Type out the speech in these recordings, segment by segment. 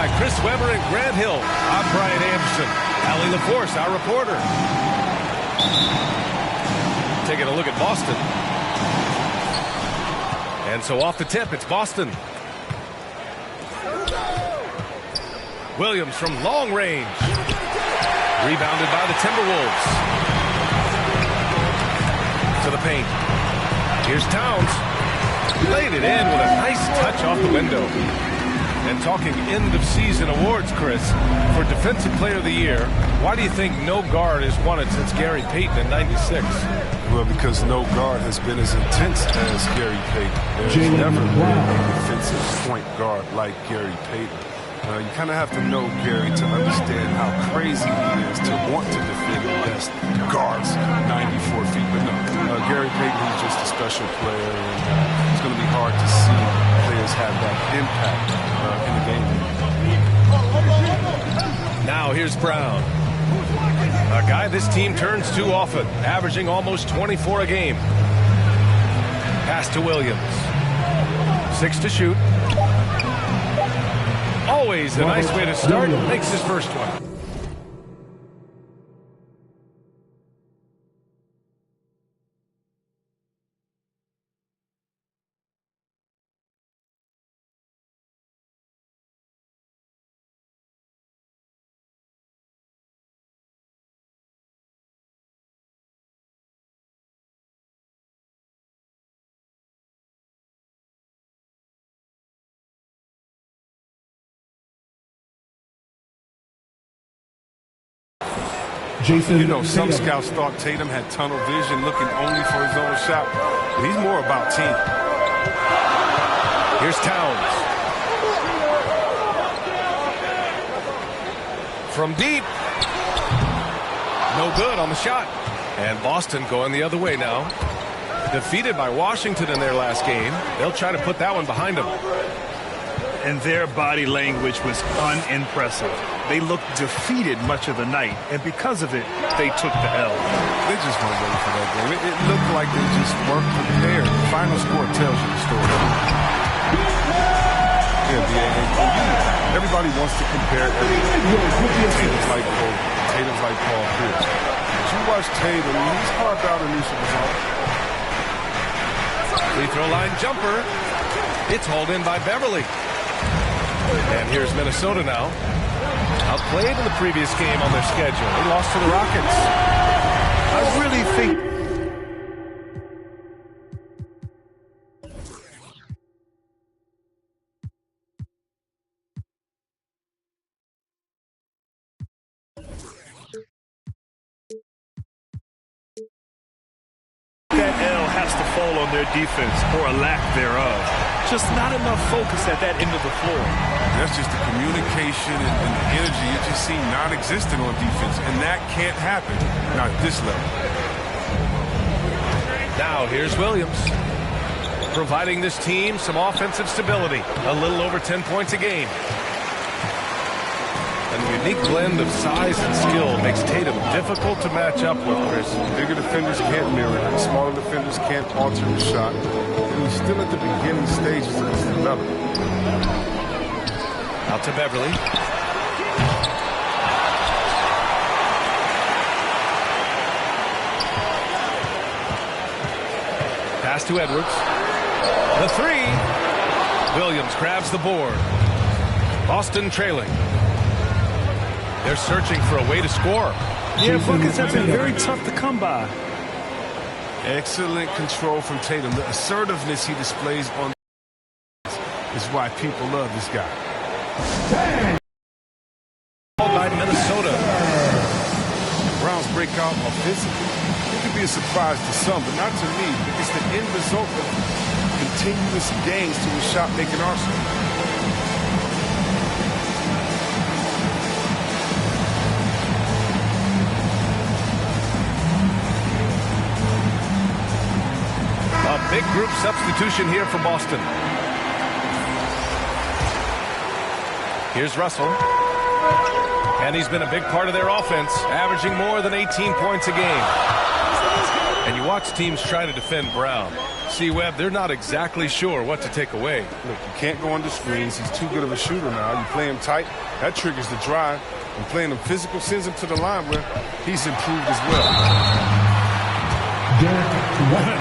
by Chris Webber and Grant Hill. I'm Brian Anderson. Allie LaForce, our reporter. Taking a look at Boston. And so off the tip, it's Boston. Williams from long range. Rebounded by the Timberwolves. To the paint. Here's Towns. Laid it in with a nice touch off the window. And talking end-of-season awards, Chris, for Defensive Player of the Year, why do you think no guard has won it since Gary Payton in '96? Well, because no guard has been as intense as Gary Payton. There's never been a defensive point guard like Gary Payton. You kind of have to know Gary to understand how crazy he is to want to defend the best guards 94 feet. But no, Gary Payton is just a special player, and it's going to be hard to see players have that impact in the game. Now here's Brown. A guy this team turns to often, averaging almost 24 a game. Pass to Williams. 6 to shoot. Always a nice way to start. Makes his first one. You know, some scouts thought Tatum had tunnel vision, looking only for his own shot. But he's more about team. Here's Towns. From deep. No good on the shot. And Boston going the other way now. Defeated by Washington in their last game. They'll try to put that one behind them. And their body language was unimpressive. They looked defeated much of the night, and because of it, they took the L. They just weren't ready for that game. It looked like they just weren't prepared. The final score tells you the story. Yeah, everybody wants to compare everything. Tatum's like Kobe. Tatum's like Paul Pierce. As you watch Tatum, he's carved out a new result. Free throw line jumper. It's hauled in by Beverly. And here's Minnesota now. Outplayed in the previous game on their schedule. They lost to the Rockets. I really think that L has to fall on their defense or a lack thereof. Just not enough focus at that end of the floor. That's just the communication and the energy you just see non-existent on defense, and that can't happen, not at this level. Now here's Williams, providing this team some offensive stability. A little over 10 points a game. A unique blend of size and skill makes Tatum difficult to match up with, Chris. Bigger defenders can't mirror it. Smaller defenders can't alter the shot. And he's still at the beginning stages of his development. Out to Beverly. Pass to Edwards. The three. Williams grabs the board. Boston trailing. They're searching for a way to score. Yeah, buckets have been very tough to come by. Excellent control from Tatum. The assertiveness he displays on is why people love this guy. By Minnesota. Browns break out offensively. It could be a surprise to some, but not to me. It's the end result of continuous gains to a shot-making arsenal. A big group substitution here for Boston. Here's Russell. And he's been a big part of their offense, averaging more than 18 points a game. And you watch teams try to defend Brown. See, Webb, they're not exactly sure what to take away. Look, you can't go under screens. He's too good of a shooter now. You play him tight, that triggers the drive. And playing him physical sends him to the line where he's improved as well.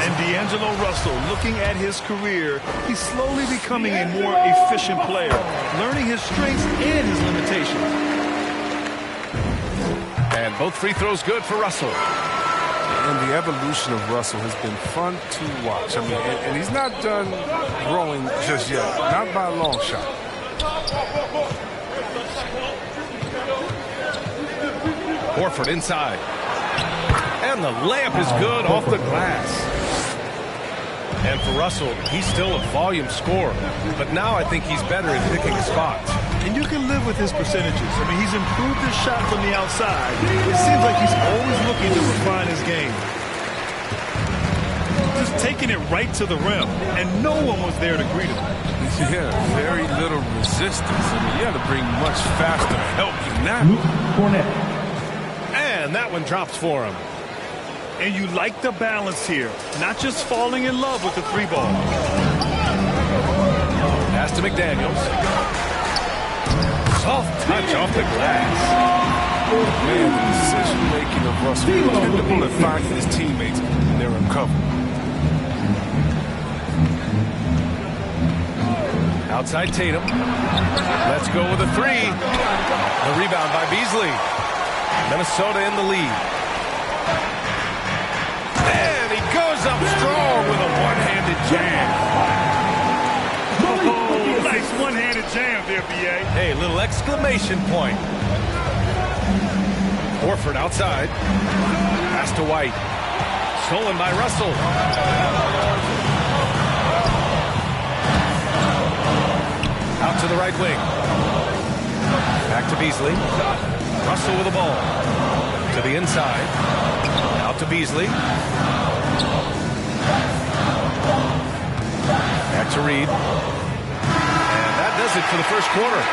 And D'Angelo Russell, looking at his career, he's slowly becoming a more efficient player, learning his strengths and his limitations. And both free throws good for Russell. And the evolution of Russell has been fun to watch. I mean, and he's not done growing just yet, not by a long shot. Horford inside. And the layup is good off the glass. And for Russell, he's still a volume scorer. But now I think he's better at picking spots. And you can live with his percentages. I mean, he's improved his shot from the outside. It seems like he's always looking to refine his game. Just taking it right to the rim, and no one was there to greet him. Yeah, very little resistance. I mean, you had to bring much faster help than that. And that one drops for him. And you like the balance here, not just falling in love with the three ball. Pass to McDaniels. Soft touch off the glass. Man, the decision-making of Russell is dependable at finding his teammates when they're in cover. Outside Tatum. Let's go with a three. The rebound by Beasley. Minnesota in the lead. And he goes up strong with a one-handed jam. Oh, nice one-handed jam there, B.A. Hey, little exclamation point. Horford outside. Pass to White. Stolen by Russell. Out to the right wing. Back to Beasley. Russell with the ball. To the inside. Out to Beasley. Back to Reed. And that does it for the first quarter.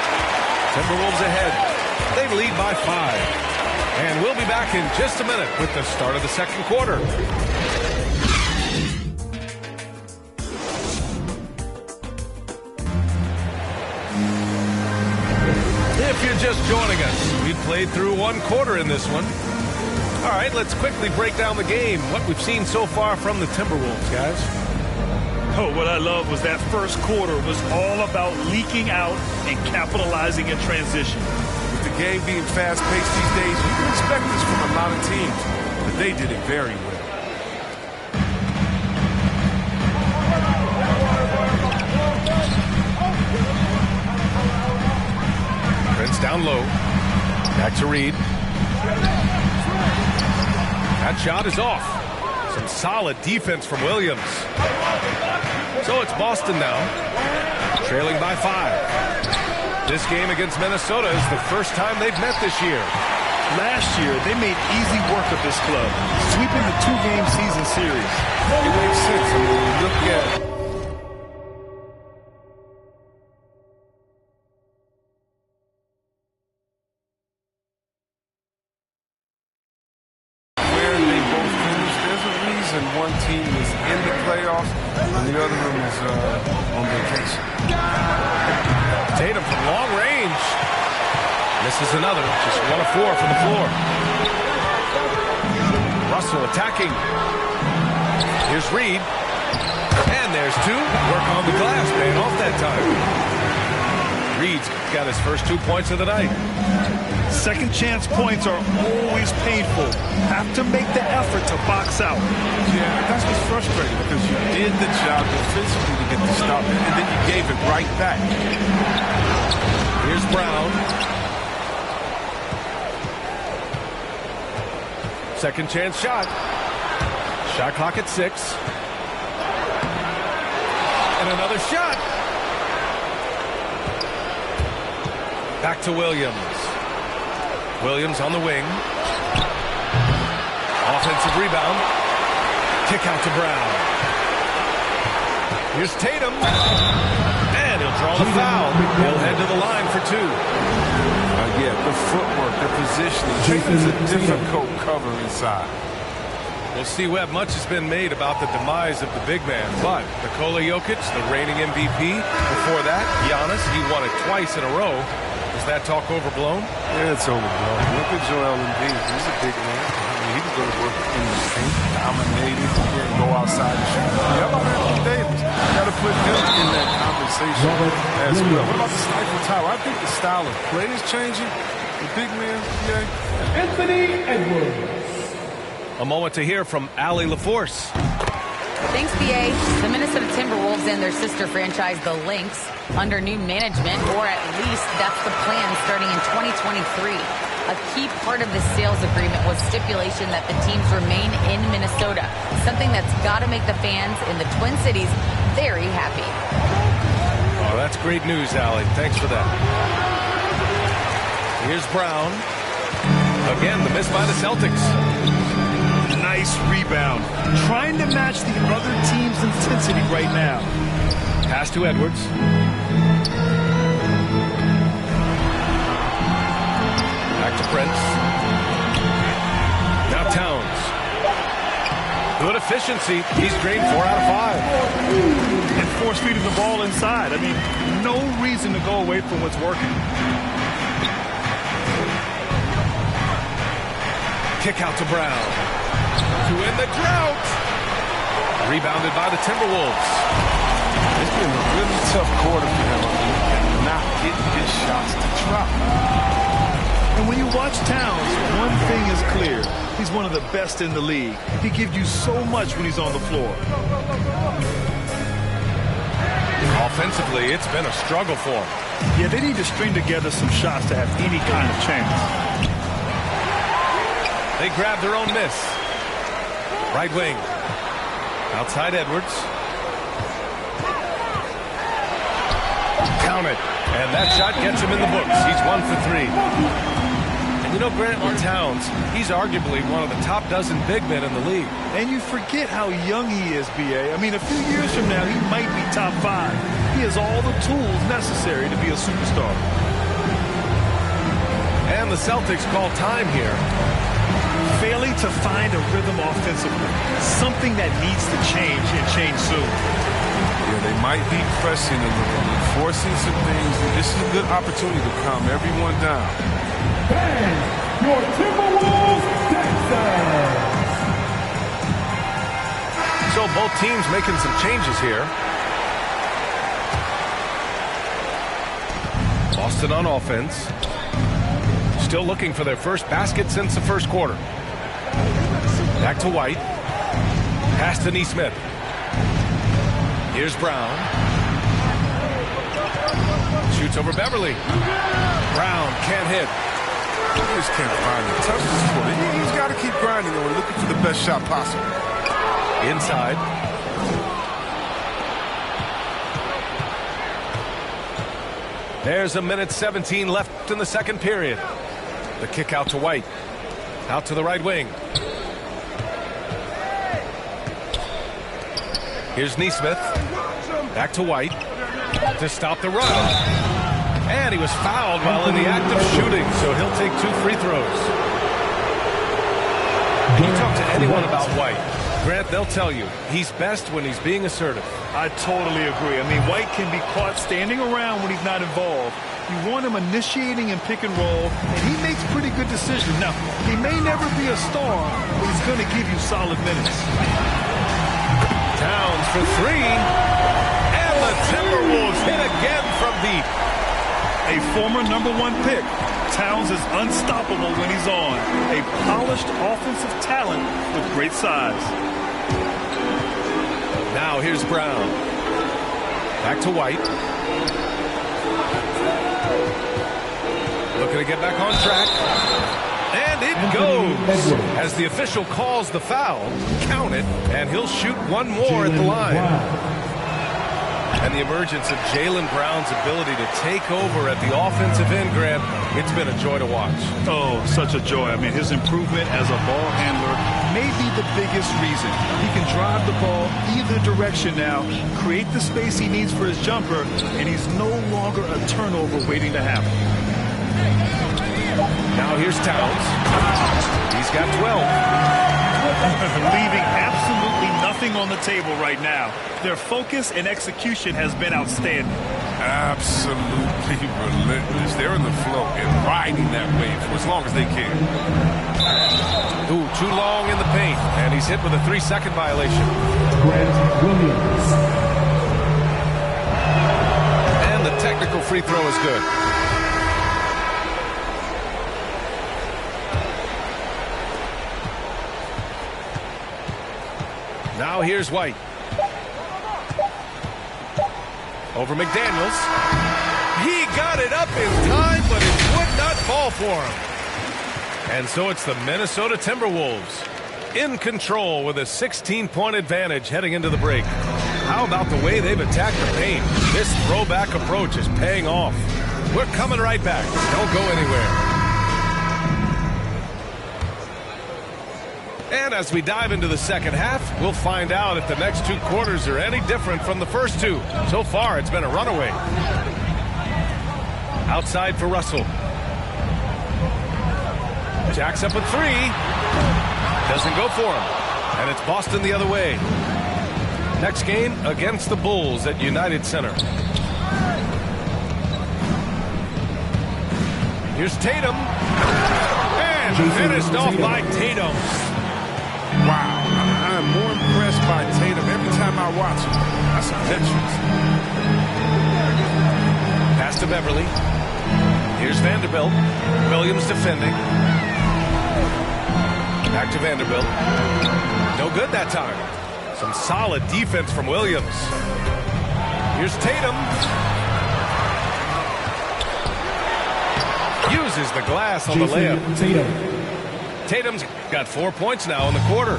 Timberwolves ahead. They lead by 5. And we'll be back in just a minute with the start of the second quarter. If you're just joining us, we've played through one quarter in this one. All right, let's quickly break down the game, what we've seen so far from the Timberwolves, guys. Oh, what I love was that first quarter was all about leaking out and capitalizing in transition. With the game being fast-paced these days, you can expect this from a lot of teams, but they did it very well. Prince down low. Back to Reed. That shot is off. Some solid defense from Williams. So it's Boston now, trailing by 5. This game against Minnesota is the first time they've met this year. Last year, they made easy work of this club, sweeping the 2-game season series. It makes sense. I mean, when you look at one team is in the playoffs and the other one is on vacation. Tatum from long range. Misses another. Just 1 of 4 from the floor. Russell attacking. Here's Reed. And there's 2. Work on the glass, paying off that time. Reed's got his first 2 points of the night. Second chance points are always painful. Have to make the effort to box out. Yeah, that's what's frustrating because you did the job defensively to get the stop, and then you gave it right back. Here's Brown. Second chance shot. Shot clock at 6. And another shot. Back to Williams. Williams on the wing. Offensive rebound. Kick out to Brown. Here's Tatum. And he'll draw the foul. He'll head to the line for 2. Yeah, the footwork, the positioning. Tatum's a difficult cover inside. Well, see, Webb, much has been made about the demise of the big man, but Nikola Jokic, the reigning MVP, before that, Giannis, he won it twice in a row. Is that talk overblown? Yeah, it's overblown. Look at Joel Embiid. He's a big man. I mean, he can go to work in the paint, dominate it, and go outside and shoot. Yeah, how about Anthony Davis? You got to put him in that conversation as well. What about the sniper tower? I think the style of play is changing. The big man, yeah. Anthony Edwards. A moment to hear from Allie LaForce. Thanks, BA. The Minnesota Timberwolves and their sister franchise, the Lynx, under new management, or at least that's the plan starting in 2023. A key part of the sales agreement was stipulation that the teams remain in Minnesota, something that's got to make the fans in the Twin Cities very happy. Oh, that's great news, Allie. Thanks for that. Here's Brown. Again, the miss by the Celtics. Nice rebound. Trying to match the other team's intensity right now. Pass to Edwards. Back to Prince. Now Towns. Good efficiency. He's drained 4 out of 5. And force feeding the ball inside. I mean, no reason to go away from what's working. Kick out to Brown. To end the drought. Rebounded by the Timberwolves. It's been a really tough quarter for him. Not getting his shots to drop. And when you watch Towns, one thing is clear. He's one of the best in the league. He gives you so much when he's on the floor. Offensively, it's been a struggle for him. Yeah, they need to string together some shots to have any kind of chance. They grab their own miss. Right wing. Outside Edwards. Count it. And that shot gets him in the books. He's 1 for 3. And you know, Grant Towns, he's arguably one of the top dozen big men in the league. And you forget how young he is, B.A. I mean, a few years from now, he might be top 5. He has all the tools necessary to be a superstar. And the Celtics call time here. Failing to find a rhythm offensively. Something that needs to change and change soon. Yeah, they might be pressing a little, forcing some things. This is a good opportunity to calm everyone down. Bang! Your Timberwolves, Texas! So both teams making some changes here. Boston on offense. Still looking for their first basket since the first quarter. Back to White. Pass to Nesmith. Here's Brown. Shoots over Beverly. Brown can't hit. He just can't find it. Touch this quarter. He's got to keep grinding and looking for the best shot possible. Inside. There's a minute 17 left in the second period. The kick out to White. Out to the right wing. Here's Nesmith. Back to White. To stop the run. And he was fouled while in the act of shooting, so he'll take 2 free throws. And you talk to anyone about White, Grant, they'll tell you he's best when he's being assertive. I totally agree. I mean, White can be caught standing around when he's not involved. You want him initiating and pick and roll, and he makes pretty good decisions. Now, he may never be a star, but he's going to give you solid minutes. Towns for 3. And the Timberwolves hit again from deep. A former #1 pick, Towns is unstoppable when he's on. A polished offensive talent with great size. Now here's Brown. Back to White. Looking to get back on track. And it goes. As the official calls the foul, count it, and he'll shoot one more at the line. And the emergence of Jaylen Brown's ability to take over at the offensive end, Grant, it's been a joy to watch. Oh, such a joy. I mean, his improvement as a ball handler may be the biggest reason. He can drive the ball either direction now, create the space he needs for his jumper, and he's no longer a turnover waiting to happen. Now here's Towns. He's got 12. Leaving absolutely nothing on the table right now. Their focus and execution has been outstanding. Absolutely relentless. They're in the flow and riding that wave for as long as they can. Ooh, too long in the paint, and he's hit with a 3-second violation. Grant Williams. And the technical free throw is good. Now here's White. Over McDaniels. He got it up in time, but it would not fall for him. And so it's the Minnesota Timberwolves in control with a 16-point advantage heading into the break. How about the way they've attacked the paint? This throwback approach is paying off. We're coming right back. Don't go anywhere. And as we dive into the second half, we'll find out if the next 2 quarters are any different from the first 2. So far, it's been a runaway. Outside for Russell. Jacks up a 3. Doesn't go for him. And it's Boston the other way. Next game against the Bulls at United Center. Here's Tatum. And finished off by Tatum. Wow, I'm more impressed by Tatum every time I watch him. That's some veterans. Pass to Beverly. Here's Vanderbilt. Williams defending. Back to Vanderbilt. No good that time. Some solid defense from Williams. Here's Tatum. Uses the glass on the layup. Tatum's got 4 points now in the quarter.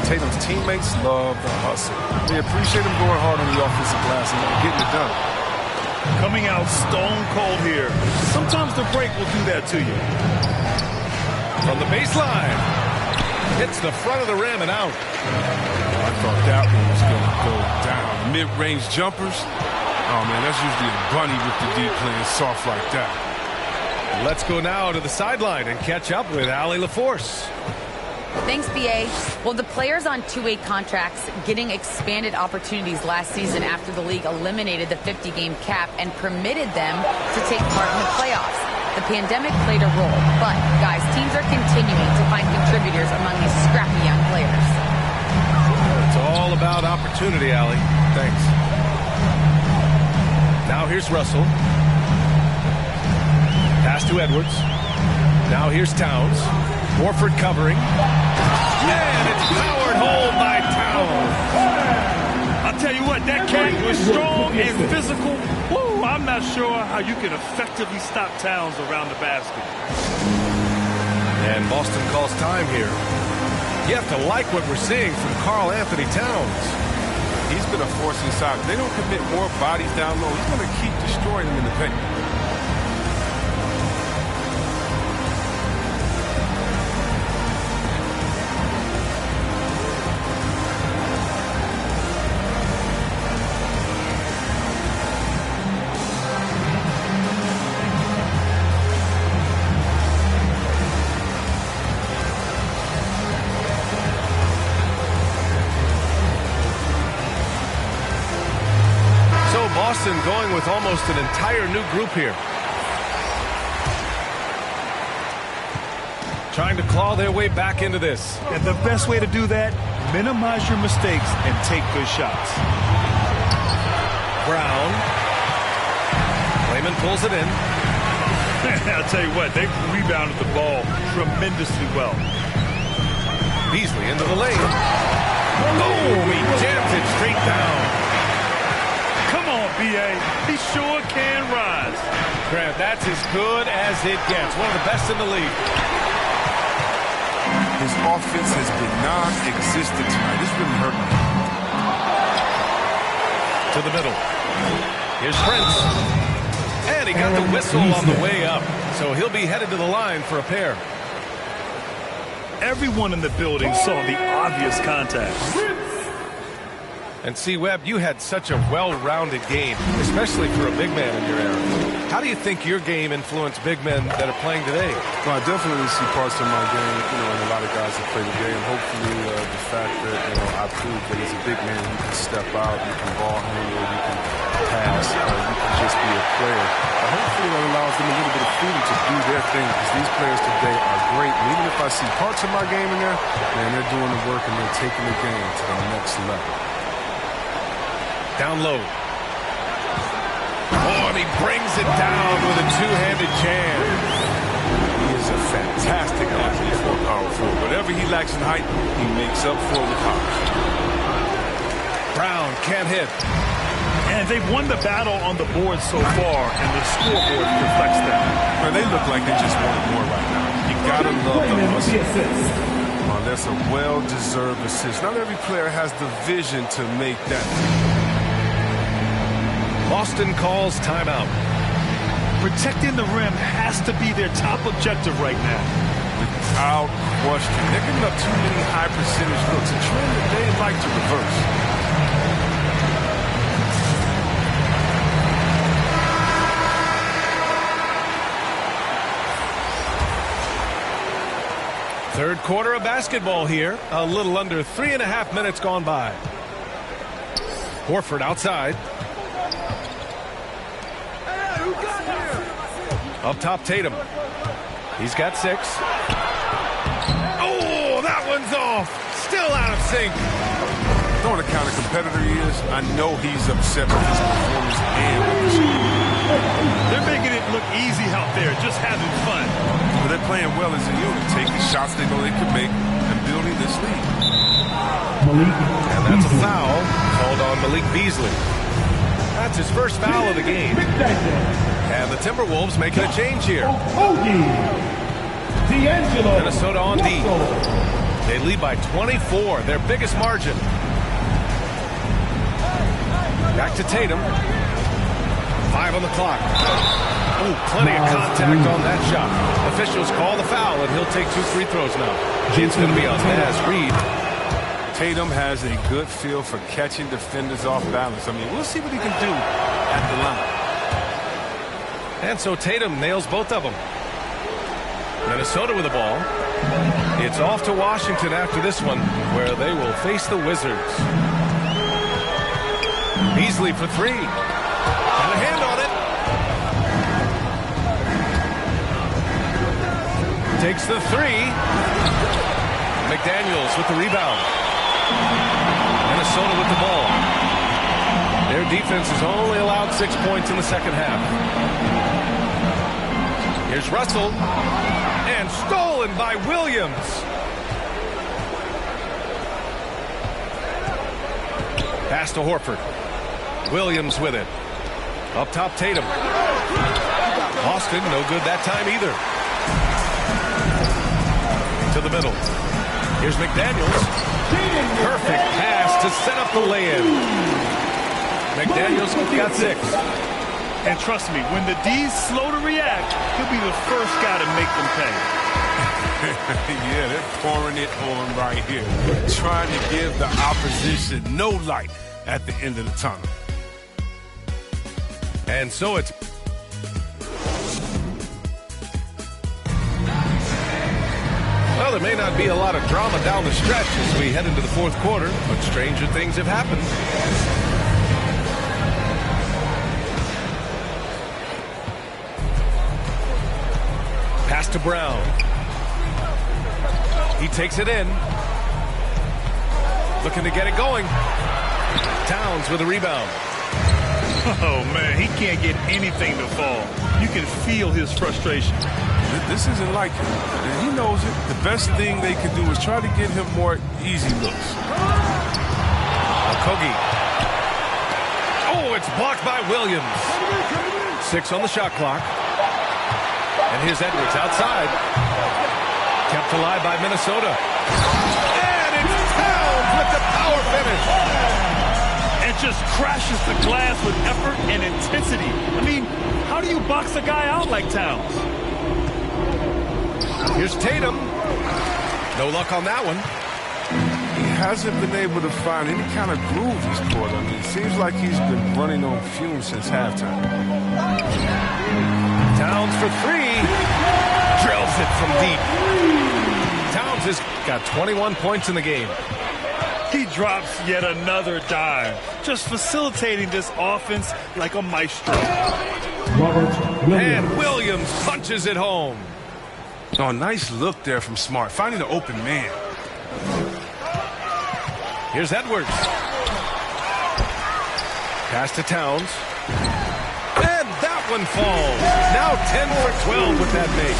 Tatum's teammates love the hustle. They appreciate him going hard on the offensive glass and getting it done. Coming out stone cold here. Sometimes the break will do that to you. From the baseline. Hits the front of the rim and out. I thought that one was going to go down. Mid-range jumpers. Oh, man, that's usually a bunny with the D playing soft like that. Let's go now to the sideline and catch up with Allie LaForce. Thanks, BA. Well, the players on two-way contracts getting expanded opportunities last season after the league eliminated the 50-game cap and permitted them to take part in the playoffs. The pandemic played a role, but, guys, teams are continuing to find contributors among these scrappy young players. It's all about opportunity, Allie. Thanks. Now here's Russell. Pass to Edwards. Now here's Towns. Horford covering. And it's powered home by Towns. I'll tell you what, that cat was strong and physical. Woo, I'm not sure how you can effectively stop Towns around the basket. And Boston calls time here. You have to like what we're seeing from Karl Anthony Towns. He's been a force inside. They don't commit more bodies down low. He's going to keep destroying them in the paint. Boston going with almost an entire new group here. Trying to claw their way back into this. And the best way to do that, minimize your mistakes and take good shots. Brown. Layman pulls it in. I'll tell you what, they've rebounded the ball tremendously well. Beasley into the lane. Boom! He jams it straight down. Come on, B.A. He sure can rise. Grant, that's as good as it gets. One of the best in the league. His offense has been non-existent tonight. It's really hurting. To the middle. Here's Prince. And he got the whistle on the way up. So he'll be headed to the line for a pair. Everyone in the building saw the obvious contact. And C. Webb, you had such a well-rounded game, especially for a big man in your era. How do you think your game influenced big men that are playing today? Well, I definitely see parts of my game, in a lot of guys that play today, and hopefully the fact that, I proved that as a big man, you can step out, you can ball handle, you can pass, you can just be a player. Hopefully that allows them a little bit of freedom to do their thing, because these players today are great. And even if I see parts of my game in there, man, they're doing the work and they're taking the game to the next level. Down low. Oh, and he brings it down with a two-handed jam. He is a fantastic athlete for a power forward. Whatever he lacks in height, he makes up for with power. Brown can't hit. And they've won the battle on the board so far, and the scoreboard reflects that. Man, they look like they just want more right now. You gotta love the hustle. Oh, that's a well-deserved assist. Not every player has the vision to make that. Boston calls timeout. Protecting the rim has to be their top objective right now. Without question. They're giving up too many high-percentage looks, a trend that they'd like to reverse. Third quarter of basketball here. A little under 3.5 minutes gone by. Horford outside. Up top, Tatum. He's got 6. Oh, that one's off. Still out of sync. Knowing the kind of competitor he is, I know he's upset with his performance and with the shooting. They're making it look easy out there, just having fun. But they're playing well as a unit, taking shots they know they can make and building this lead. And that's a foul called on Malik Beasley. That's his first foul of the game. And the Timberwolves making a change here. Minnesota on D. They lead by 24, their biggest margin. Back to Tatum. 5 on the clock. Ooh, plenty of contact on that shot. Officials call the foul, and he'll take 2 free throws now. It's going to be on Naz Reid. Tatum has a good feel for catching defenders off balance. I mean, we'll see what he can do at the line. And so Tatum nails both of them. Minnesota with the ball. It's off to Washington after this one, where they will face the Wizards. Beasley for 3. And a hand on it. Takes the 3. McDaniels with the rebound. Minnesota with the ball. Their defense has only allowed 6 points in the second half. Here's Russell. And stolen by Williams. Pass to Horford. Williams with it. Up top, Tatum. Boston, no good that time either. To the middle. Here's McDaniels. Perfect pass to set up the lay-in. McDaniels got 6. And trust me, when the D's slow to react, he'll be the first guy to make them pay. Yeah, they're pouring it on right here. Trying to give the opposition no light at the end of the tunnel. And so it's... Well, there may not be a lot of drama down the stretch as we head into the fourth quarter, but stranger things have happened. Pass to Brown. He takes it in. Looking to get it going. Towns with a rebound. Oh, man, he can't get anything to fall. You can feel his frustration. This isn't like him. He knows it. The best thing they can do is try to get him more easy looks. Kogi. Oh, it's blocked by Williams. 6 on the shot clock. And here's Edwards outside. Kept alive by Minnesota. And it's Towns with the power finish. And just crashes the glass with effort and intensity. I mean, how do you box a guy out like Towns? Here's Tatum. No luck on that one. He hasn't been able to find any kind of groove this quarter. I mean, it seems like he's been running on fumes since halftime. Towns for three. Drills it from deep. Towns has got 21 points in the game. He drops yet another dime, just facilitating this offense like a maestro. And Williams punches it home. Oh, nice look there from Smart, finding an open man. Here's Edwards. Pass to Towns. And that one falls. Now 10 for 12 with that make.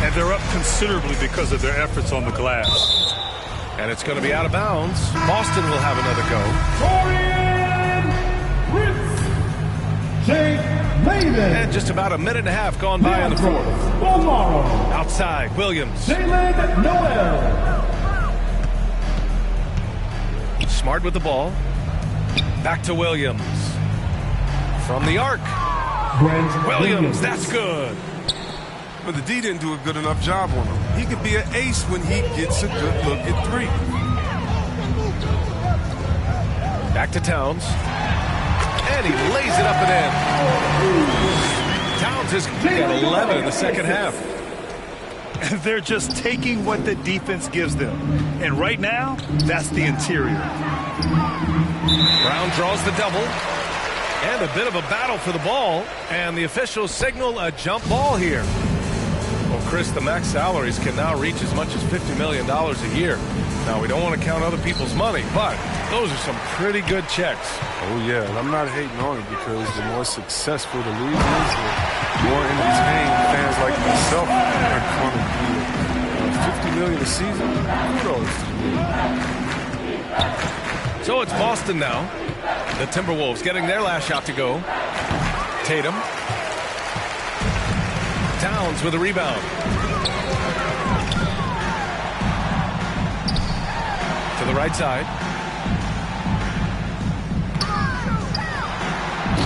And they're up considerably because of their efforts on the glass. And it's going to be out of bounds. Boston will have another go. And just about a minute and a half gone by in the fourth. Outside, Williams. Smart with the ball. Back to Williams. From the arc. Williams, that's good. But the D didn't do a good enough job on him. He could be an ace when he gets a good look at three. Back to Towns. And he lays it up and in. Towns has got 11 in the second half. They're just taking what the defense gives them. And right now, that's the interior. Brown draws the double. And a bit of a battle for the ball. And the officials signal a jump ball here. Well, Chris, the max salaries can now reach as much as $50 million a year. Now, we don't want to count other people's money, but those are some pretty good checks. Oh, yeah, and I'm not hating on it because the more successful the league is, the more entertaining fans like myself are going to be. $50 million a season, kudos to me. So it's Boston now. The Timberwolves getting their last shot to go. Tatum. Towns with a rebound. To the right side.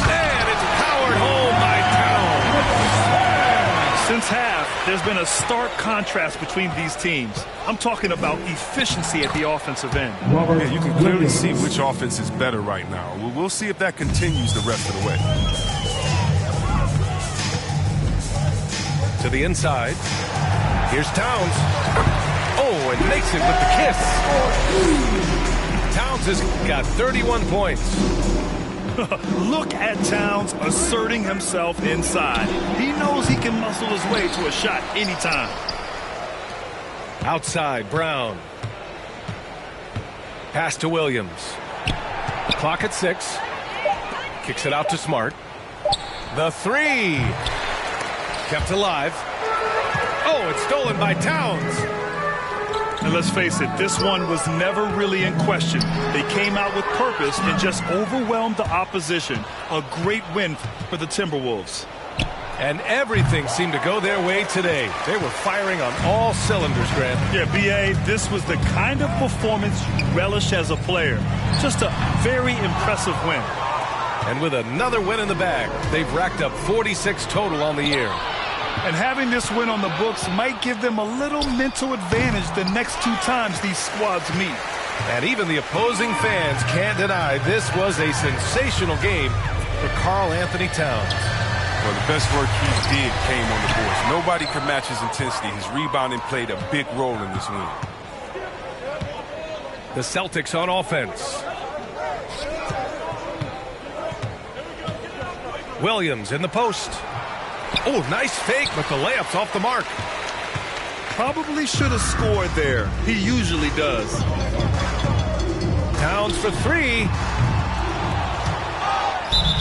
And it's powered home by Towns. Since half, there's been a stark contrast between these teams. I'm talking about efficiency at the offensive end. Yeah, you can clearly see which offense is better right now. We'll see if that continues the rest of the way. To the inside. Here's Towns. Oh, and makes it with the kiss. Towns has got 31 points. Look at Towns asserting himself inside. He knows he can muscle his way to a shot anytime. Outside, Brown. Pass to Williams. Clock at 6. Kicks it out to Smart. The three. Kept alive. Oh, it's stolen by Towns. And let's face it, this one was never really in question. They came out with purpose and just overwhelmed the opposition. A great win for the Timberwolves. And everything seemed to go their way today. They were firing on all cylinders, Grant. Yeah, B.A., this was the kind of performance you relish as a player. Just a very impressive win. And with another win in the bag, they've racked up 46 total on the year. And having this win on the books might give them a little mental advantage the next two times these squads meet. And even the opposing fans can't deny this was a sensational game for Karl Anthony Towns. Well, the best work he did came on the boards. Nobody could match his intensity. His rebounding played a big role in this win. The Celtics on offense. Williams in the post. Oh, nice fake, but the layup's off the mark. Probably should have scored there. He usually does. Towns for three.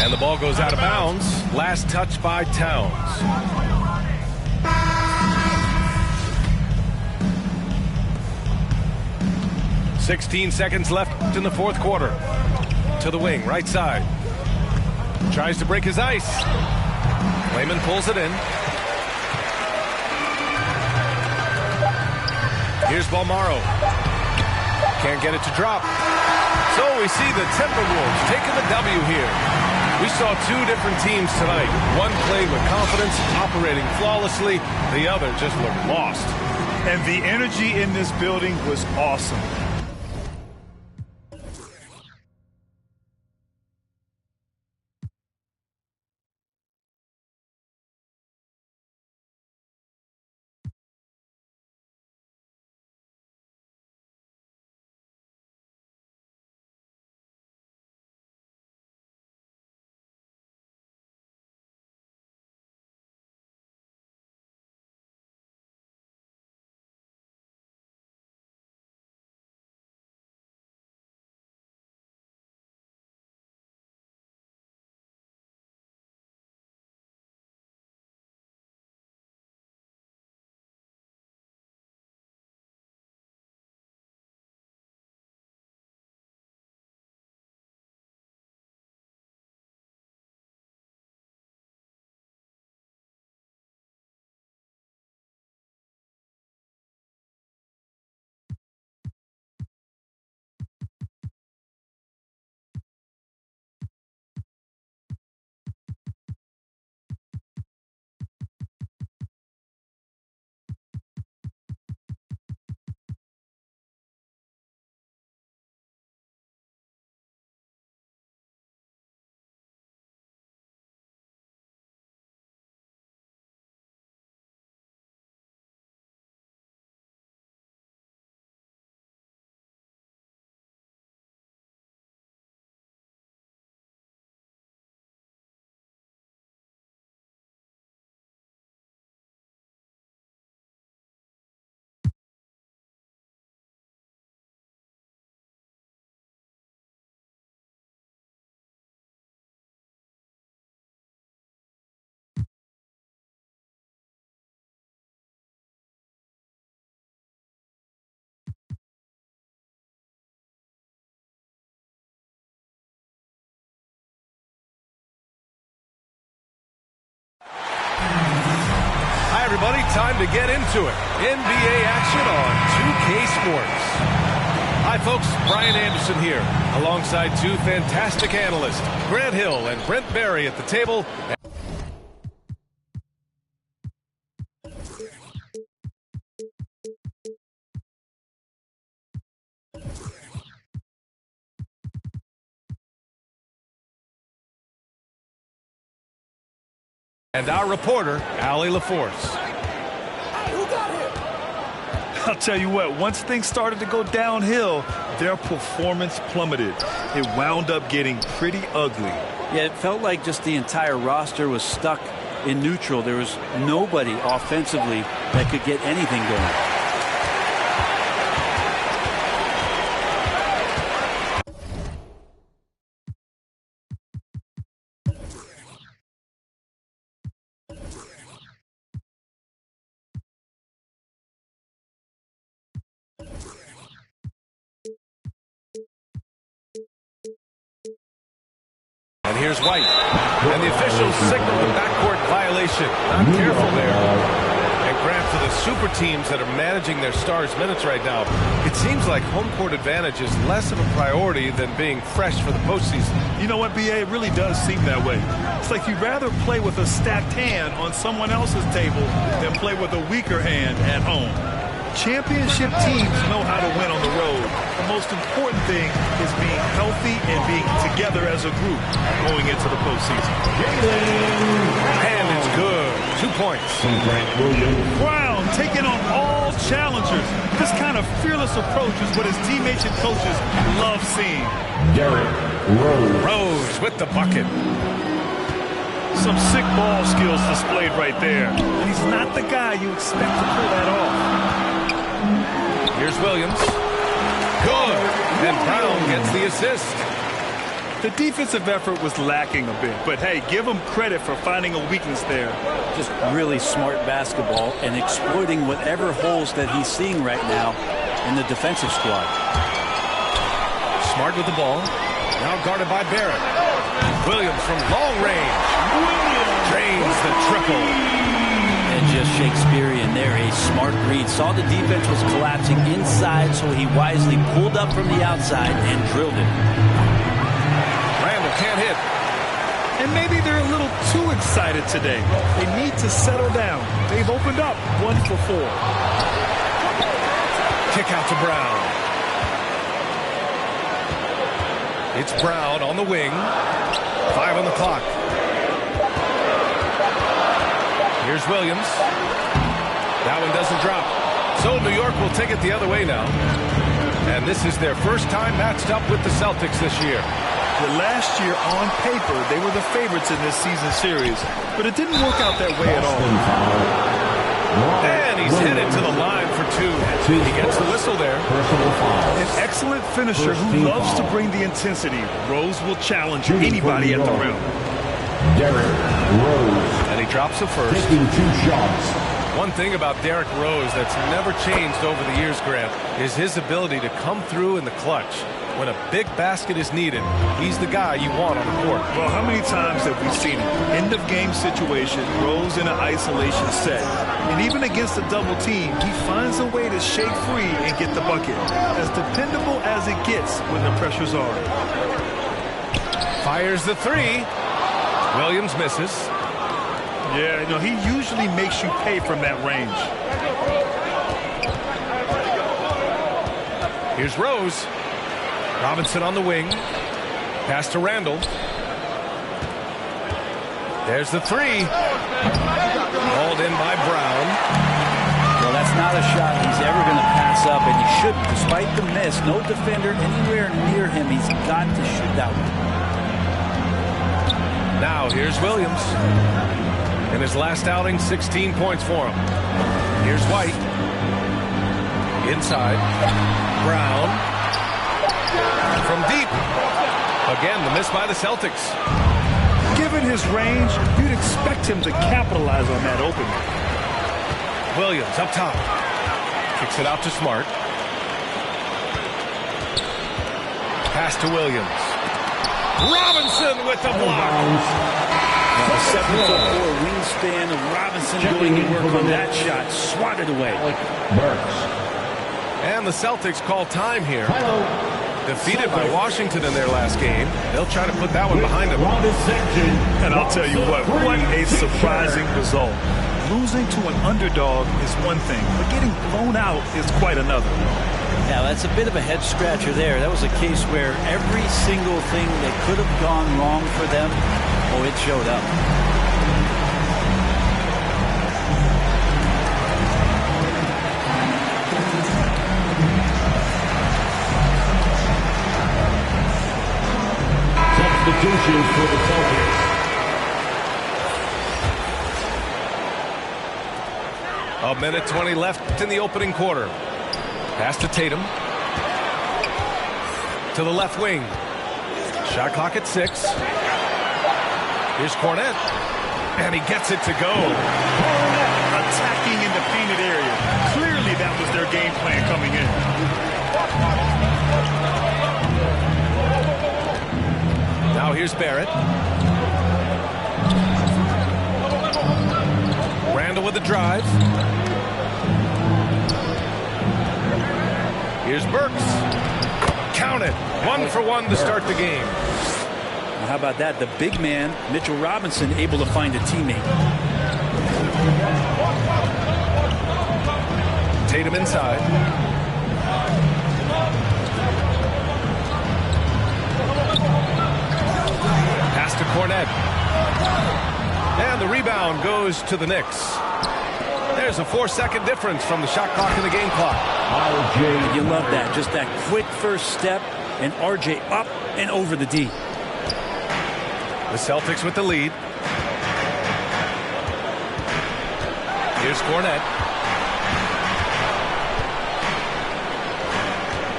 And the ball goes out of bounds. Last touch by Towns. "16 seconds left in the fourth quarter. To the wing, right side. Tries to break his ice. Layman pulls it in. Here's Balmaro. Can't get it to drop. So we see the Timberwolves taking the W here. We saw two different teams tonight. One played with confidence, operating flawlessly. The other just looked lost. And the energy in this building was awesome. everybody. Time to get into it. NBA action on 2K Sports. Hi, folks. Brian Anderson here, alongside two fantastic analysts, Grant Hill and Brent Barry at the table. And our reporter, Allie LaForce. I'll tell you what, once things started to go downhill, their performance plummeted. It wound up getting pretty ugly. Yeah, it felt like just the entire roster was stuck in neutral. There was nobody offensively that could get anything going. And here's White. And the officials signal the backcourt violation. Not careful there. And Grant, for the super teams that are managing their stars' minutes right now, it seems like home court advantage is less of a priority than being fresh for the postseason. You know what, B.A.? It really does seem that way. It's like you'd rather play with a stacked hand on someone else's table than play with a weaker hand at home. Championship teams know how to win on the road. The most important thing is being healthy and being together as a group going into the postseason. And it's good. 2 points. Brown taking on all challengers. This kind of fearless approach is what his teammates and coaches love seeing. Rose with the bucket. Some sick ball skills displayed right there. He's not the guy you expect to pull that off. Here's Williams. Good. And Brown gets the assist. The defensive effort was lacking a bit, but hey, give him credit for finding a weakness there. Just really smart basketball and exploiting whatever holes that he's seeing right now in the defensive squad. Smart with the ball. Now guarded by Barrett. Williams from long range. Drains the triple. And just Shakespearean there, a smart read. Saw the defense was collapsing inside, so he wisely pulled up from the outside and drilled it. Randall can't hit. And maybe they're a little too excited today. They need to settle down. They've opened up 1 for 4. Kick out to Brown. It's Brown on the wing. 5 on the clock. Here's Williams. That one doesn't drop. So New York will take it the other way now. And this is their first time matched up with the Celtics this year. But last year, on paper, they were the favorites in this season series. But it didn't work out that way at all. And he's headed to the line for 2. He gets the whistle there. An excellent finisher who loves to bring the intensity. Rose will challenge anybody at the rim. And he drops the first. Taking 2 shots. One thing about Derrick Rose that's never changed over the years, Grant, is his ability to come through in the clutch. When a big basket is needed, he's the guy you want on the court. Well, how many times have we seen it? End-of-game situation, Rose in an isolation set. And even against a double team, he finds a way to shake free and get the bucket. As dependable as it gets when the pressure's on. Fires the 3. Williams misses. Yeah, you know, he usually makes you pay from that range. Here's Rose. Robinson on the wing. Pass to Randall. There's the 3. Hauled in by Brown. Well, that's not a shot he's ever going to pass up, and he shouldn't. Despite the miss, no defender anywhere near him. He's got to shoot that one. Now here's Williams. In his last outing, 16 points for him. Here's White. Inside. Brown. From deep. Again, the miss by the Celtics. Given his range, you'd expect him to capitalize on that opening. Williams up top. Kicks it out to Smart. Pass to Williams. Robinson with the block. A 7'4" wingspan of Robinson going to work on that shot. Swatted away. And the Celtics call time here. Defeated by Washington in their last game. They'll try to put that one behind them. And I'll tell you what a surprising result. Losing to an underdog is one thing, but getting blown out is quite another. Yeah, that's a bit of a head scratcher there. That was a case where every single thing that could have gone wrong for them, oh, it showed up. Substitutions for the Celtics. A minute 20 left in the opening quarter. Pass to Tatum. To the left wing. Shot clock at 6. Here's Cornet. And he gets it to go. Attacking in the painted area. Clearly that was their game plan coming in. Now here's Barrett. Randall with the drive. Here's Burks. Count it. 1 for 1 to start the game. Well, how about that? The big man, Mitchell Robinson, able to find a teammate. Tatum inside. Pass to Cornet. And the rebound goes to the Knicks. There's a 4-second difference from the shot clock and the game clock. RJ, you love that. Just that quick first step, and RJ up and over the D. The Celtics with the lead. Here's Cornet.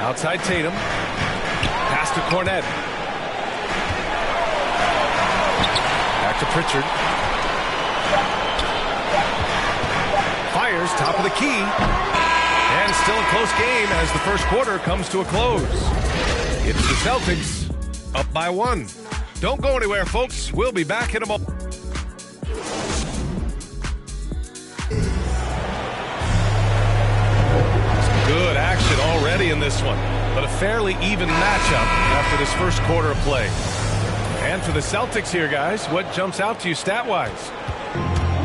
Outside Tatum. Pass to Cornet. Back to Pritchard. Fires, top of the key. And still a close game as the first quarter comes to a close. It's the Celtics up by 1. Don't go anywhere, folks. We'll be back in a moment. Good action already in this one, but a fairly even matchup after this first quarter of play. And for the Celtics here, guys, what jumps out to you stat-wise?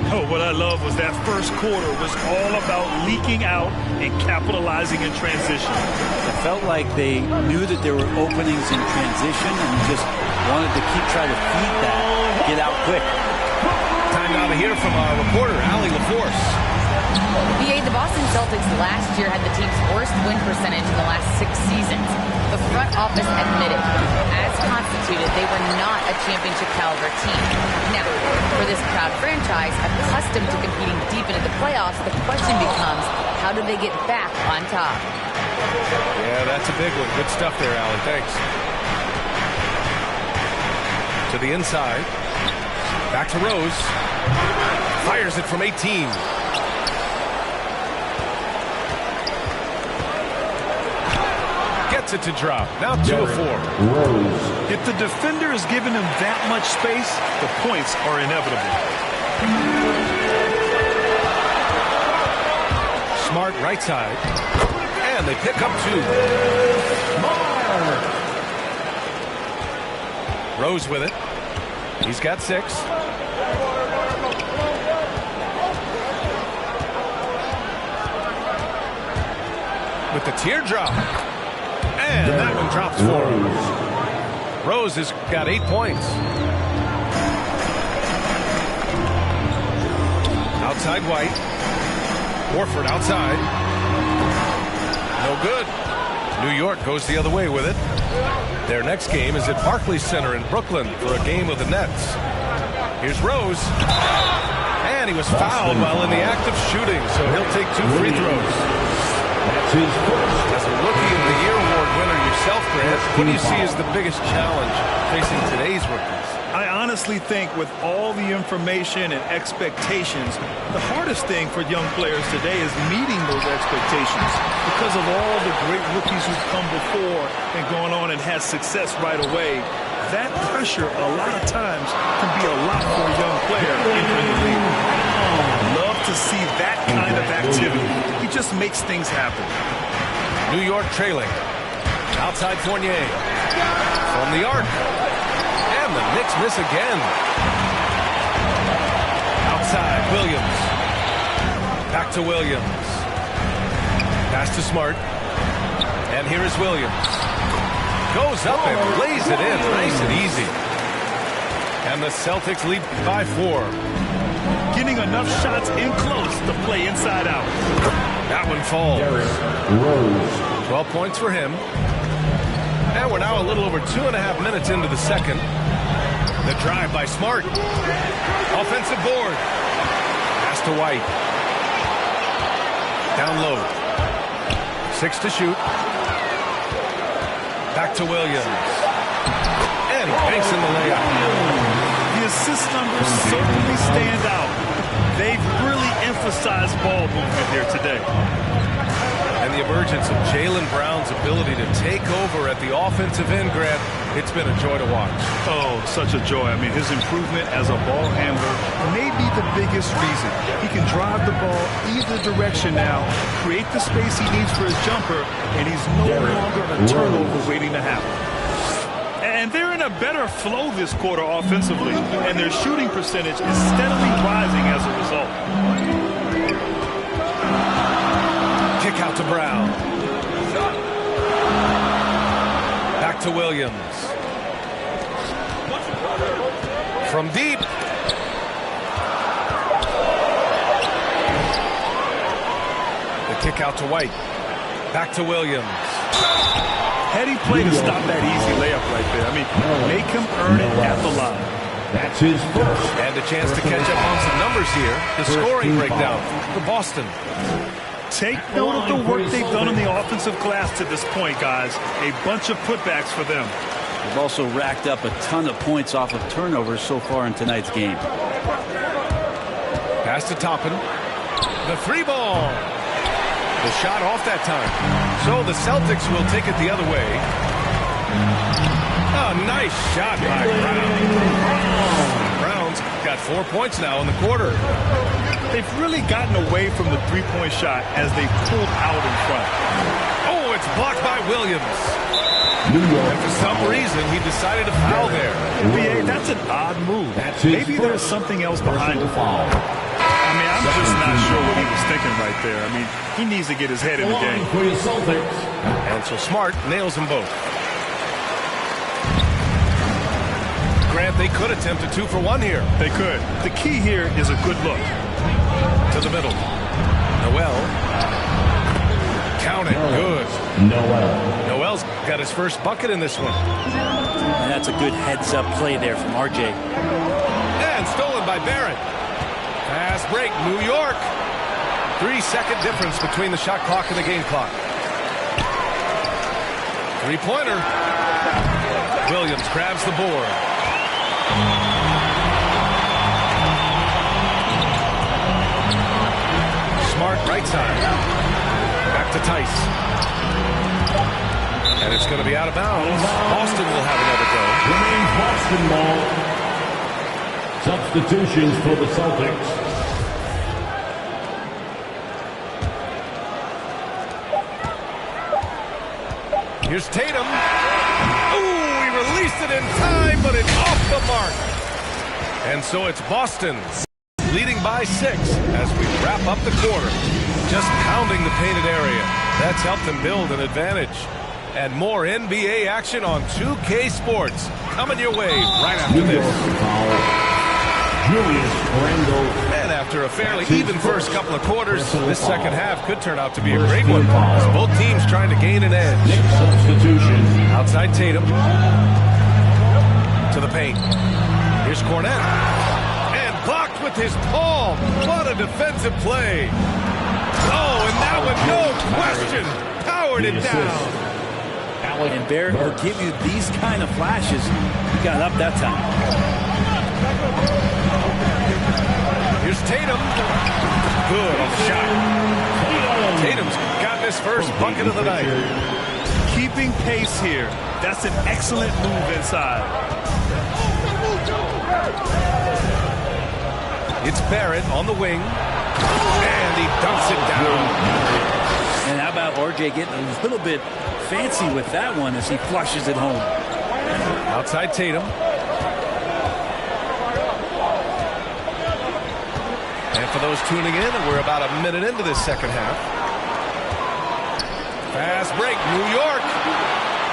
Oh, what I love was that first quarter was all about leaking out and capitalizing in transition. It felt like they knew that there were openings in transition and just wanted to keep trying to feed that, get out quick. Time now to hear from our reporter, Allie LaForce. The Boston Celtics last year had the team's worst win percentage in the last 6 seasons. The front office admitted, as constituted, they were not a championship caliber team. Now, for this proud franchise, accustomed to competing deep into the playoffs, the question becomes, how do they get back on top? Yeah, that's a big one. Good stuff there, Allie. Thanks. To the inside. Back to Rose. Fires it from 18. Gets it to drop. Now 2 of 4. If the defender is giving him that much space, the points are inevitable. Smart right side. And they pick up 2. Rose with it. He's got 6. With the teardrop. And that one drops for him. Rose has got 8 points. Outside White. Warford outside. No good. New York goes the other way with it. Their next game is at Barclays Center in Brooklyn for a game with the Nets. Here's Rose. And he was fouled while in the act of shooting, so he'll take 2 free throws. That's his first. As a Rookie of the Year award winner yourself, Grant, what do you see as the biggest challenge facing today's rookies? I honestly think with all the information and expectations, the hardest thing for young players today is meeting those expectations because of all the great rookies who've come before and gone on and had success right away. That pressure, a lot of times, can be a lot for a young player entering the league. Love to see that kind of activity. He just makes things happen. New York trailing. Outside Fournier. From the arc. And the Knicks miss again. Outside Williams. Back to Williams. Pass to Smart. And here is Williams. Goes up and lays it in nice and easy. And the Celtics lead by 4. Getting enough shots in close to play inside out. That one falls. 12 points for him. And we're now a little over 2.5 minutes into the second. The drive by Smart. Offensive board. Pass to White. Down low. 6 to shoot. Back to Williams. And he banks in the layup. The assist numbers certainly stand out. They've really emphasized ball movement here today. And the emergence of Jaylen Brown's ability to take over at the offensive end, Grant, it's been a joy to watch. Oh, such a joy. I mean, his improvement as a ball handler may be the biggest reason. He can drive the ball either direction now, create the space he needs for his jumper, and he's no longer a turnover waiting to happen. And they're in a better flow this quarter offensively, and their shooting percentage is steadily rising as a result. Kick out to Brown. Back to Williams. From deep. The kick out to White. Back to Williams. Heady play to stop that easy layup right there. I mean, make him earn it at the line. That's his first. And a chance to catch up on some numbers here. The scoring breakdown for Boston. Take note of the work they've done on the offensive glass to this point, guys. A bunch of putbacks for them. They've also racked up a ton of points off of turnovers so far in tonight's game. Pass to Toppin. The 3 ball. The shot off that time. So the Celtics will take it the other way. A nice shot by Brown. Brown's got 4 points now in the quarter. They've really gotten away from the three-point shot as they pulled out in front. Oh, it's blocked by Williams. And for some reason, he decided to foul there. NBA, that's an odd move. Maybe there's something else behind the foul. I mean, I'm just not sure what he was thinking right there. I mean, he needs to get his head in the game. And so Smart nails them both. Grant, they could attempt a 2 for 1 here. They could. The key here is a good look. To the middle. Noel. Count it. Good. Noel's got his first bucket in this one. And that's a good heads-up play there from RJ. And stolen by Barrett. Fast break, New York. 3-second difference between the shot clock and the game clock. 3-pointer. Williams grabs the board. Smart right side. Back to Tice. And it's going to be out of bounds. Boston will have another go. Remains Boston ball. Substitutions for the Celtics. Here's Tatum. Ooh, he released it in time, but it's off the mark. And so it's Boston leading by 6 as we wrap up the quarter. Just pounding the painted area. That's helped them build an advantage. And more NBA action on 2K Sports coming your way right after this. And after a fairly even first couple of quarters, this second half could turn out to be a great one. As both teams trying to gain an edge. Substitution. Outside Tatum. To the paint. Here's Cornette. And blocked with his palm. What a defensive play. Oh, and that one, no question, powered it down. And Barrett will give you these kind of flashes. He got up that time. Here's Tatum. Good on the shot. Tatum's got his first bucket of the night. keeping pace here. That's an excellent move inside. It's Barrett on the wing. And he dumps it down. And how about RJ getting a little bit fancy with that one as he flushes it home. Outside Tatum. And for those tuning in, we're about a minute into this second half. Fast break, New York.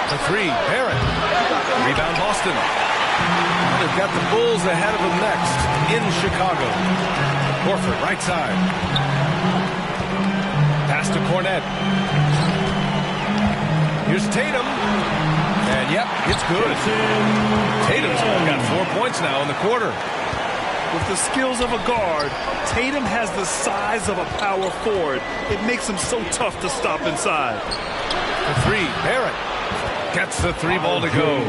The three, Barrett. Rebound, Boston. They've got the Bulls ahead of them next in Chicago. Horford, right side. Pass to Cornette. Here's Tatum. And yep, it's good. Tatum's got 4 points now in the quarter. With the skills of a guard, Tatum has the size of a power forward. It makes him so tough to stop inside. The three, Barrett. Gets the three ball to go.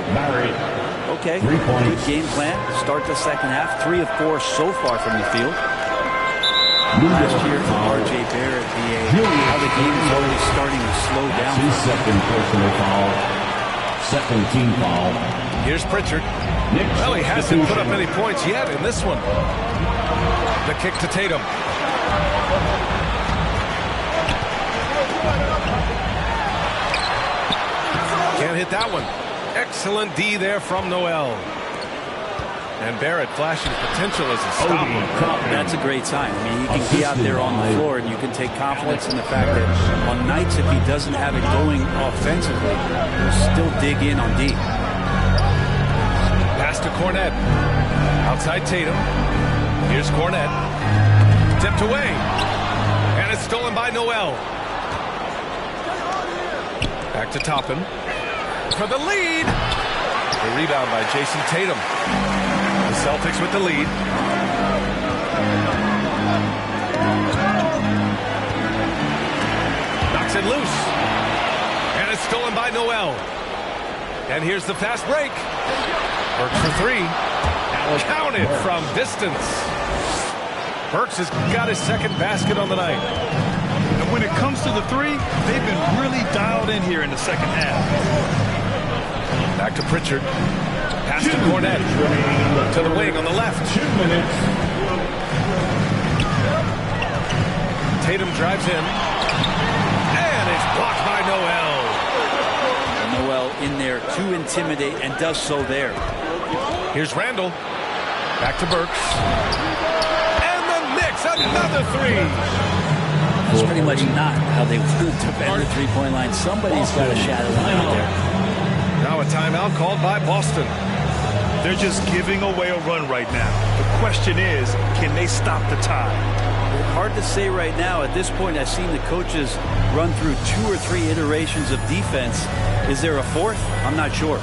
Okay, good game plan. Start the second half. 3 of 4 so far from the field. Last year for RJ Barrett, how the game is already starting to slow down. His second personal foul. Second team foul. Here's Pritchard. Well, he hasn't put up any points yet in this one. The kick to Tatum. Can't hit that one. Excellent D there from Noel. And Barrett flashing potential as a stopper. That's a great sign. I mean, he can be out there on the floor, and you can take confidence in the fact that on nights if he doesn't have it going offensively, he'll still dig in on D. Pass to Cornette. Outside Tatum. Here's Cornette. Tipped away. And it's stolen by Noel. Back to Toppin. For the lead. The rebound by Jason Tatum. The Celtics with the lead. Knocks it loose. And it's stolen by Noel. And here's the fast break. Burks for three. Counted from distance. Burks has got his second basket on the night. And when it comes to the three, they've been really dialed in here in the second half. Back to Pritchard. Pass to Cornette. To the wing on the left. 2 minutes. Tatum drives in. And it's blocked by Noel. Noel in there to intimidate and does so there. Here's Randall. Back to Burks. And the Knicks, another three. It's pretty much not how they want to defend the three-point line. Somebody's got a shadow line out there. Now a timeout called by Boston. They're just giving away a run right now. The question is, can they stop the tide? Hard to say right now. At this point, I've seen the coaches run through 2 or 3 iterations of defense. Is there a fourth? I'm not sure.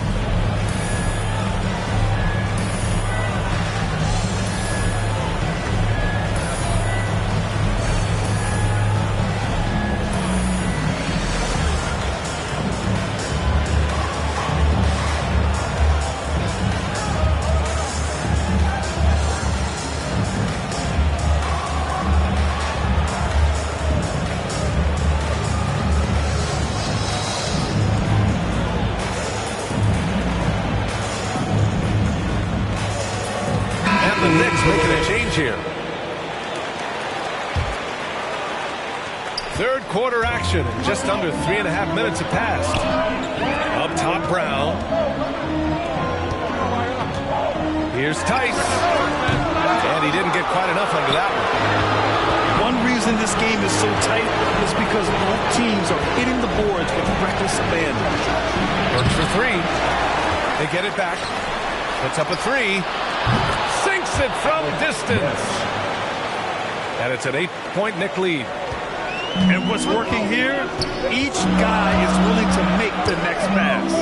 The Knicks making a change here. Third quarter action. Just under 3.5 minutes have passed. Up top, Brown. Here's Tice. And he didn't get quite enough under that one. One reason this game is so tight is because both teams are hitting the boards with reckless abandon. Works for three. They get it back. Puts up a three. Sinks it from distance. And it's an 8-point Knick lead. And what's working here? Each guy is willing to make the next pass.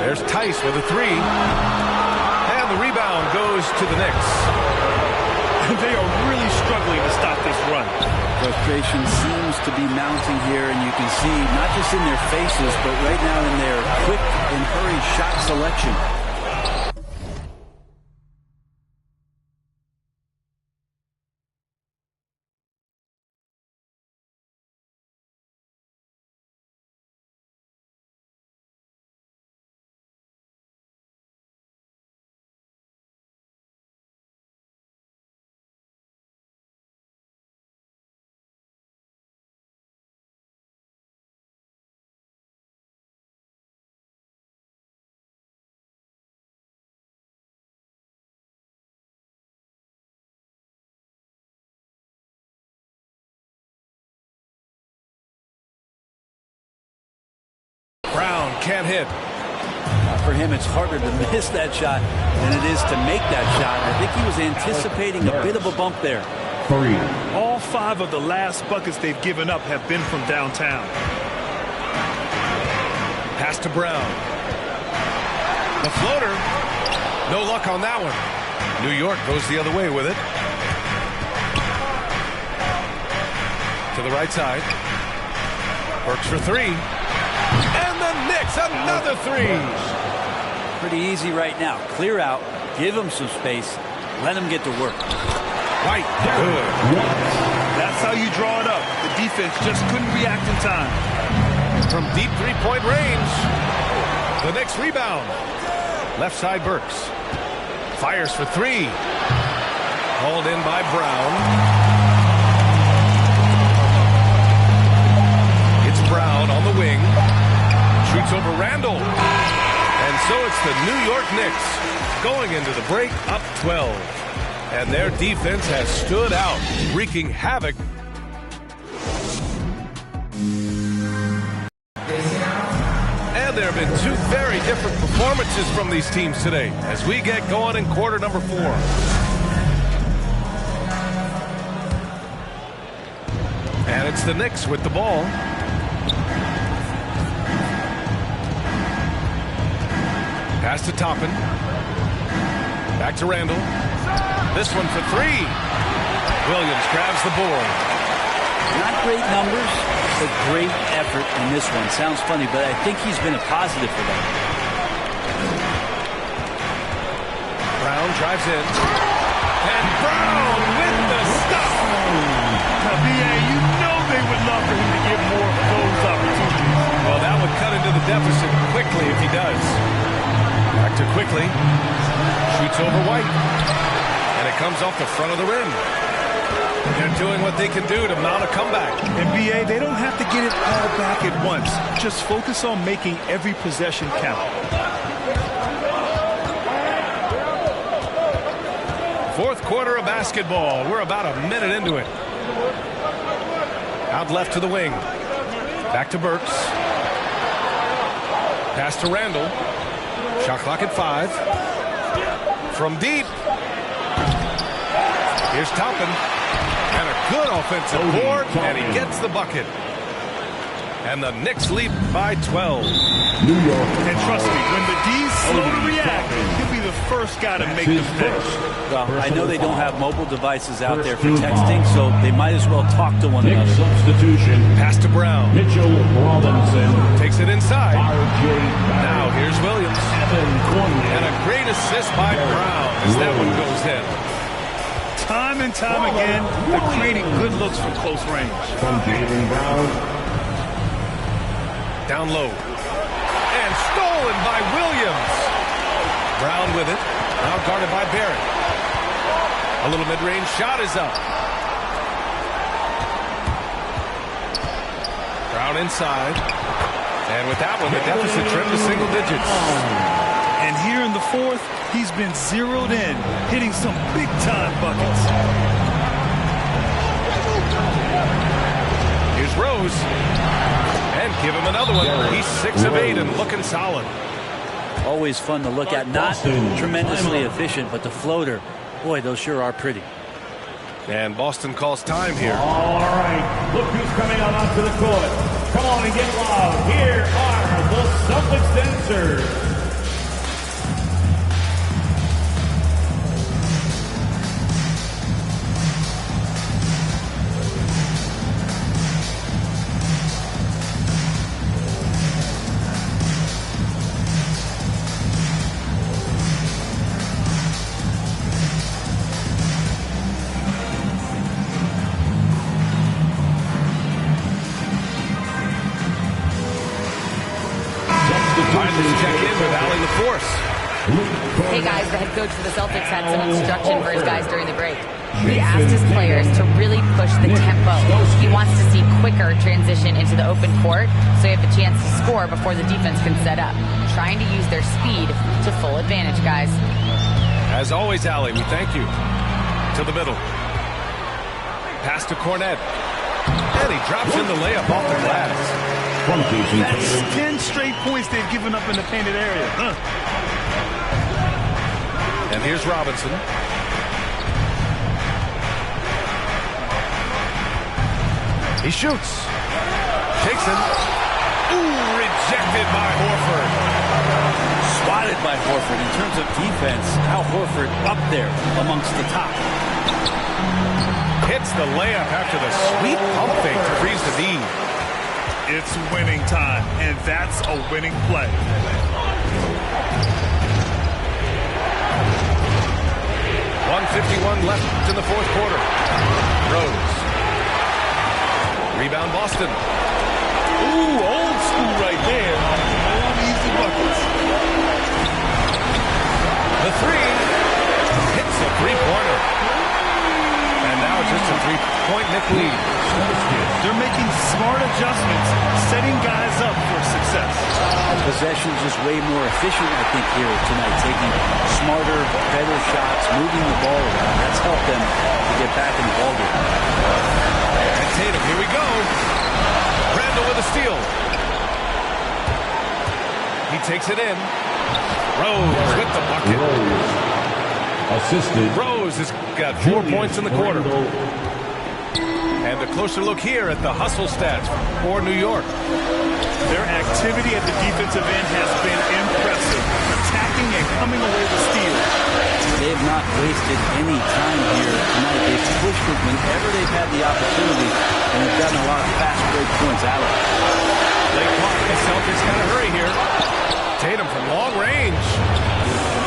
There's Tice with a three. And the rebound goes to the Knicks. They are really struggling to stop this run. Frustration seems to be mounting here, and you can see not just in their faces, but right now in their quick and hurried shot selection. can't hit. For him, it's harder to miss that shot than it is to make that shot. I think he was anticipating a bit of a bump there. 3. All 5 of the last buckets they've given up have been from downtown. Pass to Brown. The floater. No luck on that one. New York goes the other way with it. To the right side. Works for 3. And the Knicks, another 3. Pretty easy right now. Clear out. Give him some space. Let him get to work. White. Good. That's how you draw it up. The defense just couldn't react in time. From deep three-point range. The Knicks rebound. Left side Burks. Fires for 3. Hauled in by Brown. It's Brown on the wing. Shoots over Randall. And so it's the New York Knicks going into the break up 12. And their defense has stood out, wreaking havoc. And there have been 2 very different performances from these teams today as we get going in quarter number 4. And it's the Knicks with the ball. Pass to Toppin. Back to Randall. This one for 3. Williams grabs the board. Not great numbers, but great effort in this one. Sounds funny, but I think he's been a positive for them. Brown drives in. And Brown with the stop. Now, B.A., you know they would love for him to get more of those opportunities. Well, that would cut into the deficit quickly if he does. Back to Quickly. Shoots over White. And it comes off the front of the rim. They're doing what they can do to mount a comeback. And B.A., they don't have to get it all back at once. Just focus on making every possession count. Fourth quarter of basketball. We're about a minute into it. Out left to the wing. Back to Burks. Pass to Randall. Shot clock at 5. From deep. Here's Toppin. And a good offensive board. And he gets the bucket. And the Knicks lead by 12. New York. And trust me, when the D's slow to react, he'll be the first guy to make them pay. Well, I know they don't have mobile devices out there for texting, so they might as well talk to one another. Substitution. Pass to Brown. Mitchell Robinson. Takes it inside. R.J. Now here's Williams. And a great assist by Brown as that one goes in. Time and time again, they're creating good looks from close range. From Jaylen Brown. Down low. And stolen by Williams. Brown with it. Now guarded by Barrett. A little mid-range shot is up. Brown inside. And with that one, the deficit trimmed to single digits. And here in the fourth, he's been zeroed in, hitting some big-time buckets. Here's Rose. And give him another one. He's 6 of 8 and looking solid. Always fun to look at. Not tremendously efficient, but the floater, boy, those sure are pretty. And Boston calls time here. All right. Look who's coming out onto the court. Come on and get loud. Here are the Celtics dancers. Let's check in with Allie LaForce. Hey guys, the head coach for the Celtics had some instruction for his guys during the break. He asked his players to really push the tempo. He wants to see quicker transition into the open court so you have the chance to score before the defense can set up. Trying to use their speed to full advantage, guys. As always, Allie, we thank you. To the middle. Pass to Cornette. And he drops in the layup off the glass. That's 10 straight points they've given up in the painted area. And here's Robinson. He shoots. Takes him. Ooh, rejected by Horford. Swatted by Horford. In terms of defense, Al Horford up there amongst the top. Hits the layup after the sweet pump fake to freeze the knee. It's winning time, and that's a winning play. .151 left in the fourth quarter. Rose. Rebound Boston. Ooh, old school right there. No easy buckets. The three. Hits a three-pointer. And now just a three-point Nick lead. They're making smart adjustments, setting guys up for success. Possession's just way more efficient, I think, here tonight. Taking smarter, better shots, moving the ball around. That's helped them to get back in the ballgame. And Tatum, here we go. Randall with a steal. He takes it in. Rose with the bucket. Assisted. Rose has got 4 points in the quarter. And a closer look here at the hustle stats for New York. Their activity at the defensive end has been impressive, attacking and coming away with steals. They have not wasted any time here tonight. They've pushed it whenever they've had the opportunity, and have gotten a lot of fast break points out of it. Late clock, the Celtics got to hurry here. Tatum from long range.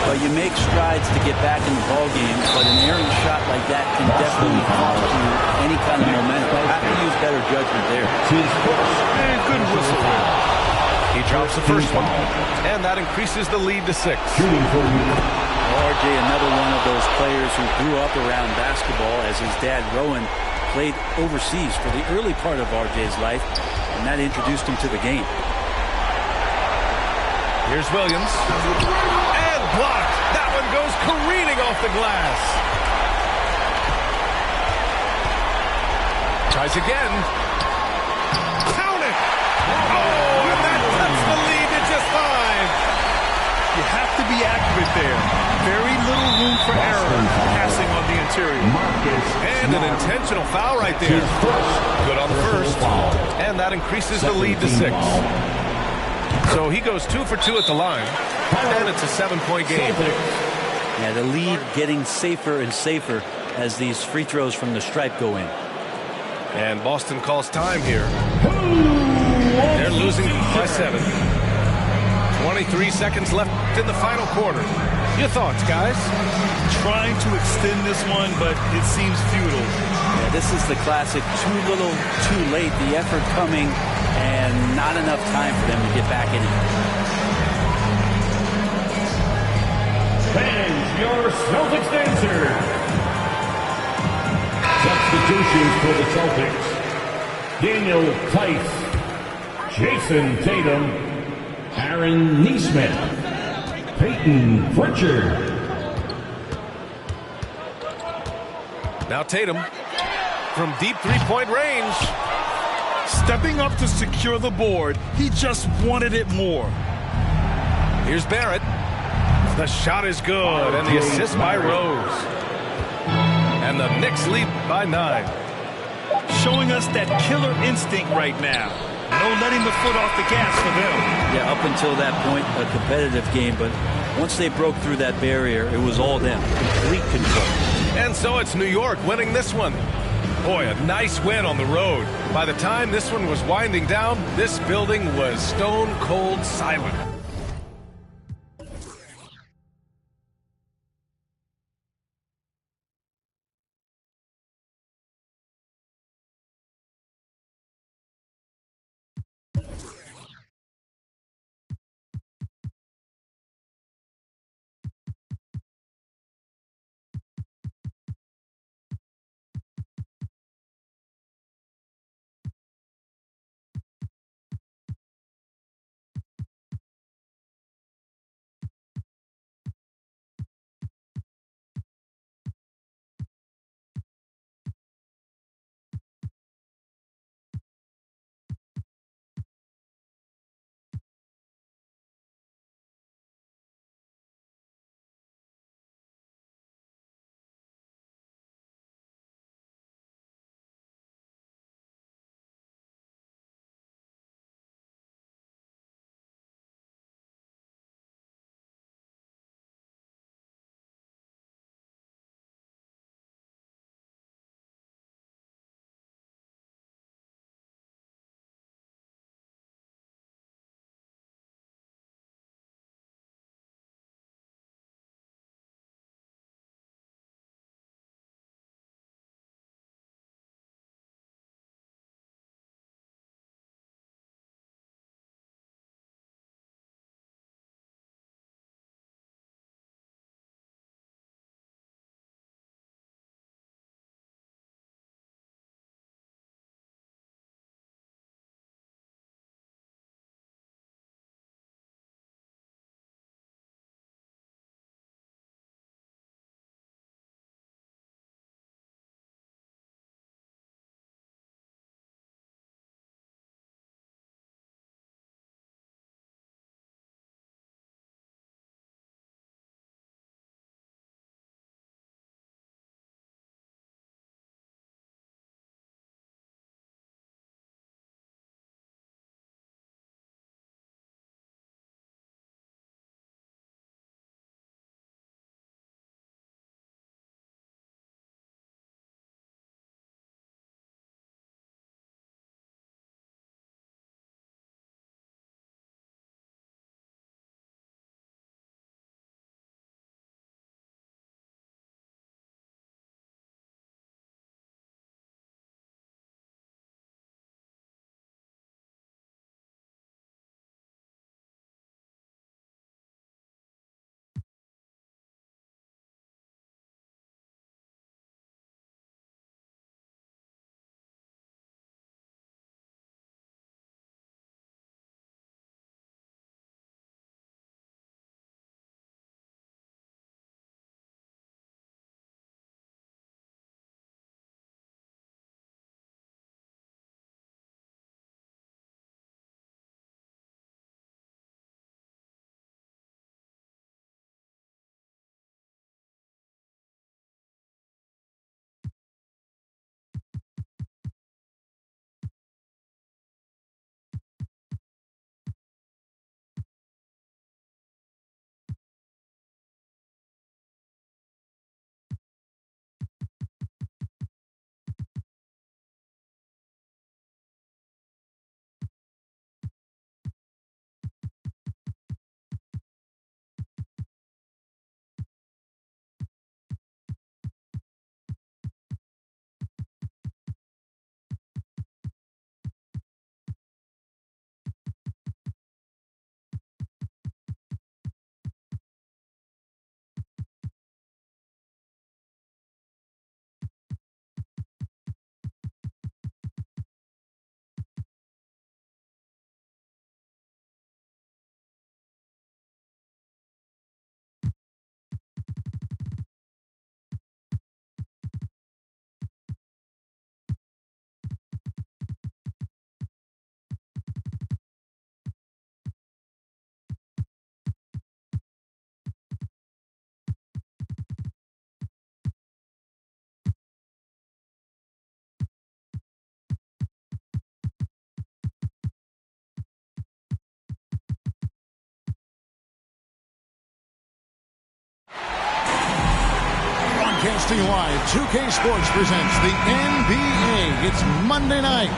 But you make strides to get back in the ballgame, but an errant shot like that can definitely cost you any kind of momentum. You have to use better judgment there. And good whistle there. He drops the first one, and that increases the lead to 6. RJ, another one of those players who grew up around basketball as his dad, Rowan, played overseas for the early part of RJ's life, and that introduced him to the game. Here's Williams. And blocked. That one goes careening off the glass. Tries again. Count it. Oh, and that cuts the lead to just 5. You have to be accurate there. Very little room for error passing on the interior. And an intentional foul right there. Good on the first. And that increases the lead to 6. So he goes 2 for 2 at the line. And it's a 7-point game. Yeah, the lead getting safer and safer as these free throws from the stripe go in. And Boston calls time here. They're losing by 7. 23 seconds left in the final quarter. Your thoughts, guys? Trying to extend this one, but it seems futile. Yeah, this is the classic too little, too late. The effort coming and not enough time for them to get back in it. Fans, your Celtics dancer. Substitutions for the Celtics. Daniel Tice, Jason Tatum, Aaron Neesmith, Peyton Pritchard. Now Tatum from deep three-point range. Stepping up to secure the board, he just wanted it more. Here's Barrett. The shot is good, and the assist by Rose. And the Knicks lead by 9. Showing us that killer instinct right now. No letting the foot off the gas for them. Yeah, up until that point, a competitive game, but once they broke through that barrier, it was all them. Complete control. And so it's New York winning this one. Boy, a nice win on the road. By the time this one was winding down, this building was stone cold silent. Broadcasting live, 2K Sports presents the NBA. It's Monday night.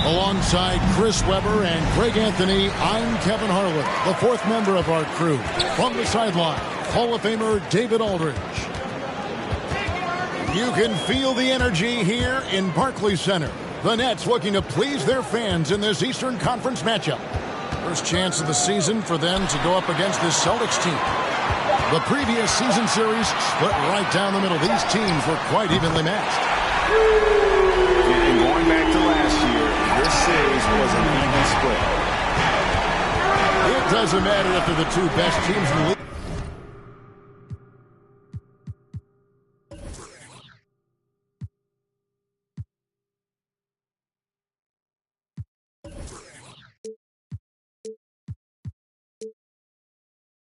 Alongside Chris Webber and Greg Anthony, I'm Kevin Harlan, the fourth member of our crew. From the sideline, Hall of Famer David Aldridge. You can feel the energy here in Barclays Center. The Nets looking to please their fans in this Eastern Conference matchup. First chance of the season for them to go up against this Celtics team. The previous season series split right down the middle. These teams were quite evenly matched. And going back to last year, this series was an even split. It doesn't matter if they're the two best teams in the league.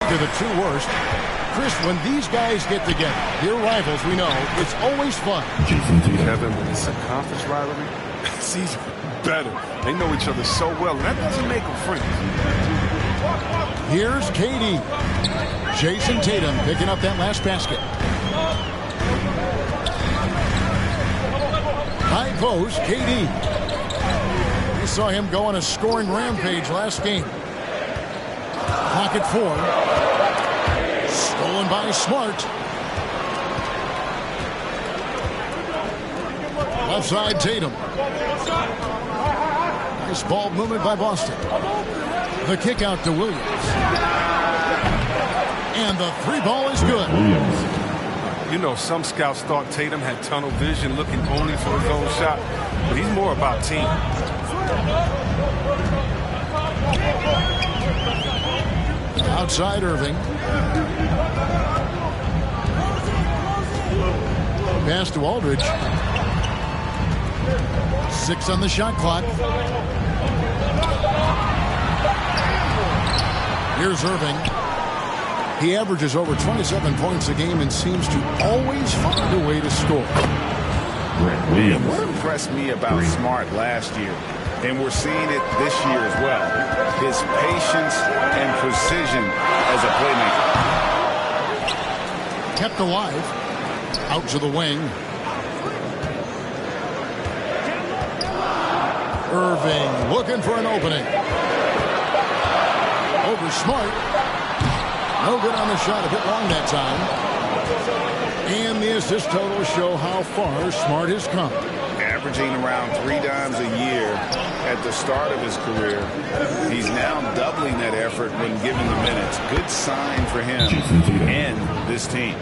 To the two worst. Chris, when these guys get together, their rivals, we know, it's always fun. Kevin, when it's a conference rivalry, it's even better. They know each other so well, and that doesn't make them friends. Here's KD. Jason Tatum picking up that last basket. High post, KD. We saw him go on a scoring rampage last game. Pocket four. Stolen by Smart. Left side, Tatum. Nice ball movement by Boston. The kick out to Williams. And the three ball is good. You know, some scouts thought Tatum had tunnel vision looking only for his own shot, but he's more about team. Outside Irving. Pass to Aldridge. 6 on the shot clock. Here's Irving. He averages over 27 points a game and seems to always find a way to score. What impressed me about Smart last year, and we're seeing it this year as well, his patience and precision as a playmaker. Kept alive. Out to the wing. Irving looking for an opening. Over Smart. No good on the shot, a bit long that time. And the assist totals show how far Smart has come. Averaging around 3 dimes a year at the start of his career. He's now doubling that effort when given the minutes. Good sign for him and this team.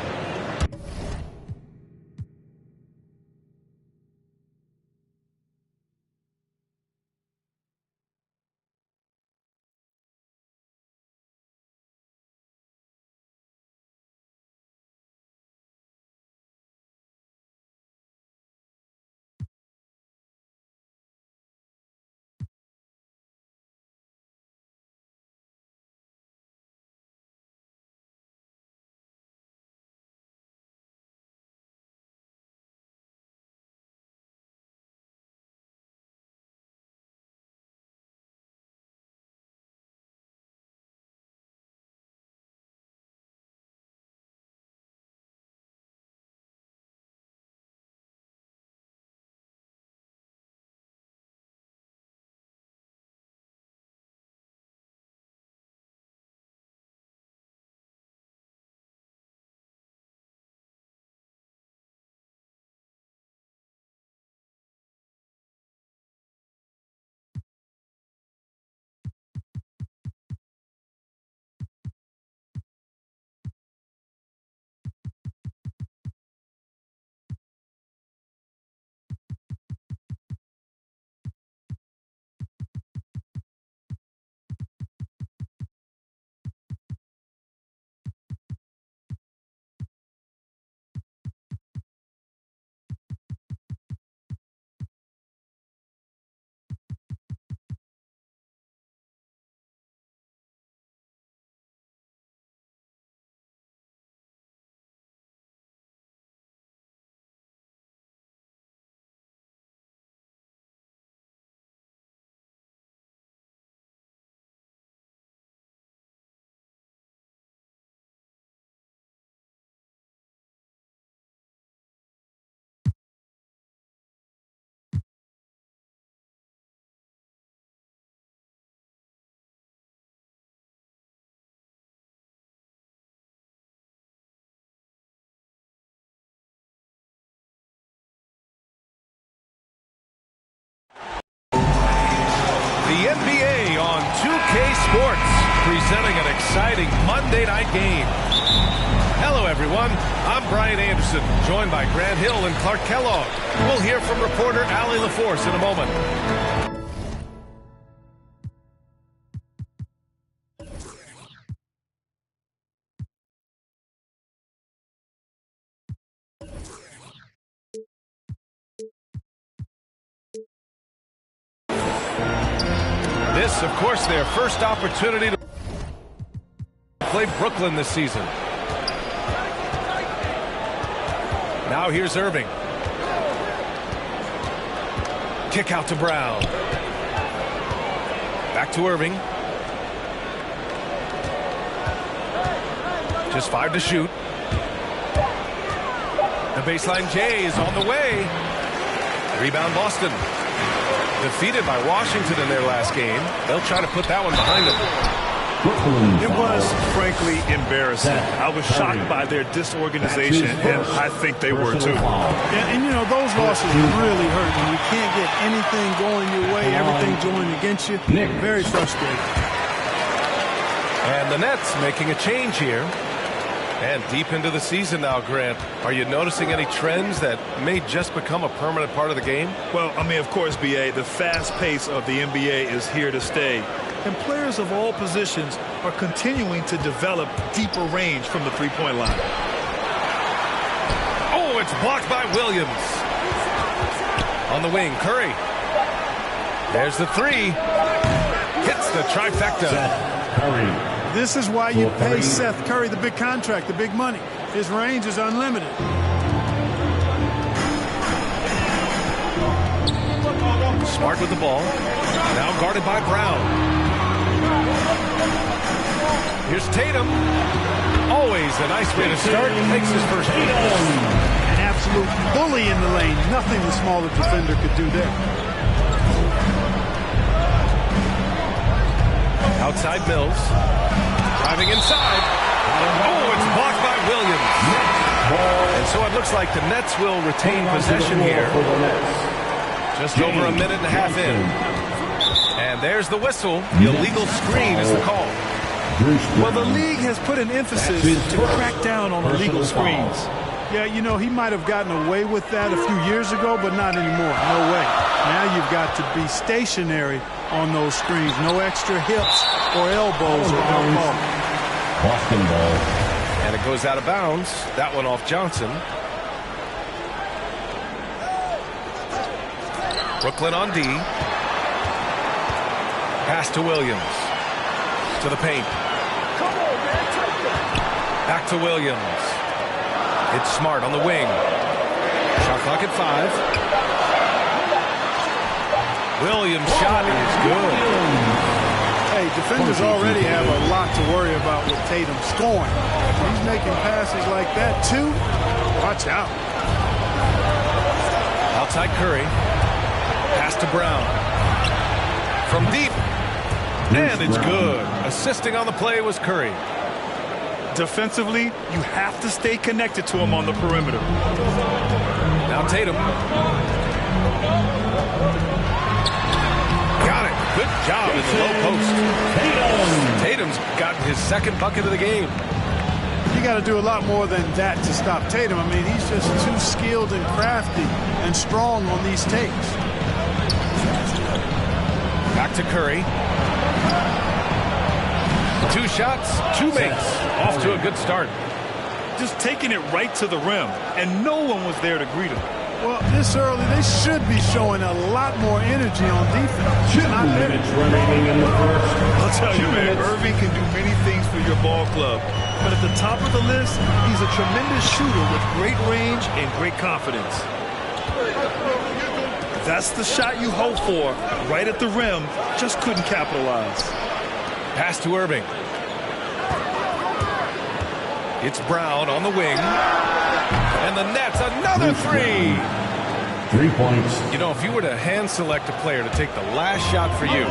presenting an exciting Monday night game. Hello, everyone. I'm Brian Anderson, joined by Grant Hill and Clark Kellogg. We'll hear from reporter Allie LaForce in a moment. This, of course, their first opportunity to play Brooklyn this season. Now here's Irving. Kick out to Brown. Back to Irving. Just 5 to shoot. The baseline J is on the way. Rebound Boston. Defeated by Washington in their last game. They'll try to put that one behind them. It was, frankly, embarrassing. I was shocked by their disorganization, and I think they were, too. And you know, those losses really hurt when you can't get anything going your way, everything's going against you. Very frustrating. And the Nets making a change here. And deep into the season now, Grant, are you noticing any trends that may just become a permanent part of the game? Well, I mean, of course, B.A., the fast pace of the NBA is here to stay. And players of all positions are continuing to develop deeper range from the three-point line. Oh, it's blocked by Williams. On the wing, Curry. There's the three. Hits the trifecta. Curry. This is why you pay Seth Curry the big contract, the big money. His range is unlimited. Smart with the ball. Now guarded by Brown. Here's Tatum. Always a nice way to start. Takes his first shot. An absolute bully in the lane. Nothing the smaller defender could do there. Outside Mills. Driving inside. Oh, it's blocked by Williams. And so it looks like the Nets will retain possession here. Just over a minute and a half in. And there's the whistle. The illegal screen is the call. Well, the league has put an emphasis to crack down on illegal screens. Yeah, you know, he might have gotten away with that a few years ago, but not anymore. No way. Now you've got to be stationary on those screens. No extra hips or elbows or no ball. Boston ball. And it goes out of bounds. That one off Johnson. Brooklyn on D. Pass to Williams. To the paint. Back to Williams. It's Smart on the wing. Shot clock at 5. Williams' shot is good. Hey, defenders already have a lot to worry about with Tatum scoring. If he's making passes like that, too, watch out. Outside Curry. Pass to Brown. From deep. And it's good. Assisting on the play was Curry. Defensively, you have to stay connected to him on the perimeter. Now Tatum. Got it. Good job in the low post. Tatum's gotten his second bucket of the game. You got to do a lot more than that to stop Tatum. I mean, he's just too skilled and crafty and strong on these takes. Back to Curry. 2 shots, 2 makes. Off to a good start. Just taking it right to the rim, and no one was there to greet him. Well, this early, they should be showing a lot more energy on defense. 2 minutes remaining in the first. I'll tell you, man, Irving can do many things for your ball club. But at the top of the list, he's a tremendous shooter with great range and great confidence. That's the shot you hope for, right at the rim. Just couldn't capitalize. Pass to Irving. It's Brown on the wing. And the Nets, another 3. 3 points. You know, if you were to hand select a player to take the last shot for you,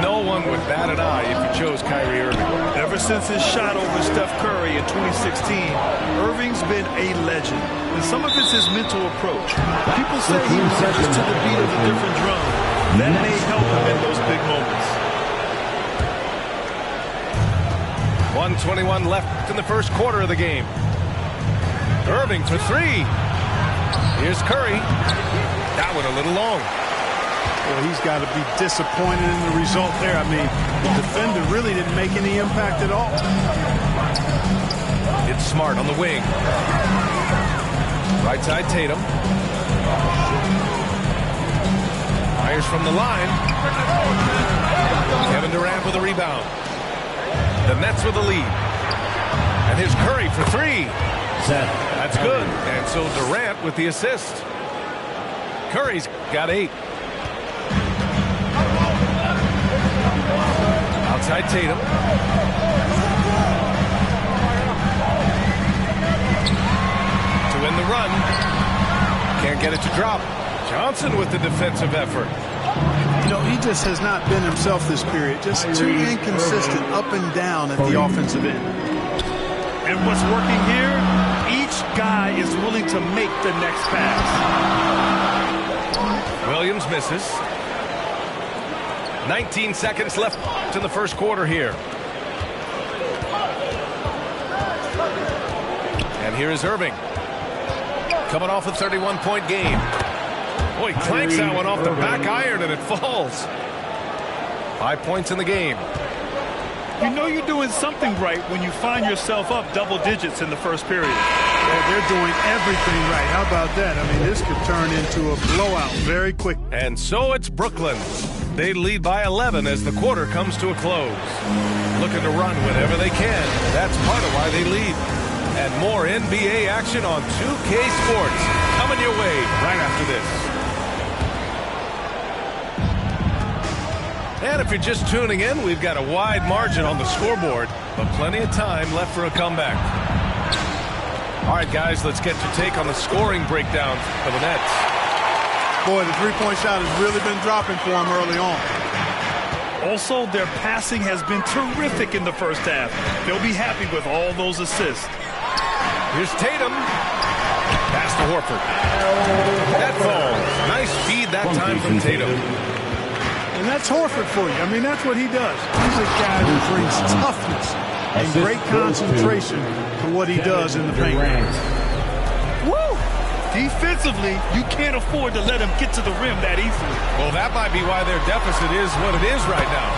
no one would bat an eye if you chose Kyrie Irving. Ever since his shot over Steph Curry in 2016, Irving's been a legend. And some of it's his mental approach. People say he marches to the beat of a different drum. That may help him in those big moments. 1:21 left in the first quarter of the game. Irving for three. Here's Curry. That one a little long. Well, he's got to be disappointed in the result there. I mean, the defender really didn't make any impact at all. It's Smart on the wing. Right side Tatum. Fires from the line. Kevin Durant with a rebound. The Nets with the lead. And here's Curry for three. That's good. And so Durant with the assist. Curry's got 8. Outside Tatum. To win the run. Can't get it to drop. Johnson with the defensive effort. You know, he just has not been himself this period. Just too inconsistent up and down at the offensive end. And what's working here, each guy is willing to make the next pass. Williams misses. 19 seconds left in the first quarter here. And here is Irving. Coming off a 31-point game. Boy, he clanks that one off the back iron and it falls. 5 points in the game. You know you're doing something right when you find yourself up double digits in the first period. Yeah, they're doing everything right. How about that? I mean, this could turn into a blowout very quick. And so it's Brooklyn. They lead by 11 as the quarter comes to a close. Looking to run whenever they can. That's part of why they lead. And more NBA action on 2K Sports coming your way right after this. And if you're just tuning in, we've got a wide margin on the scoreboard, but plenty of time left for a comeback. All right, guys, let's get your take on the scoring breakdown for the Nets. Boy, the three-point shot has really been dropping for him early on. Also, their passing has been terrific in the first half. They'll be happy with all those assists. Here's Tatum. Pass to Horford. That falls. Nice feed that time from Tatum. And that's Horford for you. I mean, that's what he does. He's a guy who brings toughness and great concentration to what he does in the paint. Woo! Defensively, you can't afford to let him get to the rim that easily. Well, that might be why their deficit is what it is right now.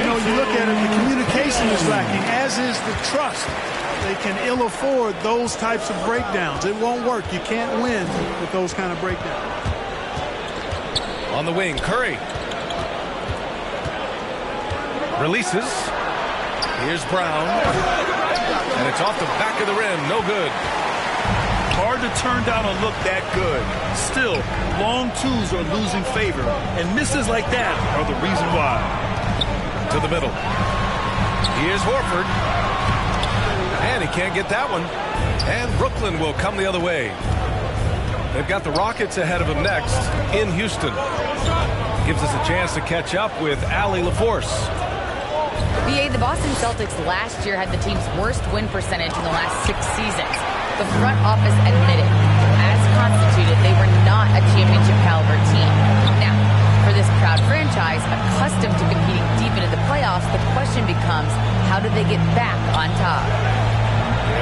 You know, you look at it, the communication is lacking, as is the trust. They can ill afford those types of breakdowns. It won't work. You can't win with those kind of breakdowns. On the wing, Curry. Releases. Here's Brown. And it's off the back of the rim. No good. Hard to turn down a look that good. Still, long twos are losing favor. And misses like that are the reason why. To the middle. Here's Horford. And he can't get that one. And Brooklyn will come the other way. They've got the Rockets ahead of them next in Houston. Gives us a chance to catch up with Allie LaForce. BA, the Boston Celtics last year had the team's worst win percentage in the last 6 seasons. The front office admitted, as constituted, they were not a championship caliber team. Now, for this proud franchise, accustomed to competing deep into the playoffs, the question becomes, how do they get back on top?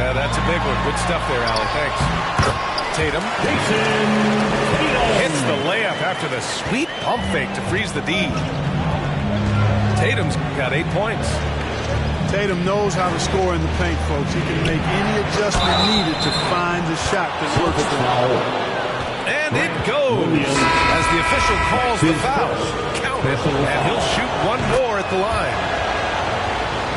Yeah, that's a big one. Good stuff there, Allie. Thanks. Tatum. Hits the layup after the sweet pump fake to freeze the D. Tatum's got 8 points. Tatum knows how to score in the paint, folks. He can make any adjustment needed to find the shot that works for him. And it goes as the official calls the foul. Count it, and he'll shoot one more at the line.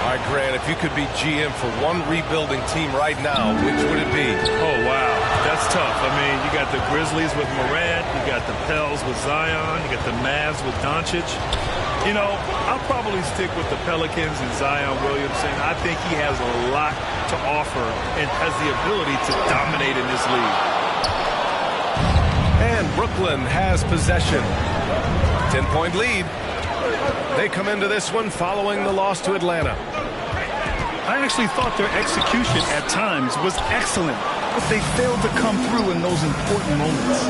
All right, Grant, if you could be GM for one rebuilding team right now, which would it be? Oh, wow. That's tough. I mean, you got the Grizzlies with Morant. You got the Pels with Zion. You got the Mavs with Doncic. You know, I'll probably stick with the Pelicans and Zion Williamson. I think he has a lot to offer and has the ability to dominate in this league. And Brooklyn has possession. 10-point lead. They come into this one following the loss to Atlanta. I actually thought their execution at times was excellent, but they failed to come through in those important moments.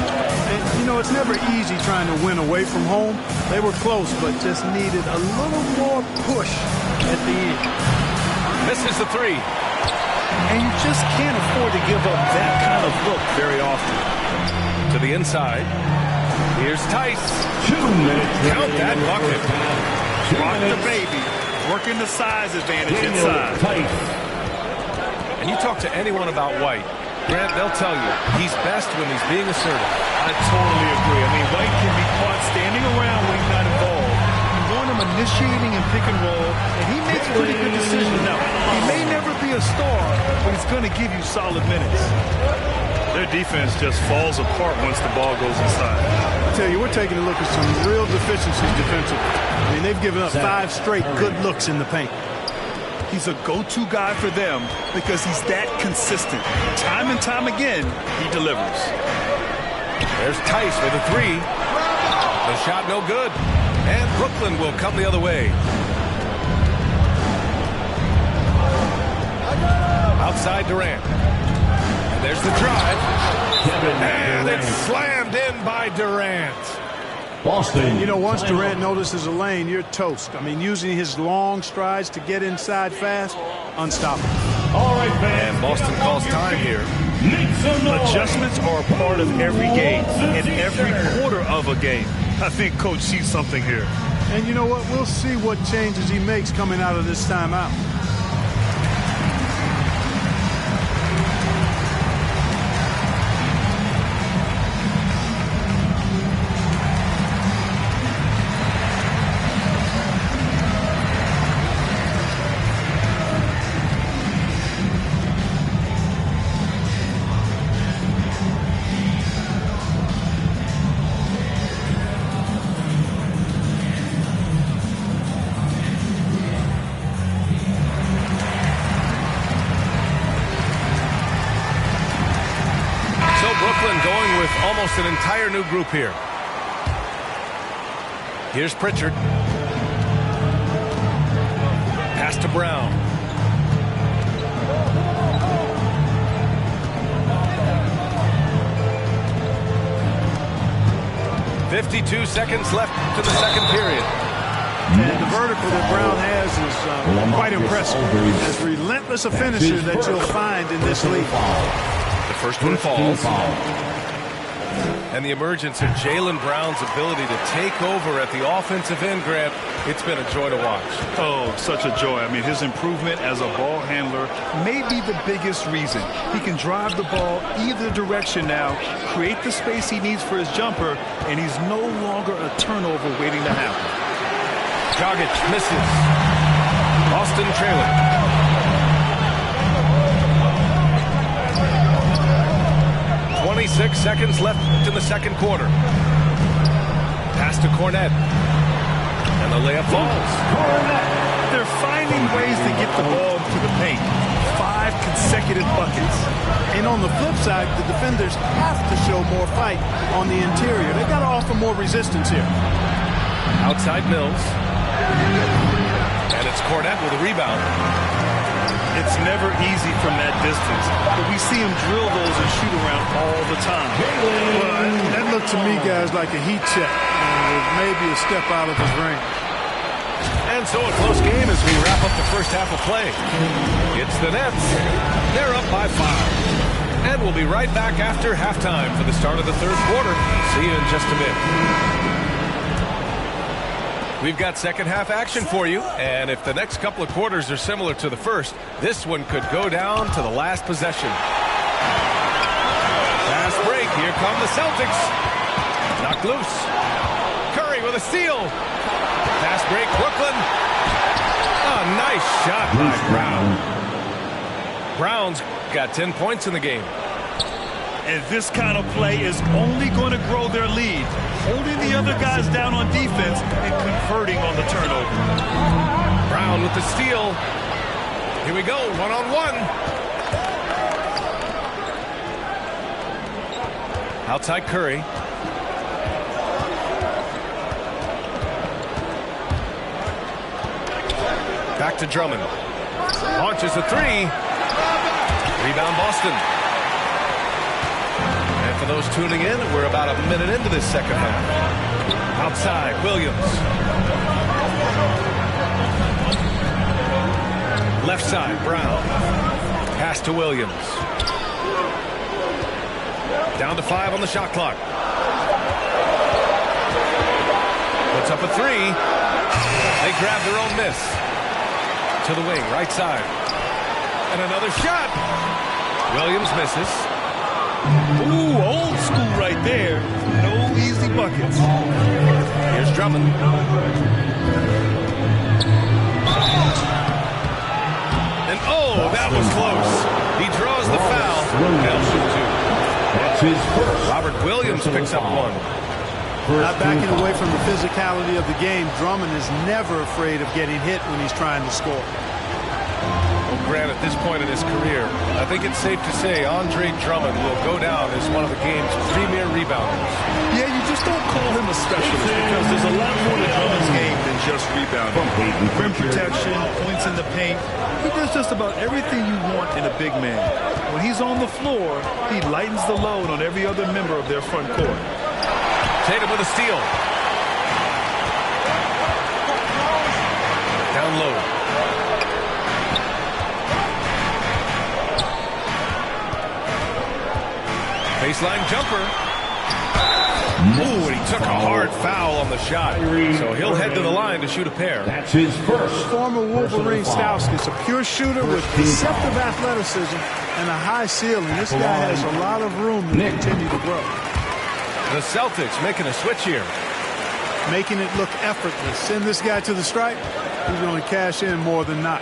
And, you know, it's never easy trying to win away from home. They were close, but just needed a little more push at the end. Misses. Misses the three. And you just can't afford to give up that kind of look very often. To the inside. Here's Tice. 2 minutes. Count that bucket. Rock the baby. Working the size advantage inside. And you talk to anyone about White, Grant, they'll tell you he's best when he's being assertive. I totally agree. I mean, White can be caught standing around when he's not involved. You want him initiating and pick and roll, and he makes pretty good decisions. Now, he may never be a star, but he's going to give you solid minutes. Their defense just falls apart once the ball goes inside. I tell you, we're taking a look at some real deficiencies defensively. I mean, they've given up 5 straight good looks in the paint. He's a go-to guy for them because he's that consistent. Time and time again, he delivers. There's Tice with a three. The shot no good. And Brooklyn will come the other way. Outside Durant. And there's the drive. And it's slammed in by Durant. Boston. You know, once Durant notices a lane, you're toast. I mean, using his long strides to get inside fast, unstoppable. All right, fans. And Boston calls time here. Adjustments are a part of every game, in every quarter of a game. I think Coach sees something here. And you know what? We'll see what changes he makes coming out of this timeout. An entire new group here. Here's Pritchard. Pass to Brown. "52 seconds left to the second period." And the vertical that Brown has is quite impressive. As relentless a finisher that you'll find in this league. The first one falls. And the emergence of Jaylen Brown's ability to take over at the offensive end, Grant, it's been a joy to watch. Oh, such a joy. I mean, his improvement as a ball handler may be the biggest reason. He can drive the ball either direction now, create the space he needs for his jumper, and he's no longer a turnover waiting to happen. Dragic misses. Boston trailing. 26 seconds left in the second quarter. Pass to Cornette. And the layup falls. They're finding ways to get the ball to the paint. 5 consecutive buckets. And on the flip side, the defenders have to show more fight on the interior. They've got to offer more resistance here. Outside Mills. And it's Cornette with a rebound. It's never easy from that distance, but we see him drill those and shoot around all the time. Well, that looked to me, guys, like a heat check. Maybe a step out of his range. And so a close game as we wrap up the first half of play. It's the Nets. They're up by 5. And we'll be right back after halftime for the start of the third quarter. See you in just a bit. We've got second half action for you, and if the next couple of quarters are similar to the first, this one could go down to the last possession. Fast break, here come the Celtics. Knocked loose. Curry with a steal. Fast break, Brooklyn. A nice shot by Brown. Brown's got 10 points in the game. And this kind of play is only going to grow their lead, holding the other guys down on defense and converting on the turnover. Brown with the steal. Here we go, one-on-one. Outside Curry. Back to Drummond. Launches a three. Rebound Boston. For those tuning in, we're about a minute into this second half. Outside, Williams. Left side, Brown. Pass to Williams. Down to 5 on the shot clock. Puts up a 3. They grab their own miss. To the wing, right side. And another shot. Williams misses. Ooh, old school right there. No easy buckets. Here's Drummond. And oh, that was close. He draws the foul. They'll shoot 2. That's his first. Robert Williams picks up 1. Not backing away from the physicality of the game. Drummond is never afraid of getting hit when he's trying to score. Well, Grant, at this point in his career, I think it's safe to say Andre Drummond will go down as one of the game's premier rebounders. Yeah, you just don't call him a specialist because there's a lot more to Drummond's game than just rebounding. Rim protection, points in the paint. He does just about everything you want in a big man. When he's on the floor, he lightens the load on every other member of their front court. Tatum with a steal. Down low. Baseline jumper. Ooh, and he took a hard foul on the shot. So he'll head to the line to shoot a pair. That's his first. Former Wolverine Stauskas is a pure shooter with deceptive athleticism and a high ceiling. This guy has a lot of room to continue to grow. The Celtics making a switch here. Making it look effortless. Send this guy to the stripe. He's going to cash in more than not.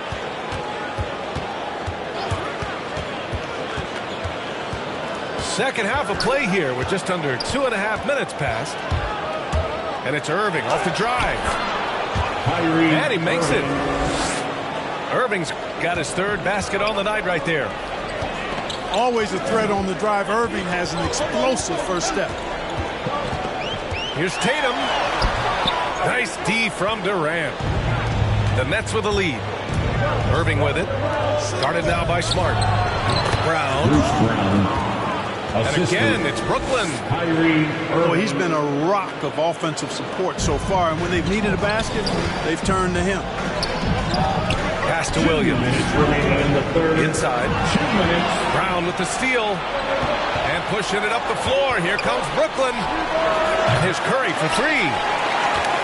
Second half of play here with just under 2.5 minutes passed. And it's Irving off the drive. And he makes it. Irving's got his 3rd basket on the night right there. Always a threat on the drive. Irving has an explosive first step. Here's Tatum. Nice D from Durant. The Nets with the lead. Irving with it. Guarded now by Smart. Brown. And again, it's Brooklyn. Well, he's been a rock of offensive support so far, and when they've needed a basket, they've turned to him. Pass to Williams. Inside. Brown with the steal. And pushing it up the floor. Here comes Brooklyn. And here's Curry for 3.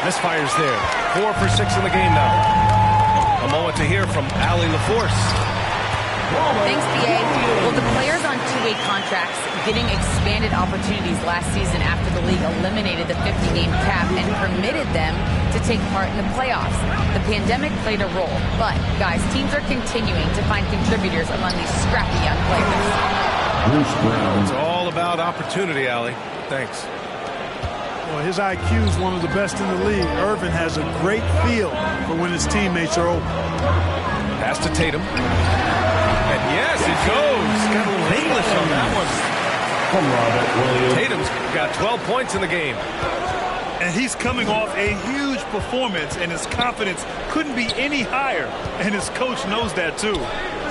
Misfires there. 4 for 6 in the game now. A moment to hear from Allie LaForce. Thanks, BA. Well, the players on two-way contracts getting expanded opportunities last season after the league eliminated the 50-game cap and permitted them to take part in the playoffs. The pandemic played a role, but, guys, teams are continuing to find contributors among these scrappy young players. It's all about opportunity, Allie. Thanks. Well, his IQ is one of the best in the league. Irvin has a great feel for when his teammates are open. Pass to Tatum. And yes, it goes. Got a little English on that one. Tatum's got 12 points in the game. And he's coming off a huge performance, and his confidence couldn't be any higher. And his coach knows that, too.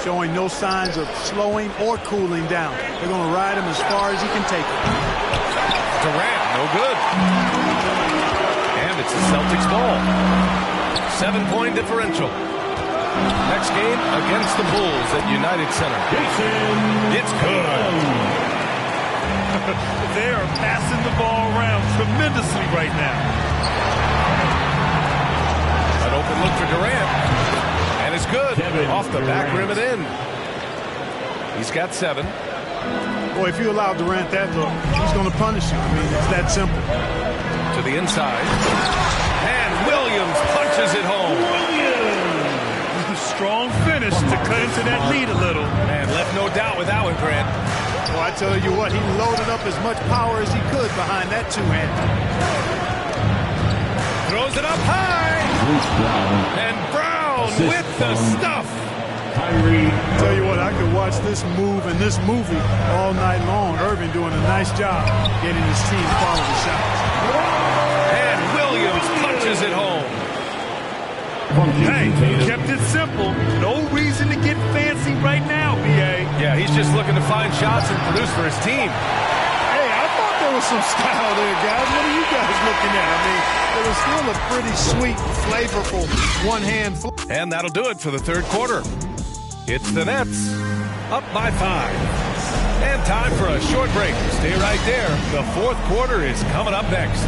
Showing no signs of slowing or cooling down. They're going to ride him as far as he can take it. Durant, no good. And it's the Celtics ball. 7-point differential. Next game against the Bulls at United Center. It's good. They are passing the ball around tremendously right now. An open look for Durant. And it's good. Off the back rim and in. He's got 7. Boy, if you allow Durant that look, he's going to punish you. I mean, it's that simple. To the inside. And Williams punches it home. Strong finish to cut into that lead a little. Man, left no doubt with that one, Grant. Well, I tell you what, he loaded up as much power as he could behind that two-hand. Throws it up high. And Brown with the stuff. Tell you what, I could watch this move and this movie all night long. Irving doing a nice job getting his team quality shots. And Williams punches it home. Hey, kept it simple. No reason to get fancy right now, B.A. Yeah, he's just looking to find shots and produce for his team. Hey, I thought there was some style there, guys. What are you guys looking at? I mean, it was still a pretty sweet, flavorful one-hand. And that'll do it for the third quarter. It's the Nets up by 5. And time for a short break. Stay right there. The fourth quarter is coming up next.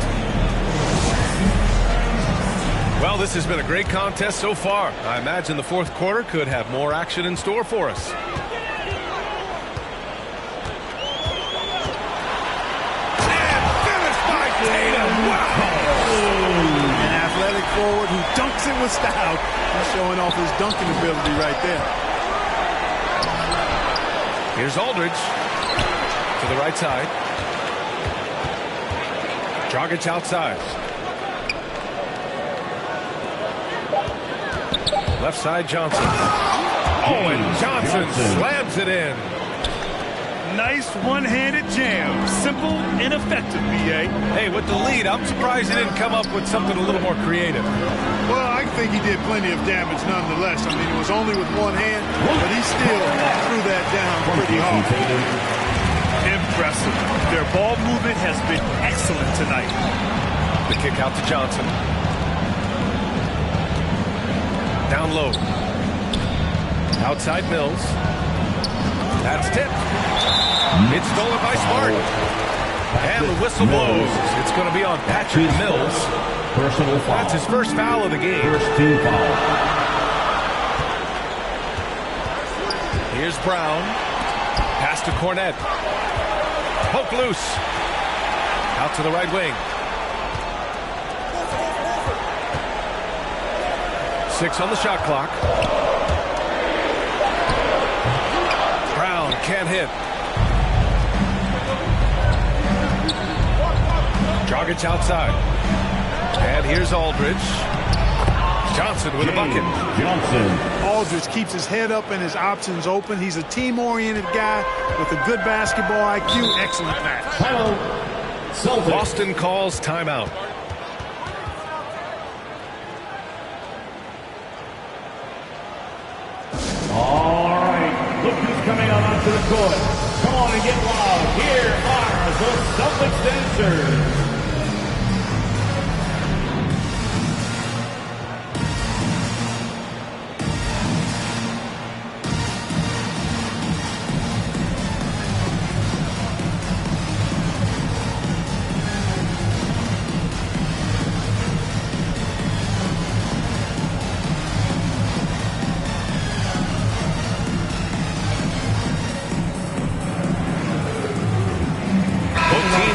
Well, this has been a great contest so far. I imagine the fourth quarter could have more action in store for us. And finished by Tatum. Wow! An athletic forward who dunks it with style. He's showing off his dunking ability right there. Here's Aldridge to the right side. Dragic outside. Left side, Johnson. Oh, and Johnson slams it in. Nice one-handed jam. Simple and effective, B.A. Hey, with the lead, I'm surprised he didn't come up with something a little more creative. Well, I think he did plenty of damage nonetheless. I mean, it was only with one hand, but he still threw that down pretty hard. Impressive. Their ball movement has been excellent tonight. The kick out to Johnson. Down low. Outside Mills. That's tipped. It's stolen by Smart. And the whistle blows. It's going to be on Patrick Mills. Personal foul. That's his first foul of the game. First team foul. Here's Brown. Pass to Cornette. Poke loose. Out to the right wing. 6 on the shot clock. Brown can't hit. Dragic outside. And here's Aldridge. Johnson with a bucket. Johnson. Aldridge keeps his head up and his options open. He's a team-oriented guy with a good basketball IQ. Excellent pass. Timeout. Boston calls timeout. All right. Look who's coming out onto the court. Come on and get loud. Here are the Celtics dancers.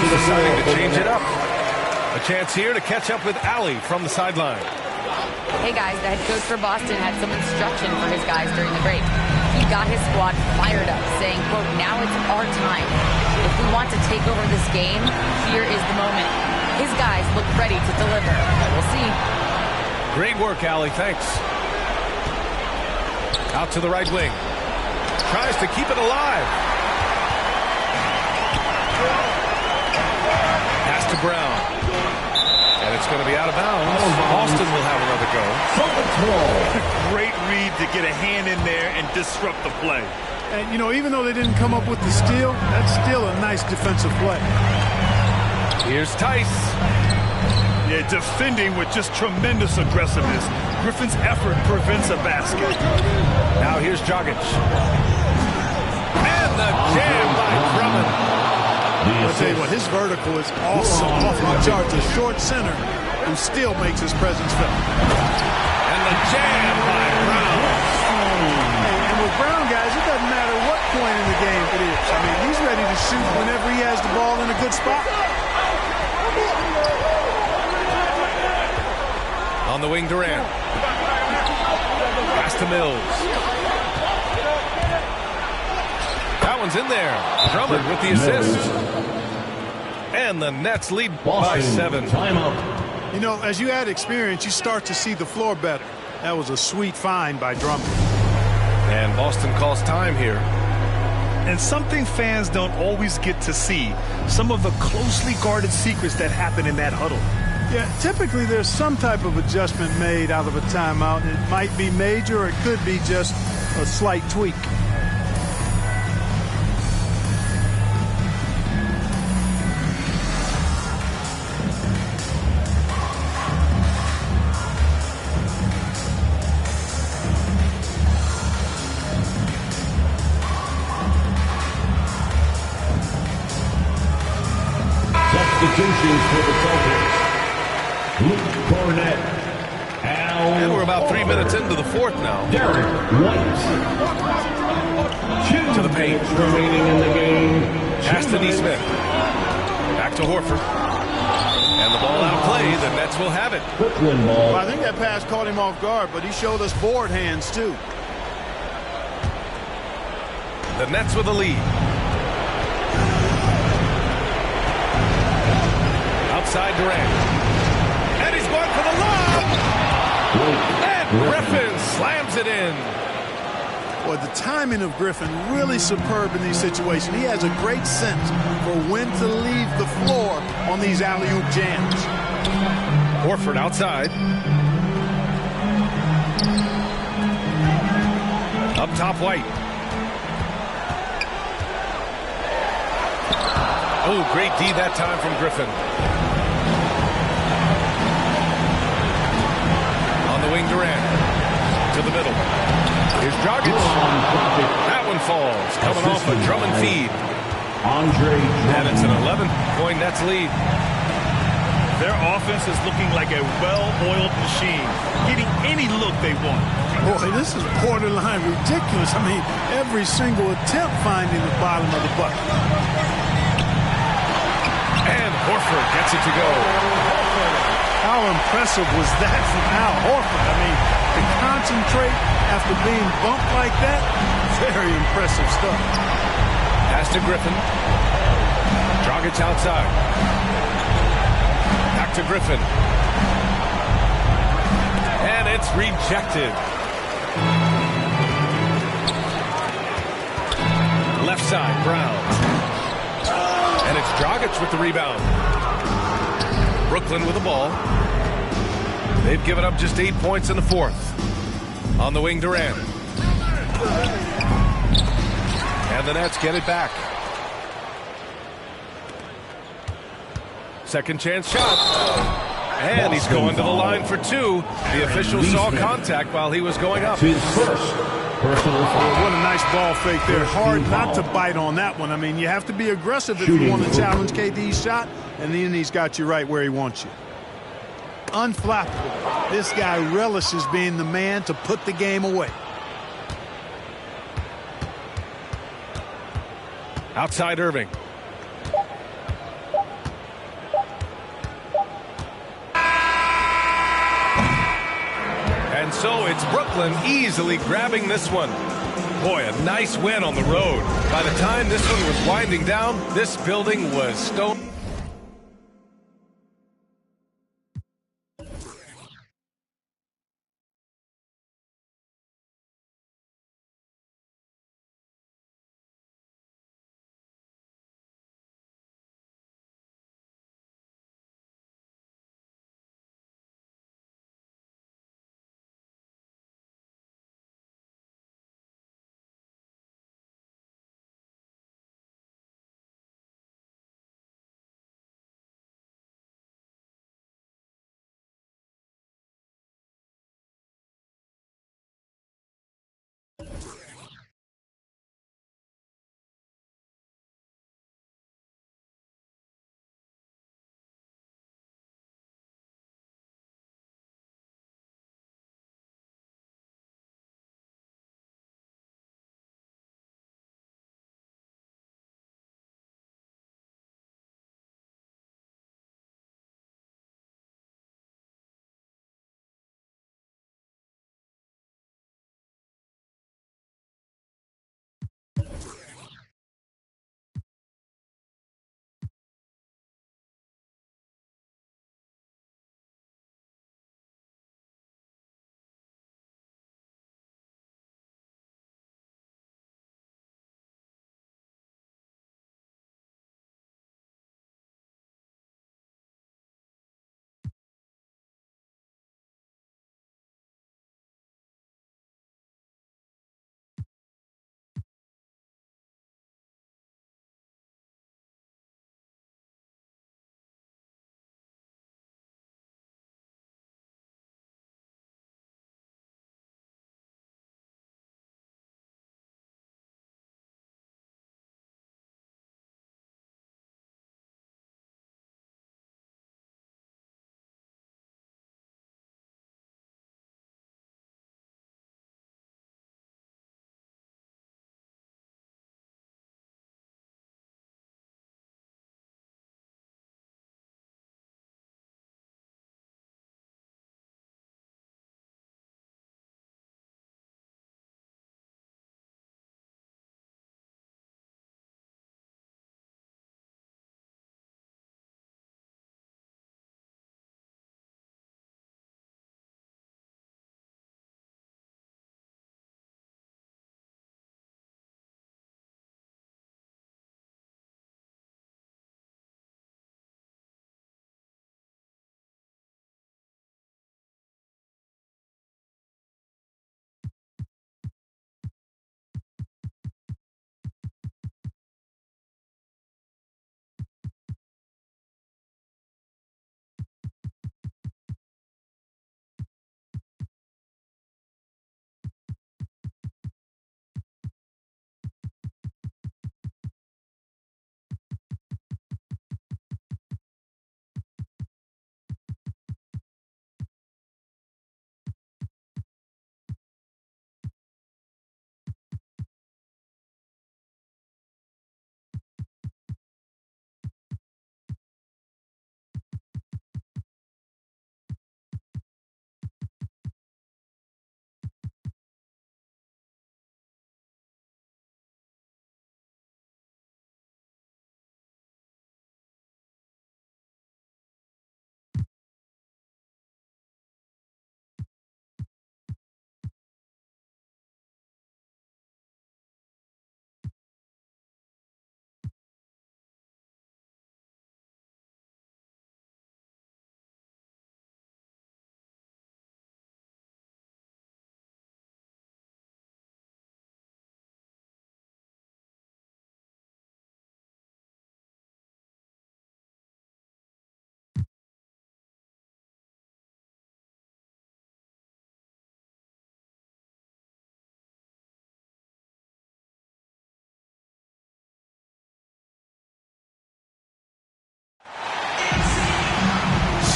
Deciding to change it up. A chance here to catch up with Allie from the sideline. Hey guys, the head coach for Boston had some instruction for his guys during the break. He got his squad fired up, saying, quote, now it's our time. If we want to take over this game, here is the moment. His guys look ready to deliver. We'll see. Great work, Allie. Thanks. Out to the right wing. Tries to keep it alive. Pass to Brown. And it's going to be out of bounds. Boston will have another go. Great read to get a hand in there and disrupt the play. And, you know, even though they didn't come up with the steal, that's still a nice defensive play. Here's Tice. Yeah, defending with just tremendous aggressiveness. Griffin's effort prevents a basket. Now here's Dragic. And the jam by Drummond. I'll tell you what, his vertical is awesome off the charts. A short center who still makes his presence felt. And the jam by Brown. And with Brown, guys, it doesn't matter what point in the game it is. I mean, he's ready to shoot whenever he has the ball in a good spot. On the wing, Durant. Pass to Mills. That one's in there. Drummond with the assist. And the Nets lead by 7. Timeout. You know, as you add experience, you start to see the floor better. That was a sweet find by Drummond. And Boston calls time here. And something fans don't always get to see. Some of the closely guarded secrets that happen in that huddle. Yeah, typically there's some type of adjustment made out of a timeout. It might be major or it could be just a slight tweak. Substitutions for the Celtics. Luke Cornett. And we're about 3 minutes into the fourth now. Derek White. To the paint. Remaining in the game. Pass to Neesmith. Back to Horford. And the ball out of play. The Nets will have it. Brooklyn ball. Well, I think that pass caught him off guard, but he showed us board hands, too. The Nets with the lead. Outside Durant. And he's going for the lob. And Griffin slams it in. Boy, the timing of Griffin really superb in these situations. He has a great sense for when to leave the floor on these alley-oop jams. Horford outside. Up top, White. Oh, great D that time from Griffin. On the wing, Durant. To the middle. Here's Dragic. That one falls. Coming off a drum and feed. And it's an 11-point Nets lead. Their offense is looking like a well-oiled machine, getting any look they want. Boy, this is borderline ridiculous. I mean, every single attempt finding the bottom of the bucket. And Horford gets it to go. How impressive was that from Al Horford? I mean, to concentrate after being bumped like that, very impressive stuff. Pass to Griffin. Dragic outside. Back to Griffin. And it's rejected. Left side, Brown. And it's Dragic with the rebound. Brooklyn with the ball. They've given up just 8 points in the fourth. On the wing, Durant. And the Nets get it back. Second chance shot. And he's going to the line for two. The official saw contact while he was going up. His first personal foul. What a nice ball fake there. Hard not to bite on that one. I mean, you have to be aggressive if you want to challenge KD's shot, and then he's got you right where he wants you. Unflappable. This guy relishes being the man to put the game away. Outside Irving. And so it's Brooklyn easily grabbing this one. Boy, a nice win on the road. By the time this one was winding down, this building was stone.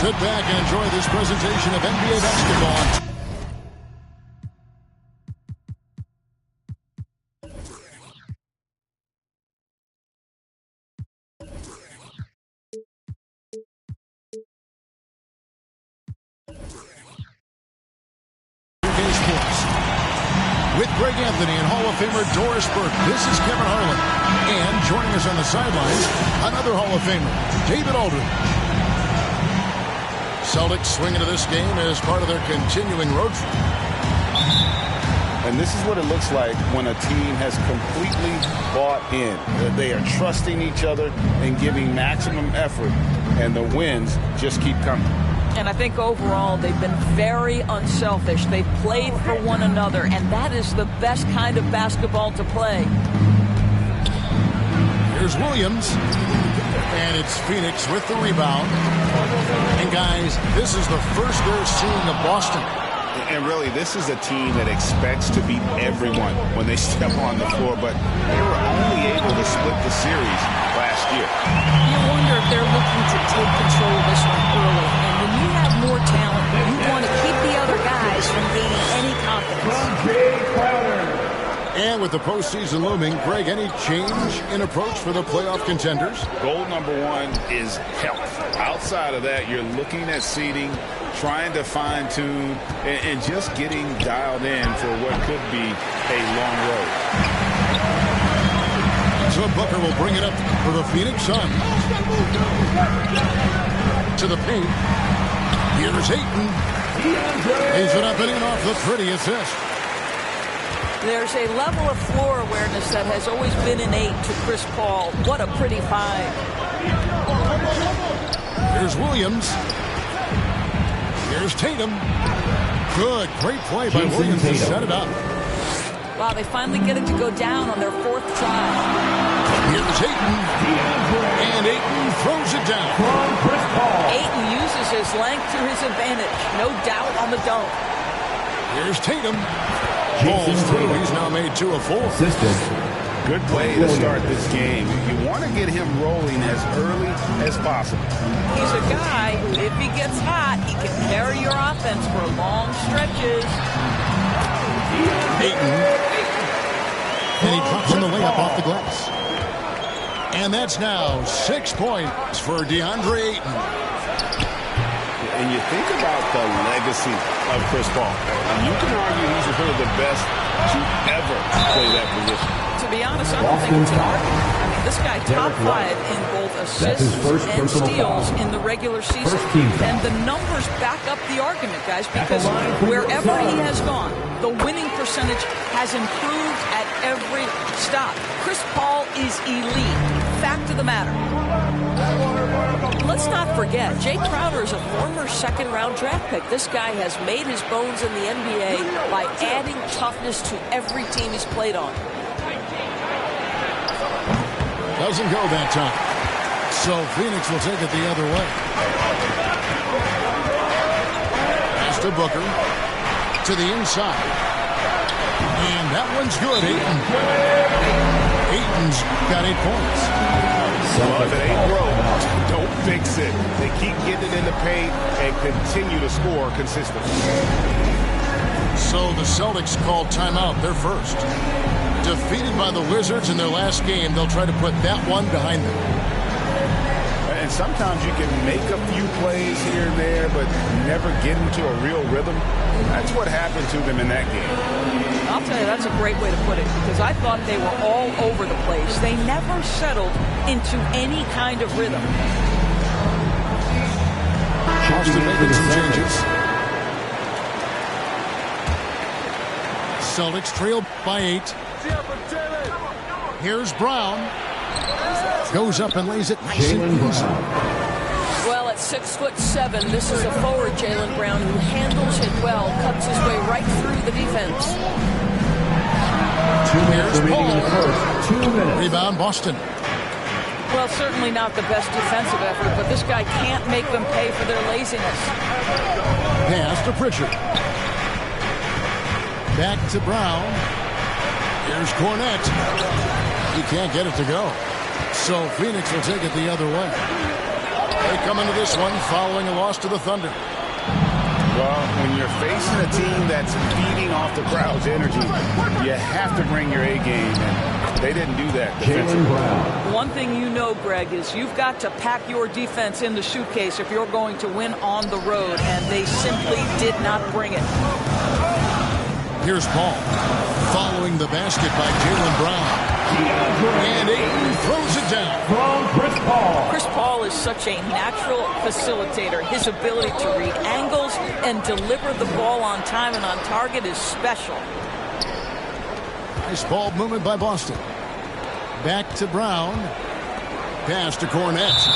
Sit back and enjoy this presentation of NBA basketball. With Greg Anthony and Hall of Famer Doris Burke, this is Kevin Harlan. And joining us on the sidelines, another Hall of Famer, David Aldridge. Celtics swing into this game as part of their continuing road trip. And this is what it looks like when a team has completely bought in. They are trusting each other and giving maximum effort, and the wins just keep coming. And I think overall they've been very unselfish. They've played for one another, and that is the best kind of basketball to play. Here's Williams, and it's Phoenix with the rebound. And guys, this is the first they're seeing of Boston. And really, this is a team that expects to beat everyone when they step on the floor, but they were only able to split the series last year. You wonder if they're looking to take control of this one early. And when you have more talent, you want to keep the other guys from gaining any confidence. And with the postseason looming, Greg, any change in approach for the playoff contenders? Goal number one is health. Outside of that, you're looking at seeding, trying to fine-tune, and just getting dialed in for what could be a long road. So Booker will bring it up for the Phoenix Suns. To the paint. Here's Ayton. Lays it up and in off the pretty assist. There's a level of floor awareness that has always been innate to Chris Paul. What a pretty find. Here's Williams. Here's Tatum. Good. Great play by Williams to set it up. Wow, they finally get it to go down on their fourth try. Here's Ayton. And Ayton throws it down. Ayton uses his length to his advantage. No doubt on the dunk. Here's Tatum. Balls through. He's now made 2 of 4. Good play to start this game. You want to get him rolling as early as possible. He's a guy who, if he gets hot, he can carry your offense for long stretches. Ayton. And he drops on the layup off the glass. And that's now 6 points for DeAndre Ayton. And you think about the legacy of Chris Paul. And you can argue he's one of the best to ever play that position. To be honest, I don't think it's an argument. I mean, this guy top 5 in both assists and steals in the regular season. And the numbers back up the argument, guys, because wherever he has gone, the winning percentage has improved at every stop. Chris Paul is elite. Fact of the matter. Let's not forget, Jay Crowder is a former second-round draft pick. This guy has made his bones in the NBA by adding toughness to every team he's played on. Doesn't go that time. So Phoenix will take it the other way. Pass to Booker. To the inside. And that one's good. Ayton's got 8 points. Well, if it ain't broke, don't fix it. They keep getting it in the paint and continue to score consistently. So the Celtics called timeout. They're first. Defeated by the Wizards in their last game, they'll try to put that one behind them. And sometimes you can make a few plays here and there, but never get into a real rhythm. That's what happened to them in that game. I'll tell you, that's a great way to put it, because I thought they were all over the place. They never settled into any kind of rhythm. Boston making some changes. Celtics trail by 8. Here's Brown. Goes up and lays it nice and easy. Well, at 6'7", this is a forward, Jaylen Brown, who handles it well, cuts his way right through the defense. 2 minutes remaining in the first. 2 minutes. Rebound, Boston. Well, certainly not the best defensive effort, but this guy can't make them pay for their laziness. Pass to Pritchard. Back to Brown. Here's Cornette. He can't get it to go. So Phoenix will take it the other way. They come into this one following a loss to the Thunder. Well, when you're facing a team that's feeding off the crowd's energy, you have to bring your A game, and they didn't do that defensively. One thing you know, Greg, is you've got to pack your defense in the suitcase if you're going to win on the road, and they simply did not bring it. Here's Paul, following the basket by Jaylen Brown. And Ayton throws it down. From Chris Paul. Chris Paul is such a natural facilitator. His ability to read angles and deliver the ball on time and on target is special. Nice ball movement by Boston. Back to Brown. Pass to Cornette.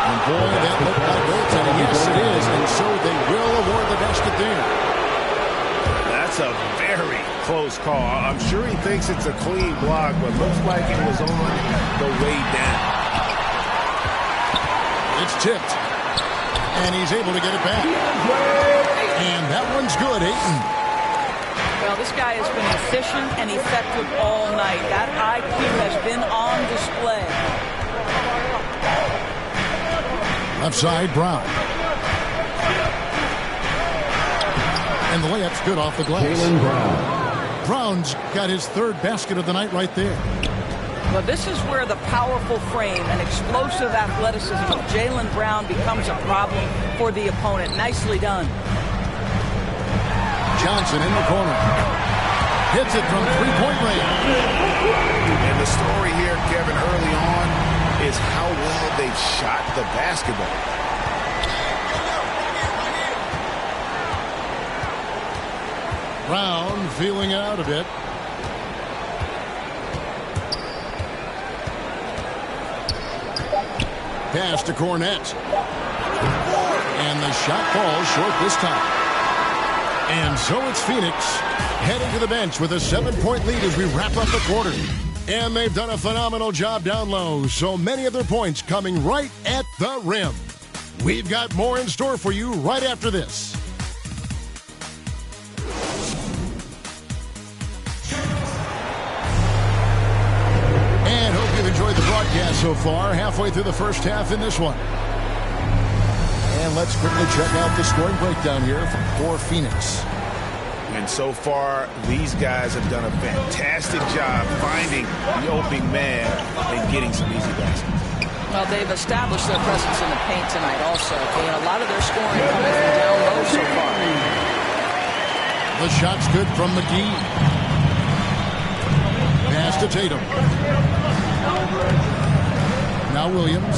And boy, that looked like goaltending. Yes, it is. And so they will award the basket there. That's a very close call. I'm sure he thinks it's a clean block, but looks like it was on the way down. It's tipped. And he's able to get it back. And that one's good, Ayton. Well, this guy has been efficient and effective all night. That IQ has been on display. Left side, Brown. And the layup's good off the glass. Jaylen Brown. Brown's got his third basket of the night right there. Well, this is where the powerful frame and explosive athleticism of Jaylen Brown becomes a problem for the opponent. Nicely done. Johnson in the corner. Hits it from three-point range. And the story here, Kevin, early on is how well they've shot the basketball. Brown feeling out a bit. Pass to Cornette. And the shot falls short this time. And so it's Phoenix heading to the bench with a 7-point lead as we wrap up the quarter. And they've done a phenomenal job down low. So many of their points coming right at the rim. We've got more in store for you right after this. Enjoyed the broadcast so far, halfway through the first half in this one. And let's quickly check out the scoring breakdown here for Phoenix. And so far, these guys have done a fantastic job finding the opening man and getting some easy baskets. Well, they've established their presence in the paint tonight also. And a lot of their scoring coming from down low so far. The shot's good from McGee. Pass to Tatum. Now Williams.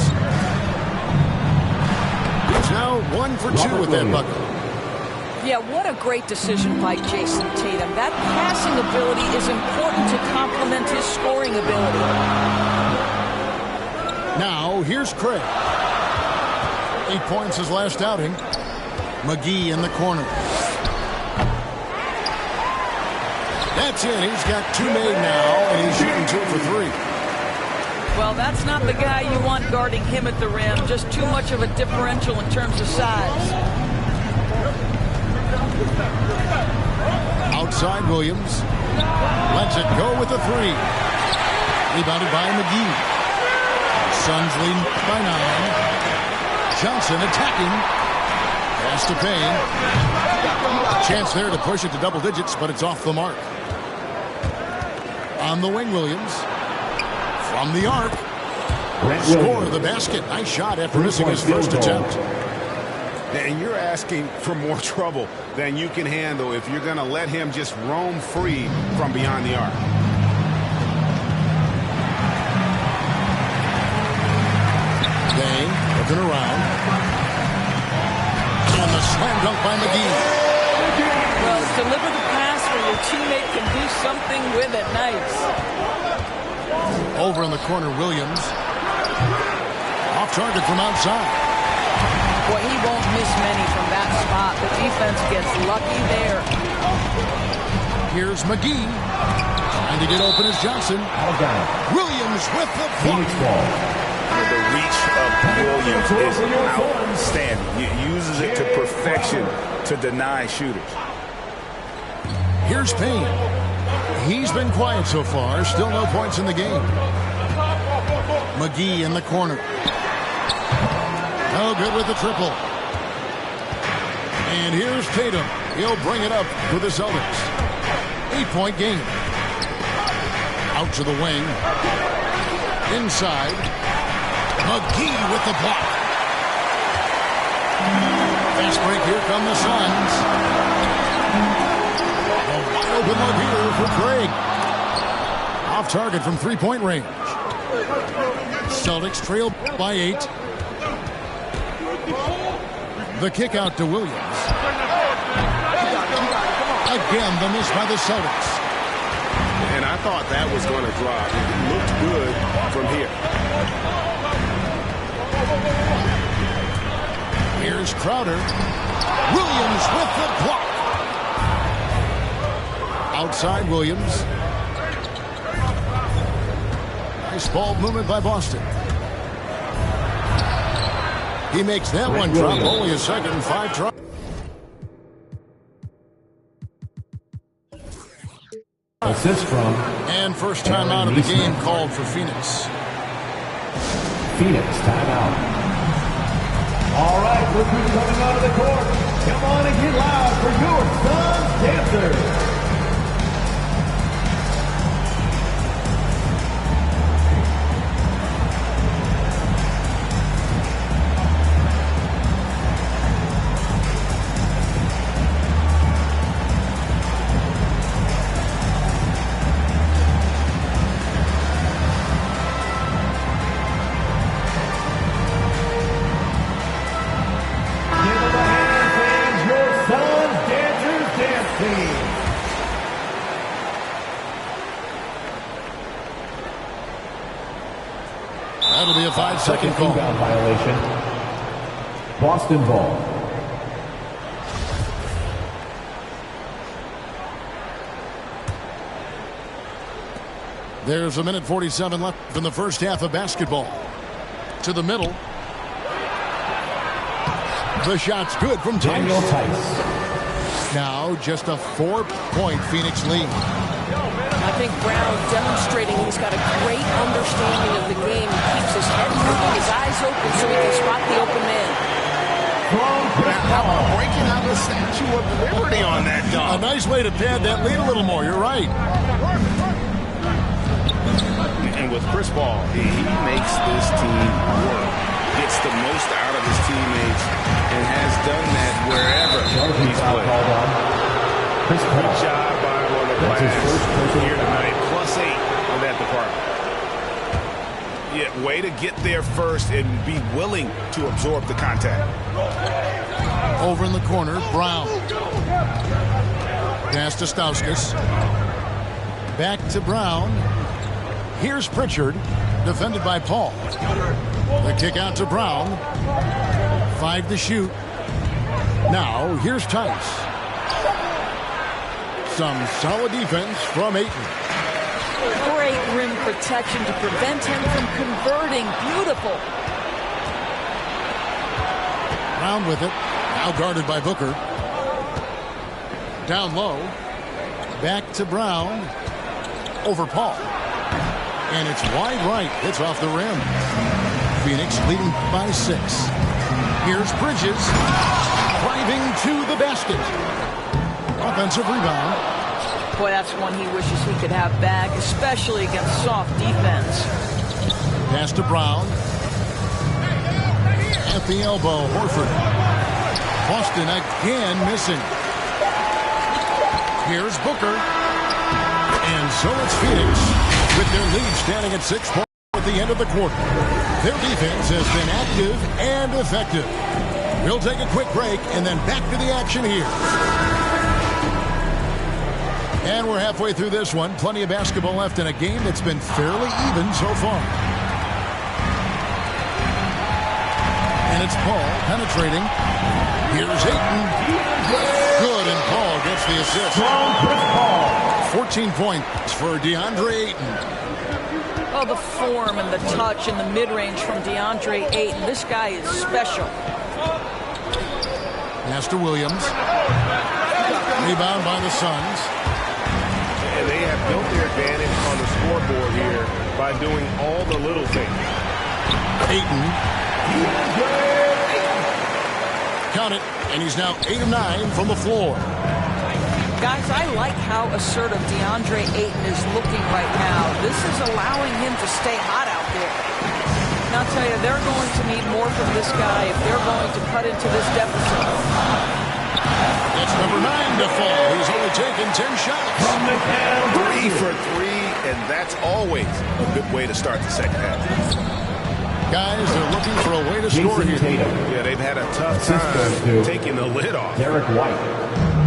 He's now 1 for 2 with that bucket. Yeah, what a great decision by Jason Tatum. That passing ability is important to complement his scoring ability. Now here's Craig. 8 points his last outing. McGee in the corner. That's it. He's got 2 made now, and he's shooting 2 for 3. Well, that's not the guy you want guarding him at the rim. Just too much of a differential in terms of size. Outside Williams. Lets it go with a 3. Rebounded by McGee. Suns lead by 9. Johnson attacking. Pass to Payne. Chance there to push it to double digits, but it's off the mark. On the wing, Williams. From the arc. Score the basket. Nice shot after missing his first attempt. And you're asking for more trouble than you can handle if you're going to let him just roam free from beyond the arc. Dane looking around. And the slam dunk by McGee. Well, deliver the pass where your teammate can do something with it. Nice. Over in the corner, Williams. Off target from outside. Boy, he won't miss many from that spot. The defense gets lucky there. Here's McGee. Trying to get open as Johnson. Williams with the Phoenix ball. The reach of Williams is outstanding. He uses it to perfection to deny shooters. Here's Payne. He's been quiet so far. Still no points in the game. McGee in the corner. No good with the triple. And here's Tatum. He'll bring it up for the Celtics. 8-point game. Out to the wing. Inside. McGee with the block. Fast break. Here come the Suns. A wide open look here for Craig. Off target from three-point range. Celtics trail by 8. The kick out to Williams. Again, the miss by the Celtics. And I thought that was going to drop. It looked good from here. Here's Crowder. Williams with the block. Outside Williams. Nice ball movement by Boston. He makes that one drop. Only a second and 5 try. Assist from. And first time out of the game called for Phoenix. Phoenix timeout. All right, look who's coming onto the court. Come on and get loud for your Suns dancers. That'll be a 5-second call. Inbound violation. Boston ball. There's a minute 47 left in the first half of basketball. To the middle. The shot's good from Daniel Tice. Tice. Now just a 4-point Phoenix lead. I think Brown demonstrating he's got a great understanding of the game. He keeps his head moving, his eyes open so he can spot the open man. How about breaking out the Statue of Liberty on that dunk? A nice way to pad that lead a little more. You're right. And with Chris Paul, he makes this team work. Gets the most out of his teammates and has done that wherever he's played. Good job by one of the class here tonight. +8 on that department. Yeah, way to get there first and be willing to absorb the contact. Over in the corner, Brown. Pass to Stauskas. Back to Brown. Here's Pritchard, defended by Paul. The kick out to Brown. 5 to shoot. Now, here's Tice. Some solid defense from Ayton. Great rim protection to prevent him from converting. Beautiful. Brown with it. Now guarded by Booker. Down low. Back to Brown. Over Paul. And it's wide right. It's off the rim. Phoenix leading by 6. Here's Bridges. Driving to the basket. Offensive rebound. Boy, that's one he wishes he could have back, especially against soft defense. Pass to Brown. At the elbow, Horford. Boston again missing. Here's Booker. And so it's Phoenix with their lead standing at 6 points at the end of the quarter. Their defense has been active and effective. We'll take a quick break and then back to the action here. And we're halfway through this one. Plenty of basketball left in a game that's been fairly even so far. And it's Paul penetrating. Here's Ayton. Good, and Paul gets the assist. 14 points for DeAndre Ayton. Oh, the form and the touch and the mid-range from DeAndre Ayton. This guy is special. Pass to Williams. Rebound by the Suns. And they have built their advantage on the scoreboard here by doing all the little things. Ayton. count it, and he's now 8 of 9 from the floor. Guys, I like how assertive DeAndre Ayton is looking right now. This is allowing him to stay hot out there. And I'll tell you, they're going to need more from this guy if they're going to cut into this deficit. That's number 9 to fall. He's only taken 10 shots. 3 for 3, and that's always a good way to start the second half. Guys, they're looking for a way to score here. Yeah, they've had a tough time taking the lid off. Derek White.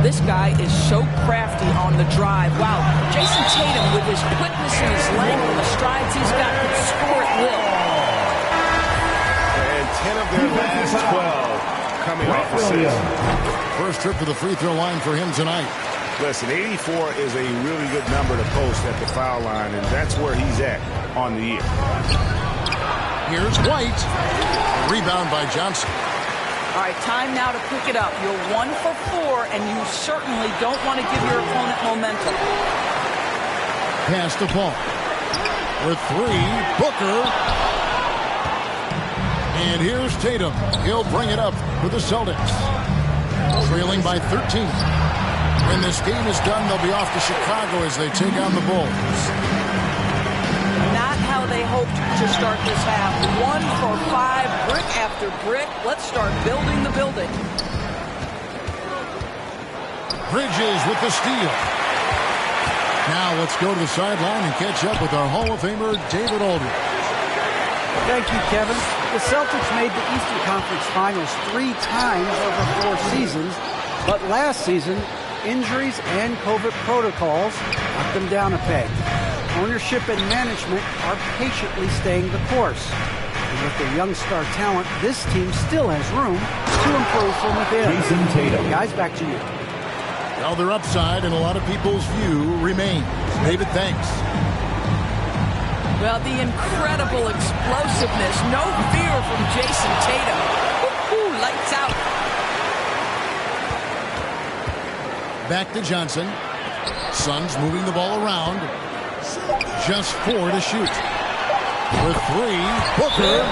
This guy is so crafty on the drive. Wow, Jason Tatum, with his quickness and his length and the strides he's got, can score at will. And 10 of their last 12 coming off assists. First trip to the free throw line for him tonight. Listen, 84 is a really good number to post at the foul line, and that's where he's at on the year. Here's White. Rebound by Johnson. All right, time now to pick it up. You're 1 for 4, and you certainly don't want to give your opponent momentum. Pass to Paul. For 3, Booker. And here's Tatum. He'll bring it up for the Celtics. Trailing by 13. When this game is done, they'll be off to Chicago as they take on the Bulls. Not how they hoped to start this half. 1 for 5, brick after brick. Let's start building the building. Bridges with the steal. Now let's go to the sideline and catch up with our Hall of Famer, David Aldridge. Thank you, Kevin. The Celtics made the Eastern Conference Finals 3 times over 4 seasons, but last season, injuries and COVID protocols knocked them down a peg. Ownership and management are patiently staying the course. And with their young star talent, this team still has room to improve from within. Jason Tatum. Guys, back to you. Well, their upside in a lot of people's view remains. David, thanks. Well, the incredible explosiveness, no fear from Jason Tatum. Woo-hoo, lights out. Back to Johnson. Suns moving the ball around. Just 4 to shoot. For 3, Booker.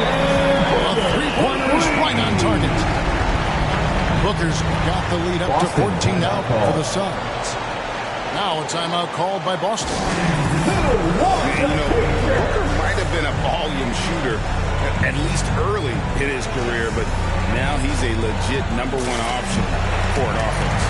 A three-pointer is right on target. Booker's got the lead up to 14 now for the Suns. Now a timeout called by Boston. Booker might have been a volume shooter, at least early in his career, but now he's a legit number 1 option for an offense.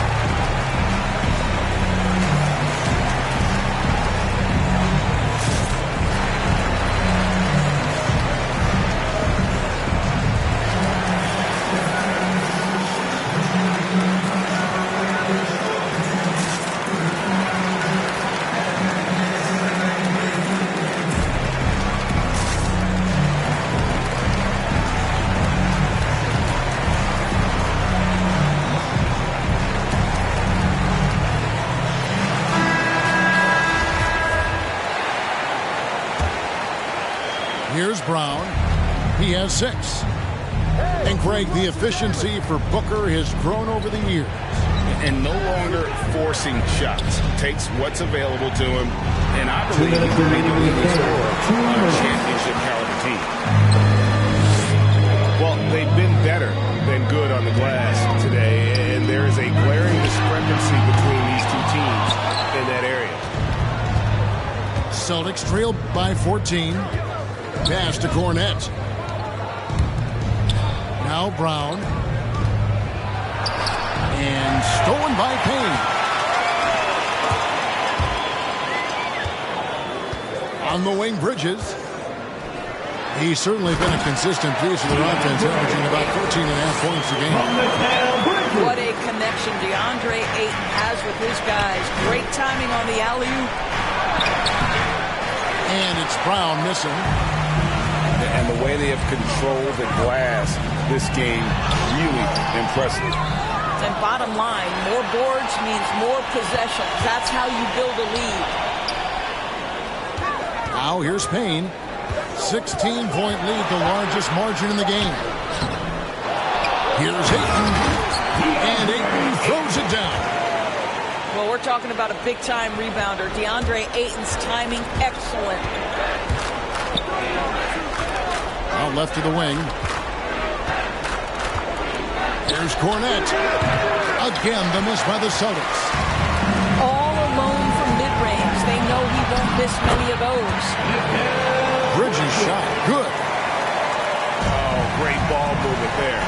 Here's Brown. He has 6. And Greg, the efficiency for Booker has grown over the years. And no longer forcing shots. Takes what's available to him. And I believe he can make a leading scorer on a championship caliber team. Well, they've been better than good on the glass today. And there is a glaring discrepancy between these two teams in that area. Celtics trail by 14. Pass to Cornette. Now Brown. And stolen by Payne. On the wing, Bridges. He's certainly been a consistent piece of their offense, averaging about 14.5 points a game. What a connection DeAndre Ayton has with his guys. Great timing on the alley-oop. And it's Brown missing. And the way they have controlled the glass this game, really impressive. And bottom line, more boards means more possessions. That's how you build a lead. Now here's Payne. 16-point lead, the largest margin in the game. Here's Ayton. And Ayton throws it down. Well, we're talking about a big-time rebounder. DeAndre Ayton's timing, excellent. Out left to the wing. Here's Cornette. Again, the miss by the Celtics. All alone from mid-range. They know he won't miss many of those. Bridges shot. Good. Oh, great ball movement there.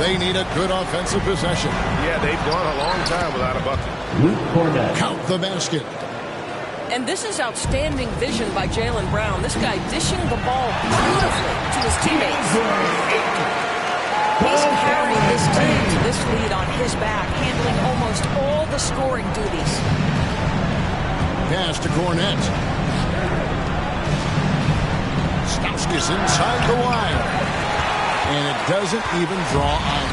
They need a good offensive possession. Yeah, they've gone a long time without a bucket. Luke Cornette. Count the basket. And this is outstanding vision by Jaylen Brown. This guy dishing the ball beautifully to his teammates. He's carried this team to this lead on his back, handling almost all the scoring duties. Pass to Cornette. Stauskas inside the line. And it doesn't even draw on.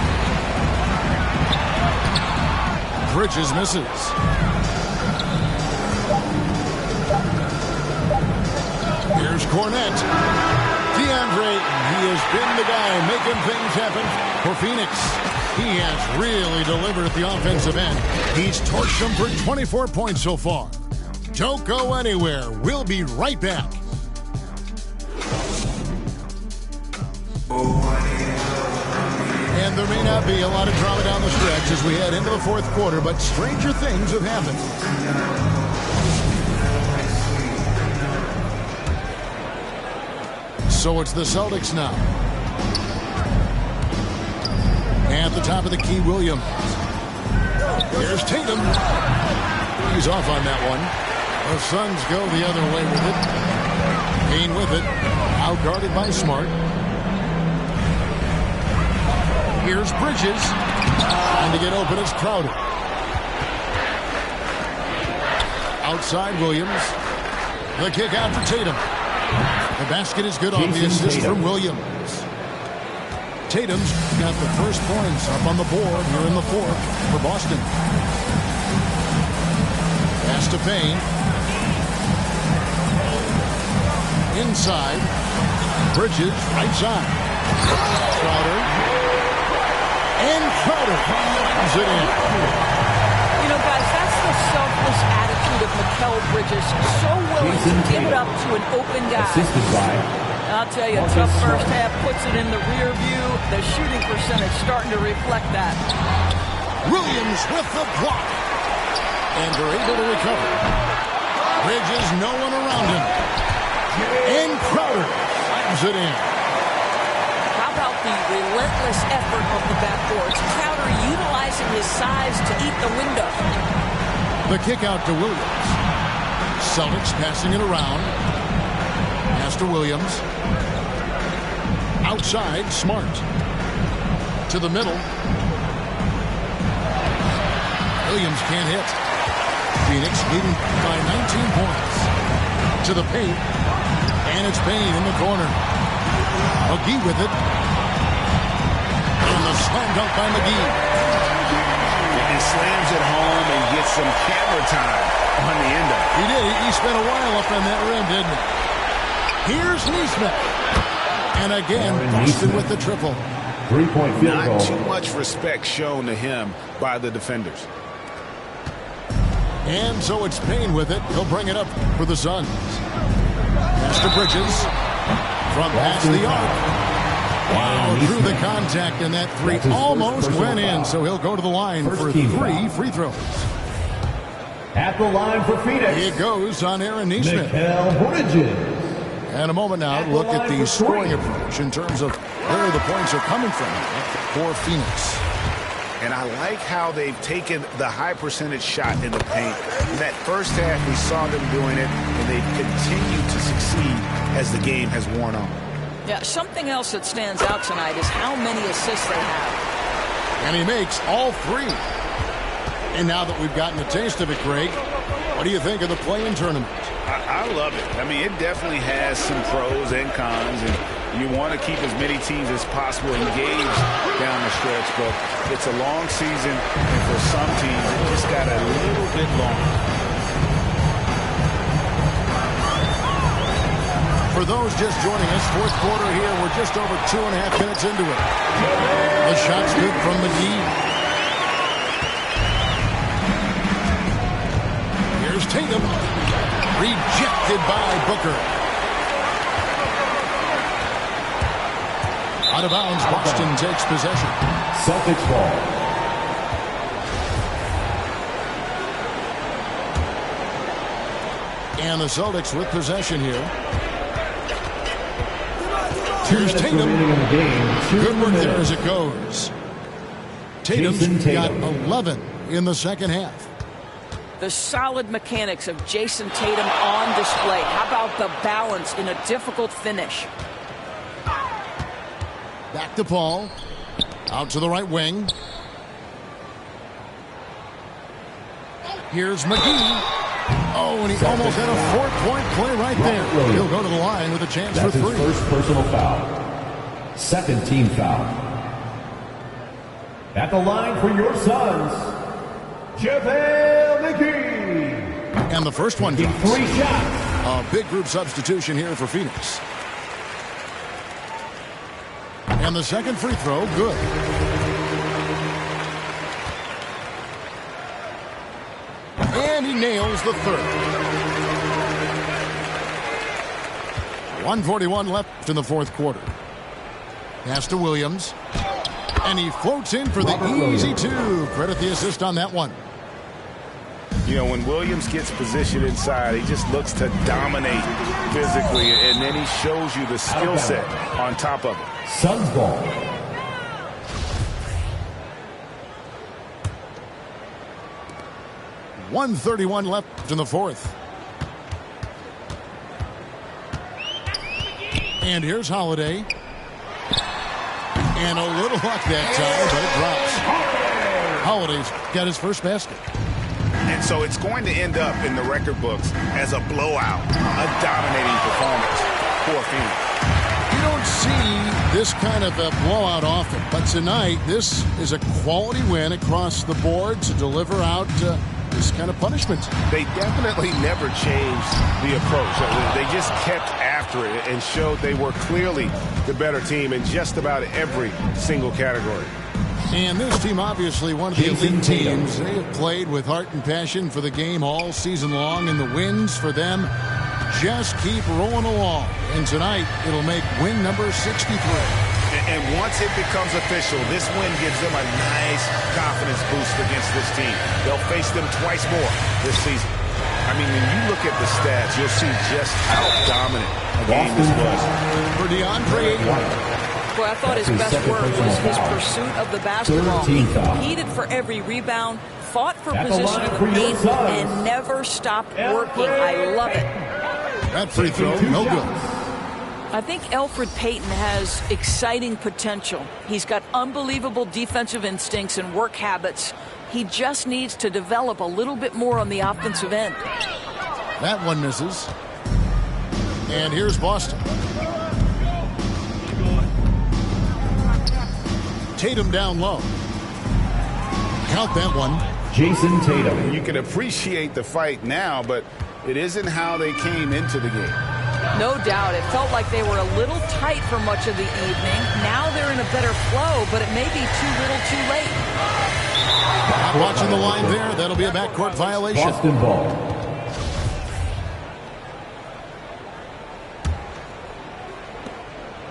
Bridges misses. Here's Cornette. DeAndre, he has been the guy making things happen for Phoenix. He has really delivered at the offensive end. He's torched them for 24 points so far. Don't go anywhere. We'll be right back. And there may not be a lot of drama down the stretch as we head into the fourth quarter, but stranger things have happened. So it's the Celtics now. At the top of the key, Williams. Here's Tatum. He's off on that one. The Suns go the other way with it. Payne with it. Out guarded by Smart. Here's Bridges. Trying to get open. It's Crowder. Outside Williams. The kick out for Tatum. The basket is good on the assist from Williams. Tatum's got the first points up on the board here in the fourth for Boston. Pass to Payne. Inside. Bridges, right side. Crowder. And Crowder comes it in. You know, guys, that's the selfless attitude of Mikal Bridges. So willing to give it up to an open guy. Assisted by. I'll tell you, tough first half puts it in the rear view. The shooting percentage starting to reflect that. Williams with the block. And they're able to recover. Bridges, no one around him. And Crowder slams it in. How about the relentless effort of the backboards? Crowder utilizing his size to eat the window. The kick out to Williams. Celtics passing it around. Pass to Williams. Outside, Smart. To the middle. Williams can't hit. Phoenix leading by 19 points. To the paint. And it's Payne in the corner. McGee with it. And the slam dunk by McGee. He slams it home and gets some camera time on the end of it. He did. He spent a while up on that rim, didn't he? Here's Neesmith. And again, Boston with the triple. 3-point field goal. Not too much respect shown to him by the defenders. And so it's Payne with it. He'll bring it up for the Suns. Pass to Bridges. From past the arc. Wow, through the contact, and that three almost went in. So he'll go to the line for 3 free throws. At the line for Phoenix. It goes on Aaron Neesmith. Mikal Bridges. And a moment now to look at the scoring approach in terms of where the points are coming from for Phoenix. And I like how they've taken the high percentage shot in the paint. In that first half, we saw them doing it, and they've continued to succeed as the game has worn on. Yeah, something else that stands out tonight is how many assists they have. And he makes all 3. And now that we've gotten a taste of it, Greg, what do you think of the play-in tournament? I love it. I mean, it definitely has some pros and cons, and you want to keep as many teams as possible engaged down the stretch, but it's a long season, and for some teams, it just got a little bit longer. For those just joining us, fourth quarter here, we're just over 2.5 minutes into it. The shot's good from McGee. Here's Tatum. Rejected by Booker. Out of bounds, Boston takes possession. Celtics ball. And the Celtics with possession here. Here's Tatum. Good work there as it goes. Tatum's got 11 in the second half. The solid mechanics of Jason Tatum on display. How about the balance in a difficult finish? Back to Paul. Out to the right wing. Here's McGee. Oh, and he almost had a 4-point play right there. He'll go to the line with a chance for 3. That's his first personal foul. Second team foul. At the line for your Suns, JaVale McGee. And the first one drops. 3 shots. A big group substitution here for Phoenix. And the second free throw, good. And he nails the third. 1:41 left in the fourth quarter. Pass to Williams. And he floats in for the easy 2. Credit the assist on that one. You know, when Williams gets positioned inside, he just looks to dominate physically, and then he shows you the skill set on top of it. Suns ball. .131 left in the fourth. And here's Holiday. And a little luck that time, but it drops. Holiday's got his first basket. And so it's going to end up in the record books as a blowout, a dominating performance for Phoenix. You don't see this kind of a blowout often, but tonight this is a quality win across the board to deliver out this kind of punishment. They definitely never changed the approach. They just kept after it and showed they were clearly the better team in just about every single category. And this team, obviously one of the elite teams. They have played with heart and passion for the game all season long, and the wins for them just keep rolling along. And tonight, it'll make win number 63. And once it becomes official, this win gives them a nice confidence boost against this team. They'll face them twice more this season. I mean, when you look at the stats, you'll see just how dominant a game this was. For DeAndre Ayton. Boy, I thought his best work was his pursuit of the basketball. He competed for every rebound, fought for position of the paint, and never stopped working. I love it. That free throw, no good. I think Elfrid Payton has exciting potential. He's got unbelievable defensive instincts and work habits. He just needs to develop a little bit more on the offensive end. That one misses. And here's Boston. Tatum down low. Count that one. Jason Tatum. You can appreciate the fight now, but it isn't how they came into the game. No doubt. It felt like they were a little tight for much of the evening. Now they're in a better flow, but it may be too little too late. Not watching the line there. That'll be a backcourt violation. Boston ball.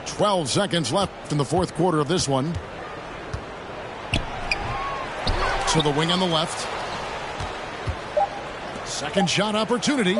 .12 seconds left in the fourth quarter of this one. To the wing on the left. Second shot opportunity.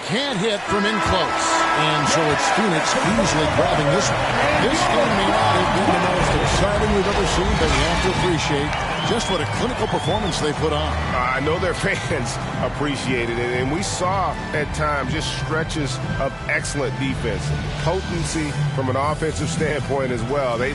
Can't hit from in close. And so it's Phoenix easily grabbing this one. This game may not have been the most exciting we've ever seen, but you have to appreciate just what a clinical performance they put on. I know their fans appreciated it, and we saw at times just stretches of excellent defense, potency from an offensive standpoint as well. They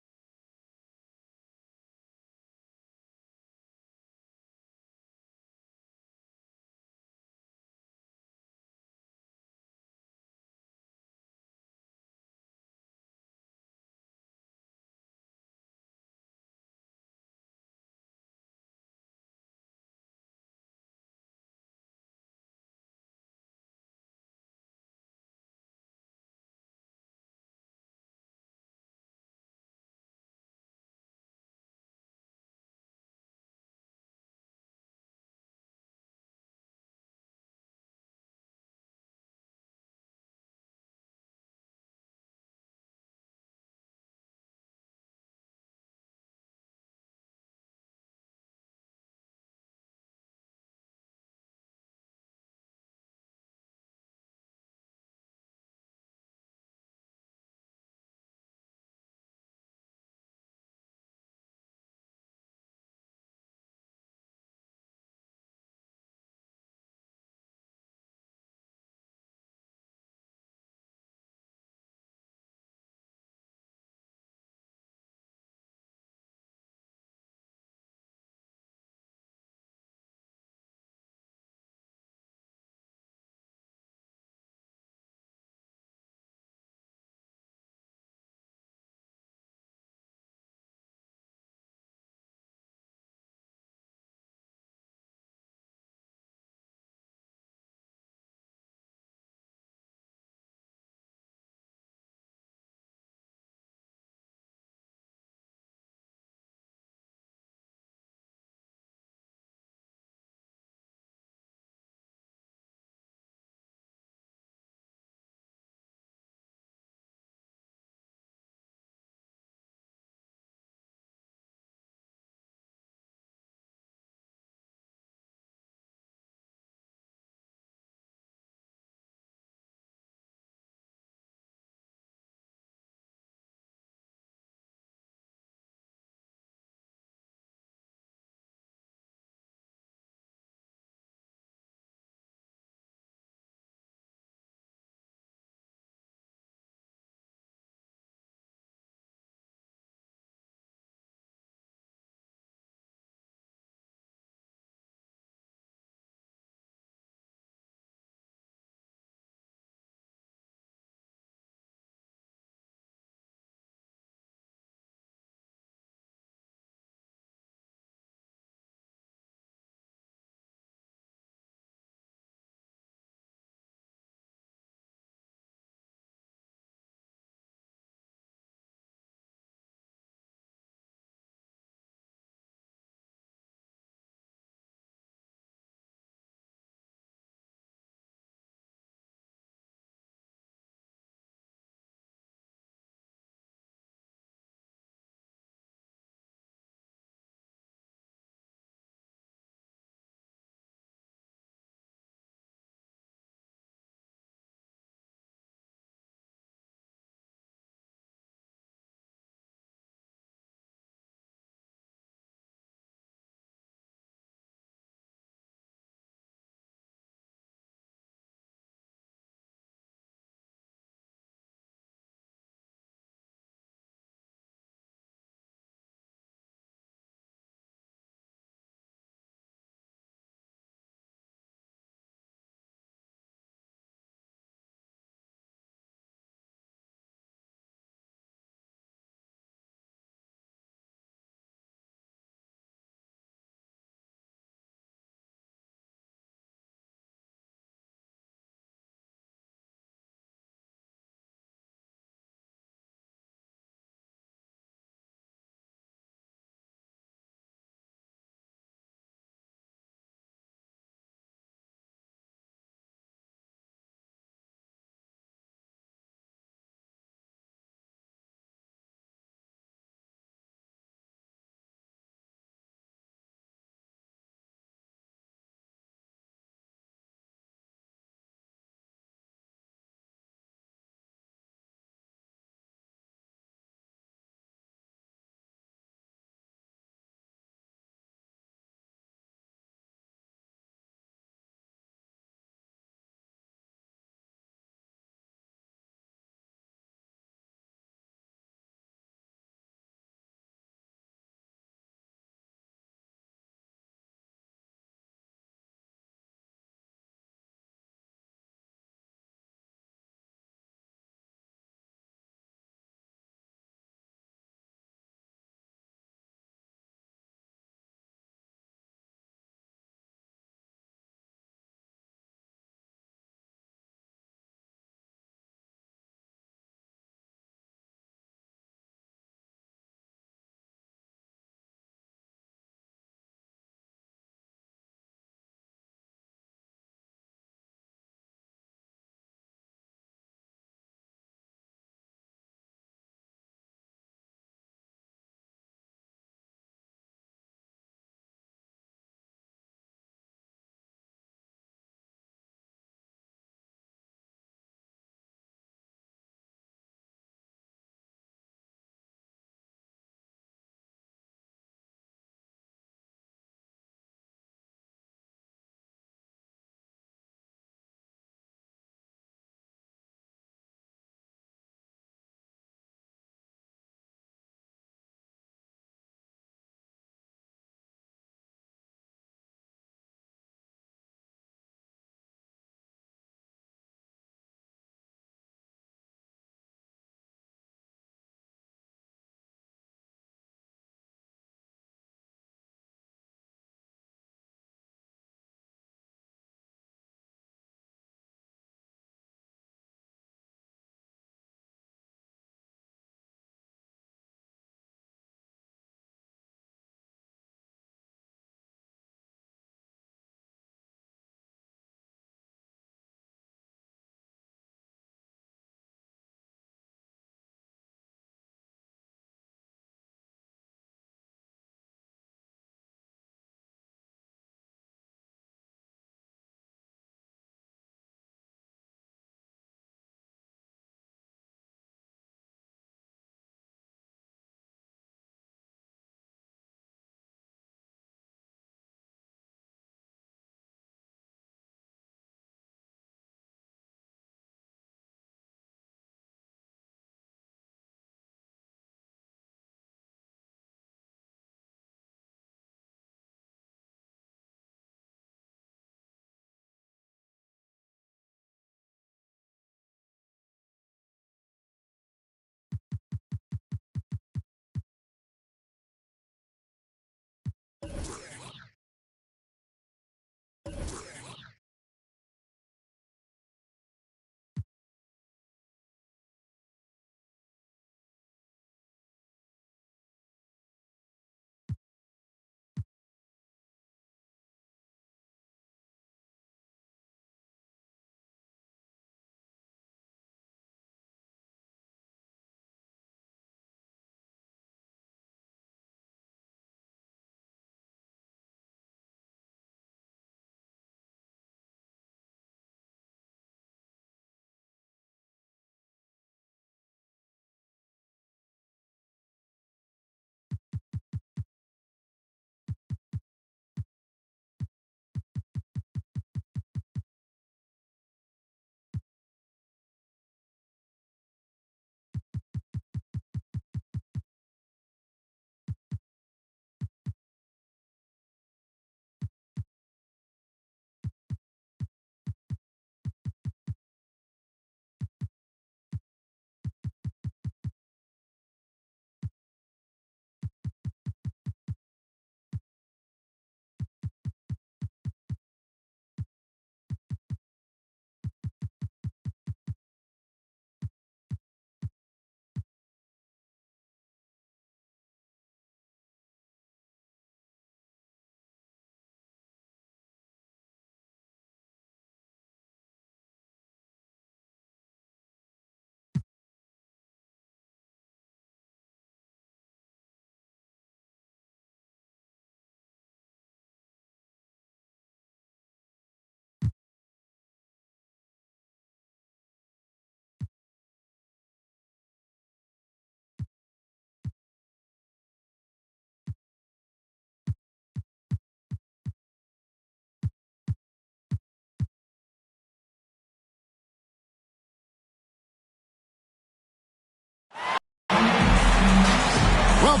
Well,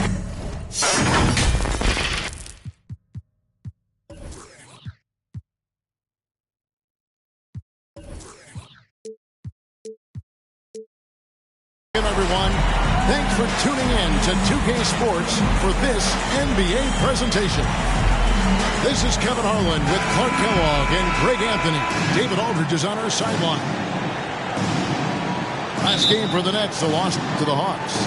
everyone, thanks for tuning in to 2K Sports for this NBA presentation. This is Kevin Harlan with Clark Kellogg and Greg Anthony. David Aldridge is on our sideline. Last game for the Nets, a loss to the Hawks.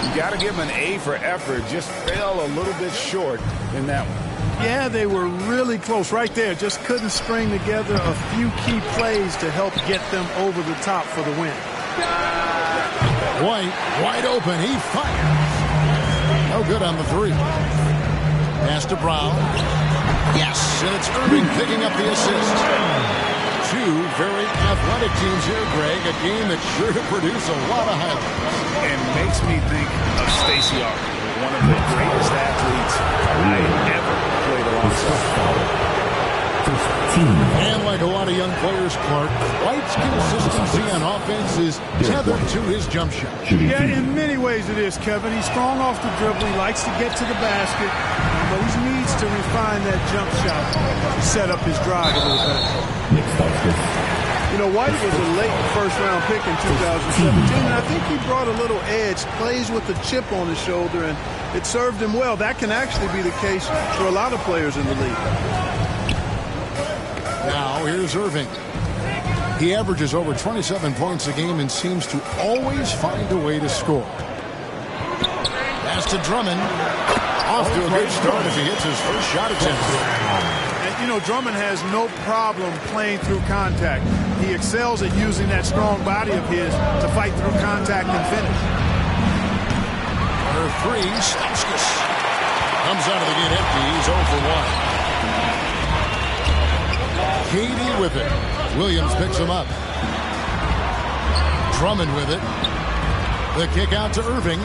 You got to give them an A for effort. Just fell a little bit short in that one. Yeah, they were really close right there. Just couldn't string together a few key plays to help get them over the top for the win. White, wide open. He fires. No good on the three. Pass to Brown. Yes, and it's Irving picking up the assist. Two very athletic teams here, Greg. A game that's sure to produce a lot of highlights. And makes me think of Stacey Arthur, one of the greatest athletes I ever played alongside. And like a lot of young players, Clark, White's consistency on offense is tethered to his jump shot. Yeah, in many ways it is, Kevin. He's strong off the dribble. He likes to get to the basket, but he needs to refine that jump shot to set up his drive a little better. You know, White was a late first-round pick in 2017, and I think he brought a little edge, plays with a chip on his shoulder, and it served him well. That can actually be the case for a lot of players in the league. Now, here's Irving. He averages over 27 points a game and seems to always find a way to score. Pass to Drummond. Off to a good start as he hits his first shot attempt. And, you know, Drummond has no problem playing through contact. He excels at using that strong body of his to fight through contact and finish. Number three, Stauskas. Comes out of the gate empty. He's 0 for 1. Katie with it. Williams picks him up. Drummond with it. The kick out to Irving.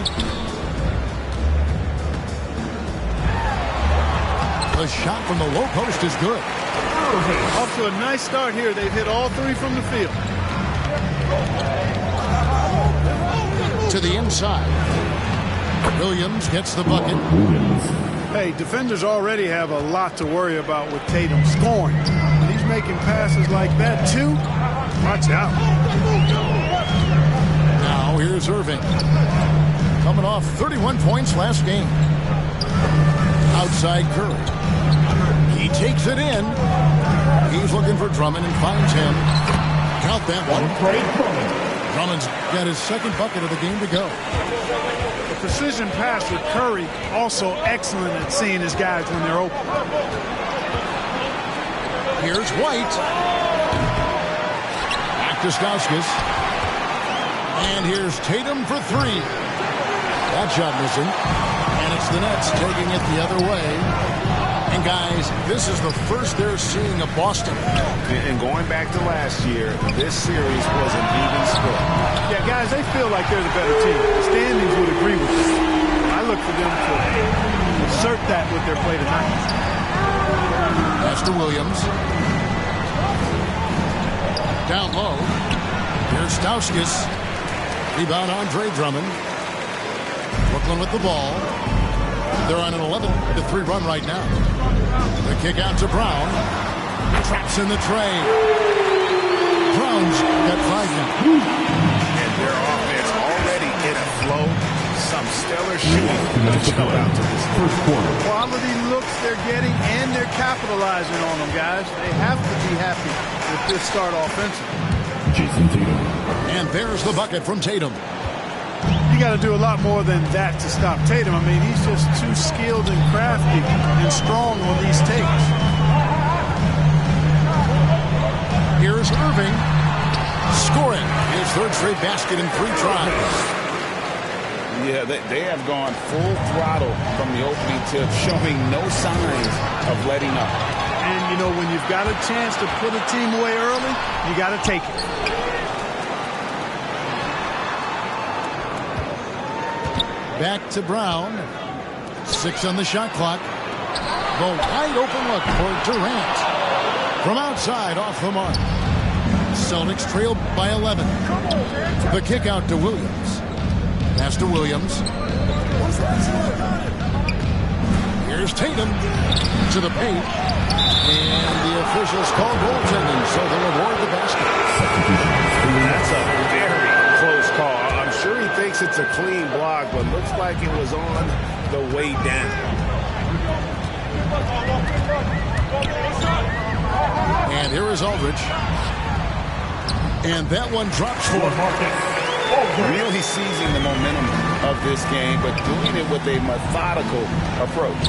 The shot from the low post is good. Off to a nice start here. They've hit all three from the field. To the inside. Williams gets the bucket. Hey, defenders already have a lot to worry about with Tatum scoring. He's making passes like that, too. Watch out. Now here's Irving. Coming off 31 points last game. Outside Curry. He takes it in. He's looking for Drummond and finds him. Count that one. Drummond's got his second bucket of the game to go. The precision pass with Curry, also excellent at seeing his guys when they're open. Here's White. Back to Stauskas. And here's Tatum for three. That shot missing. And it's the Nets taking it the other way. And guys, this is the first they're seeing of Boston. And going back to last year, this series was an even split. Yeah, guys, they feel like they're the better team. The standings would agree with this. I look for them to assert that with their play tonight. Pass to Williams. Down low. Here's Stauskas. Rebound Andre Drummond. Brooklyn with the ball. They're on an 11-3 run right now. The kick out to Brown. Traps in the tray. Brown's got 5 now. And their offense already in a flow. Some stellar shooting to come out to this first quarter. Quality looks they're getting, and they're capitalizing on them, guys. They have to be happy with this start offensively. And there's the bucket from Tatum. You got to do a lot more than that to stop Tatum. I mean, he's just too skilled and crafty and strong on these takes. Here's Irving scoring his third straight basket in 3 tries. Yeah, they have gone full throttle from the opening tip, showing no signs of letting up. And, you know, when you've got a chance to put a team away early, you got to take it. Back to Brown. 6 on the shot clock. The wide open look for Durant. From outside, off the mark. Celtics trail by 11. The kick out to Williams. Pass to Williams. Here's Tatum to the paint. And the officials call goaltending, so they'll award the basket. That's a very close call. I'm sure he thinks it's a clean block, but looks like it was on the way down. And here is Aldridge. And that one drops for Martin. Really seizing the momentum of this game, but doing it with a methodical approach.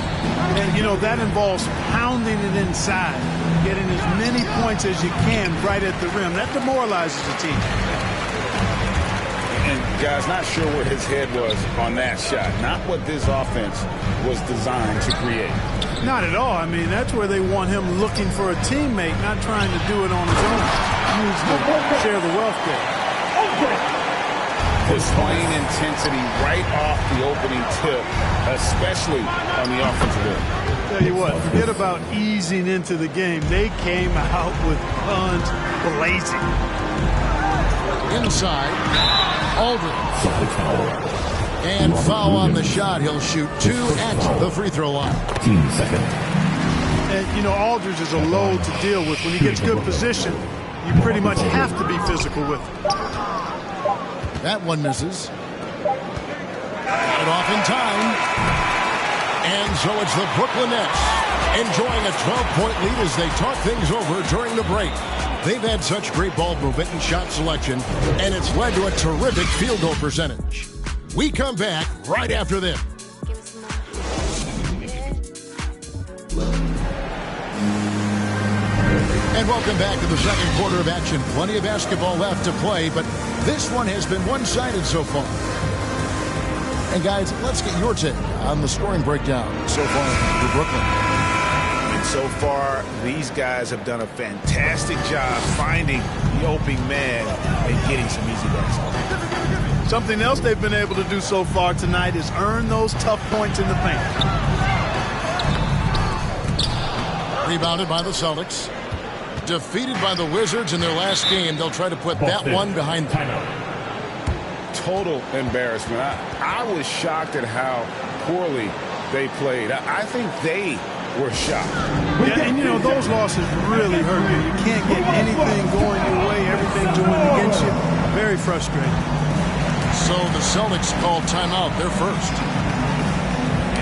And, you know, that involves pounding it inside, getting as many points as you can right at the rim. That demoralizes the team. And, guys, not sure what his head was on that shot. Not what this offense was designed to create. Not at all. I mean, that's where they want him looking for a teammate, not trying to do it on his own. He needs to share the wealth there. Displaying intensity right off the opening tip, especially on the offensive end. Tell you what, forget about easing into the game. They came out with guns blazing. Inside, Aldridge. And foul on the shot. He'll shoot 2 at the free throw line. 15 seconds. And, you know, Aldridge is a load to deal with. When he gets good position, you pretty much have to be physical with him. That one misses. Right off in time. And so it's the Brooklyn Nets enjoying a 12-point lead as they talk things over during the break. They've had such great ball movement and shot selection, and it's led to a terrific field goal percentage. We come back right after this. And welcome back to the second quarter of action. Plenty of basketball left to play, but this one has been one-sided so far. And guys, let's get your take on the scoring breakdown so far for Brooklyn. And so far, these guys have done a fantastic job finding the opening man and getting some easy baskets. Something else they've been able to do so far tonight is earn those tough points in the paint. Rebounded by the Celtics. Defeated by the Wizards in their last game. They'll try to put that one behind timeout. Total embarrassment. I was shocked at how poorly they played. I think they were shocked. Yeah, and you know, those losses really hurt you. You can't get anything going your way. Everything's going against you. Very frustrating. So the Celtics called timeout. They're first.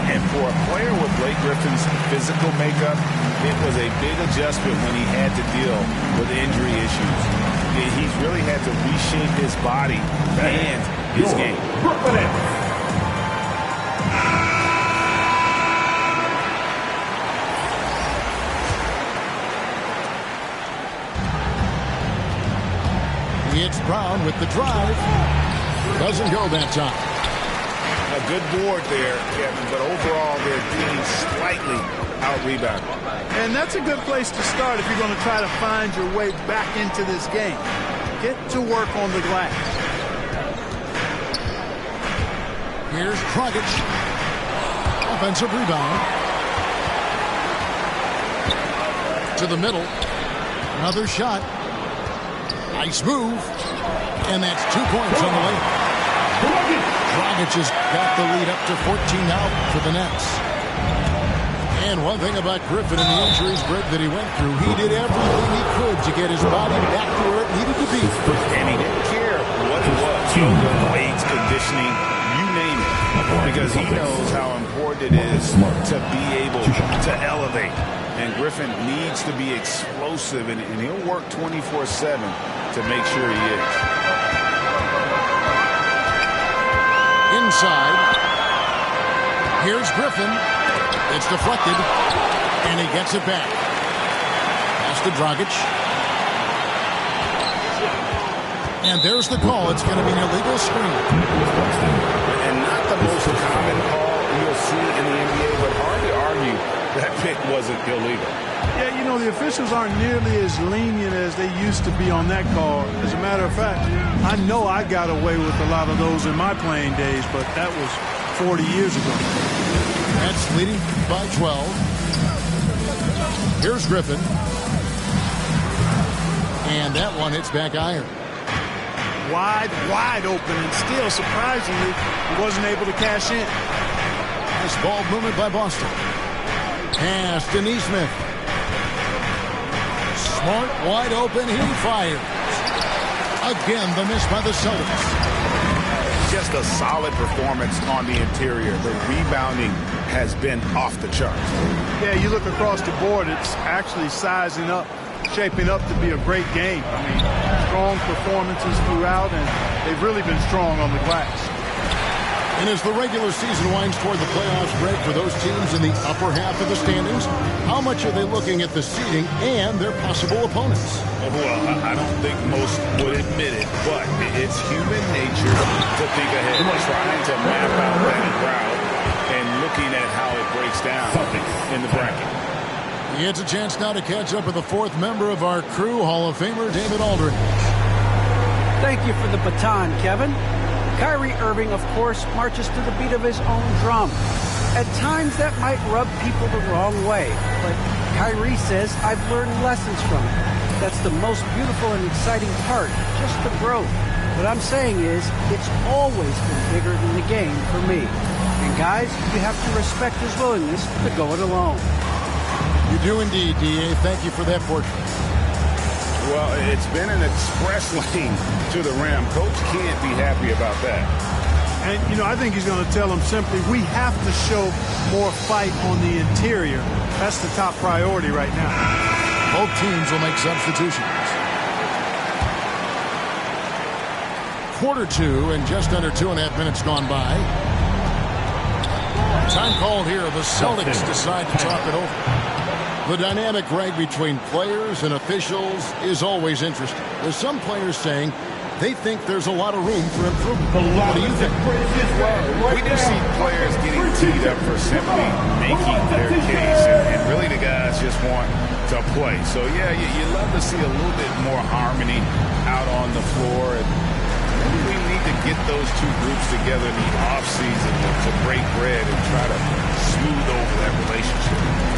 And for a player with Blake Griffin's physical makeup, it was a big adjustment when he had to deal with injury issues. He's really had to reshape his body and his game. It's Brown with the drive. Doesn't go that time. A good board there, Kevin, but overall they're being slightly out-rebounded. And that's a good place to start if you're going to try to find your way back into this game. Get to work on the glass. Here's Dragic. Offensive rebound. To the middle. Another shot. Nice move. And that's 2 points on the way. Dragic has got the lead up to 14 now for the Nets. And one thing about Griffin and the injuries break that he went through, he did everything he could to get his body back to where it needed to be. And he didn't care what it was. Weights, conditioning, you name it. Because he knows how important it is to be able to elevate. And Griffin needs to be explosive, and he'll work 24/7 to make sure he is. Inside. Here's Griffin. It's deflected, and he gets it back. Pass to Dragic. And there's the call. It's going to be an illegal screen. And not the most common call you'll see in the NBA, but hard to argue that pick wasn't illegal. Yeah, you know, the officials aren't nearly as lenient as they used to be on that call. As a matter of fact, I know I got away with a lot of those in my playing days, but that was 40 years ago. That's leading by 12. Here's Griffin. And that one hits back iron. Wide open, and still, surprisingly, he wasn't able to cash in. Nice ball movement by Boston. Pass to Neesmith. Smart, wide open, he fires. Again, the miss by the Celtics. Just a solid performance on the interior. The rebounding has been off the charts. Yeah, you look across the board, it's actually sizing up, shaping up to be a great game. I mean, strong performances throughout, and they've really been strong on the glass. And as the regular season winds toward the playoffs, Greg, for those teams in the upper half of the standings, how much are they looking at the seeding and their possible opponents? Well, I don't think most would admit it, but it's human nature to think ahead, trying to map out that route and looking at how it breaks down in the bracket. He gets a chance now to catch up with the fourth member of our crew, Hall of Famer David Aldridge. Thank you for the baton, Kevin. Kyrie Irving, of course, marches to the beat of his own drum. At times, that might rub people the wrong way, but Kyrie says, I've learned lessons from it. That's the most beautiful and exciting part, just the growth. What I'm saying is, it's always been bigger than the game for me. And guys, you have to respect his willingness to go it alone. You do indeed, D.A. Thank you for that portrait. Well, it's been an express lane to the rim. Coach can't be happy about that. And, you know, I think he's going to tell them simply, we have to show more fight on the interior. That's the top priority right now. Both teams will make substitutions. Quarter two and just under 2.5 minutes gone by. Time called here. The Celtics decide to talk it over. The dynamic, Greg, between players and officials is always interesting. There's some players saying they think there's a lot of room for improvement. What do you think? Well, we do see players getting teed up for simply making their case, and really the guys just want to play. So, yeah, you love to see a little bit more harmony out on the floor. And we need to get those two groups together in the offseason to break bread and try to smooth over that relationship.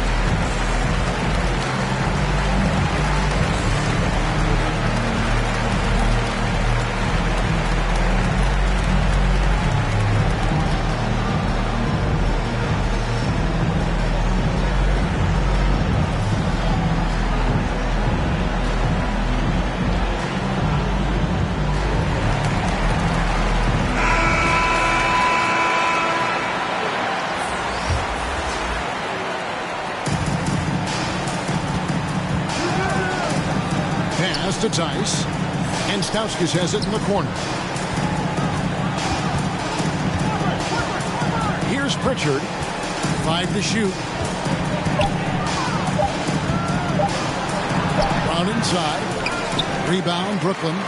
To Tice, and Stauskas has it in the corner. Here's Pritchard, 5 to shoot. Brown inside, rebound Brooklyn.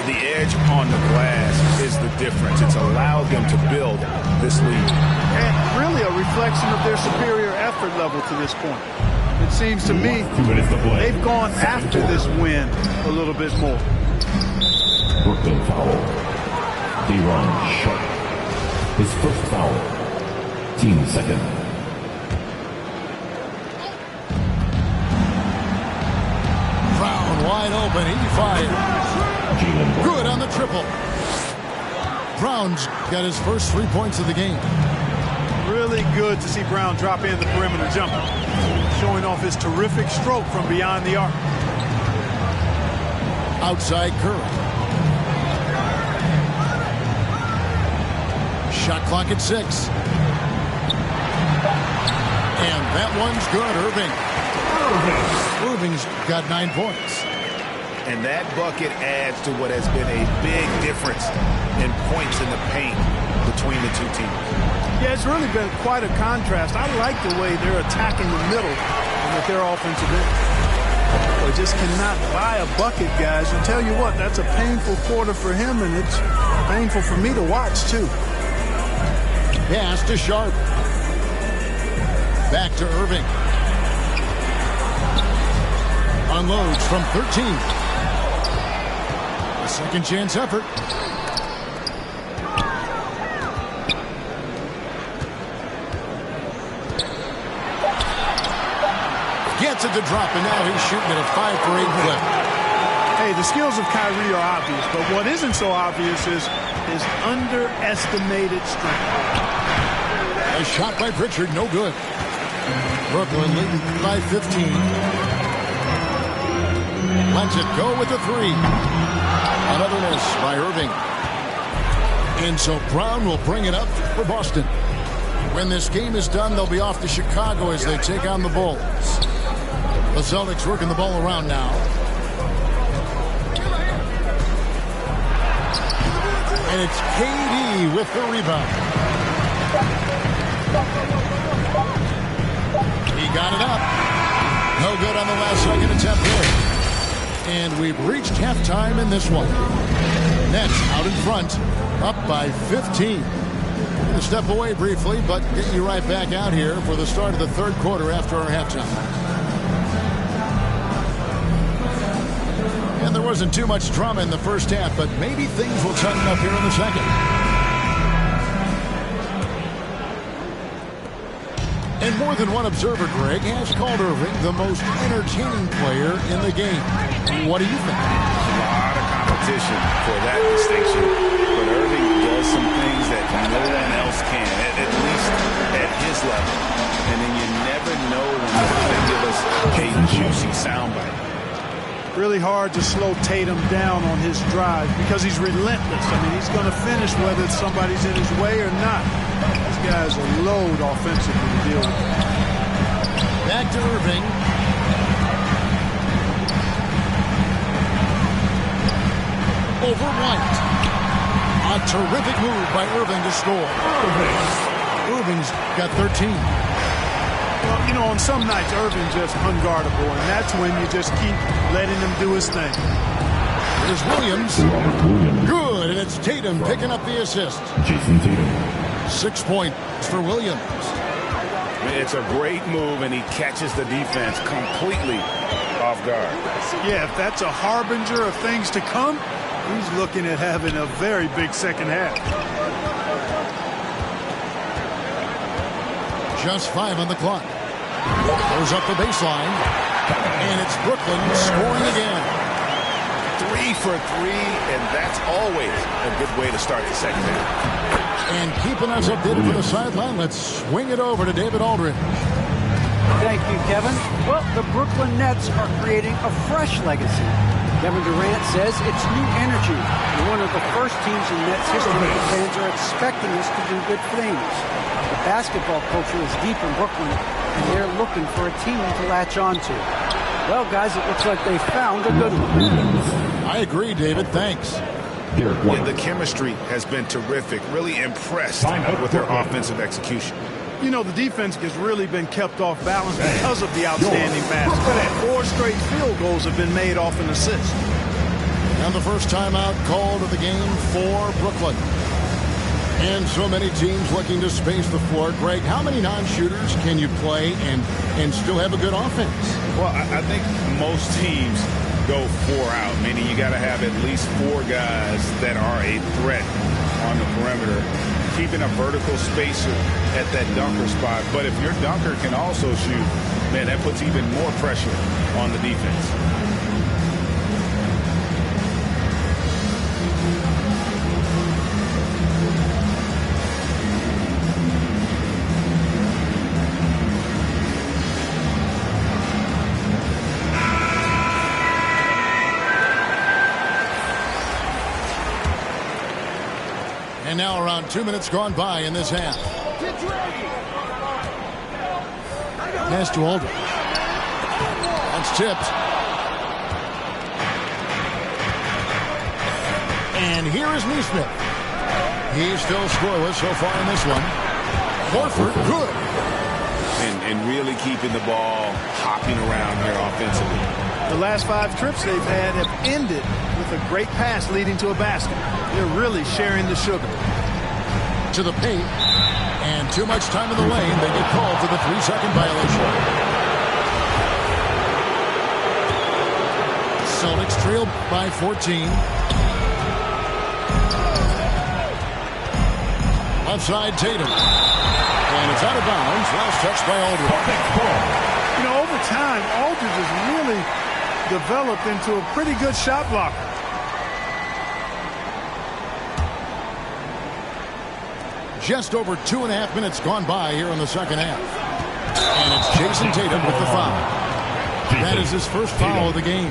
The edge on the glass is the difference. It's allowed them to build this lead. And really a reflection of their superior effort level to this point. It seems to me they've gone after this win a little bit more. Brooklyn foul. De'Ron Sharp. His first foul. Team second. Brown wide open. He fires. Good on the triple. Brown's got his first 3 points of the game. Really good to see Brown drop in the perimeter jumper, showing off his terrific stroke from beyond the arc. Outside Curry. Shot clock at 6. And that one's good. Irving's got 9 points. And that bucket adds to what has been a big difference in points in the paint between the two teams. Yeah, it's really been quite a contrast. I like the way they're attacking the middle and with their offensive end. They just cannot buy a bucket, guys. And tell you what, that's a painful quarter for him, and it's painful for me to watch, too. Pass to Sharp. Back to Irving. Unloads from 13. A second chance effort. Gets it to drop, and now he's shooting at a 5 for 8 clip. Hey, the skills of Kyrie are obvious, but what isn't so obvious is his underestimated strength. A shot by Pritchard, no good. Brooklyn leading by 15. Lets it go with the three. Another miss by Irving. And so Brown will bring it up for Boston. When this game is done, they'll be off to Chicago as they take on the Bulls. The Celtics working the ball around now. And it's KD with the rebound. He got it up. No good on the last second attempt there. And we've reached halftime in this one. Nets out in front, up by 15. Going to step away briefly, but get you right back out here for the start of the third quarter after our halftime. And there wasn't too much drama in the first half, but maybe things will tighten up here in the second. And more than one observer, Greg, has called Irving the most entertaining player in the game. What do you think? A lot of competition for that distinction. But Irving does some things that no one else can, at least at his level. And then you never know when they're going to give us a juicy soundbite. Really hard to slow Tatum down on his drive because he's relentless. I mean, he's going to finish whether somebody's in his way or not. This guy's a load offensively to deal with. Back to Irving. Over White. A terrific move by Irving to score. Irving's got 13. Well, you know, on some nights, Irving's just unguardable, and that's when you just keep letting him do his thing. Here's Williams. Good, and it's Tatum picking up the assist. 6 points for Williams. It's a great move, and he catches the defense completely off guard. Yeah, if that's a harbinger of things to come, he's looking at having a very big second half. Just 5 on the clock. Goes up the baseline. And it's Brooklyn scoring again. 3 for 3, and that's always a good way to start the second half. And keeping us updated from the sideline, let's swing it over to David Aldridge. Thank you, Kevin. Well, the Brooklyn Nets are creating a fresh legacy. Kevin Durant says it's new energy. We're one of the first teams in Nets history that fans are expecting us to do good things. The basketball culture is deep in Brooklyn, and they're looking for a team to latch onto. Well, guys, it looks like they found a good one. I agree, David. Thanks. Yeah, the chemistry has been terrific. Really impressed with their offensive execution. You know, the defense has really been kept off balance because of the outstanding basket. Look at that. 4 straight field goals have been made off an assist. And the first timeout called of the game for Brooklyn. And so many teams looking to space the floor. Greg, how many non-shooters can you play and still have a good offense? Well, I think most teams go 4 out, meaning you got to have at least 4 guys that are a threat on the perimeter, keeping a vertical spacer at that dunker spot. But if your dunker can also shoot, man, that puts even more pressure on the defense. And now around 2 minutes gone by in this half. Pass to Aldridge. That's tipped. And here is Neesmith. He's still scoreless so far in this one. Horford, good. And really keeping the ball hopping around here offensively. The last 5 trips they've had have ended with a great pass leading to a basket. They're really sharing the sugar. To the paint. And too much time in the lane. They get called for the 3-second violation. Celtics trail by 14. Left side, Tatum. And it's out of bounds. Last touch by Aldridge. You know, over time, Aldridge has really developed into a pretty good shot blocker. Just over 2.5 minutes gone by here in the second half. And it's Jason Tatum with the foul. That is his first foul of the game.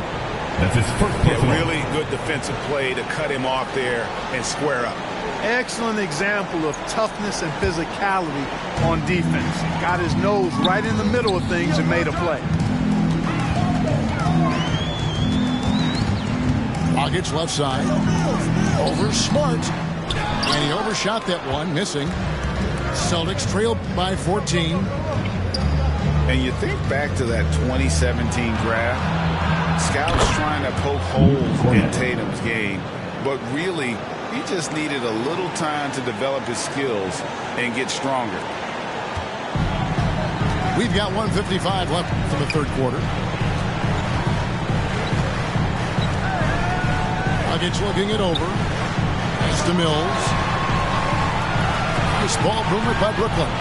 That's his first personal. Really good defensive play to cut him off there and square up. Excellent example of toughness and physicality on defense. Got his nose right in the middle of things and made a play. Dragic left side. Over Smart. And he overshot that one, missing. Celtics trailed by 14. And you think back to that 2017 draft, scouts trying to poke holes in Tatum's game, but really, he just needed a little time to develop his skills and get stronger. We've got 1:55 left for the third quarter. Dragic looking it over. Pass to Mills. Nice ball boomer by Brooklyn.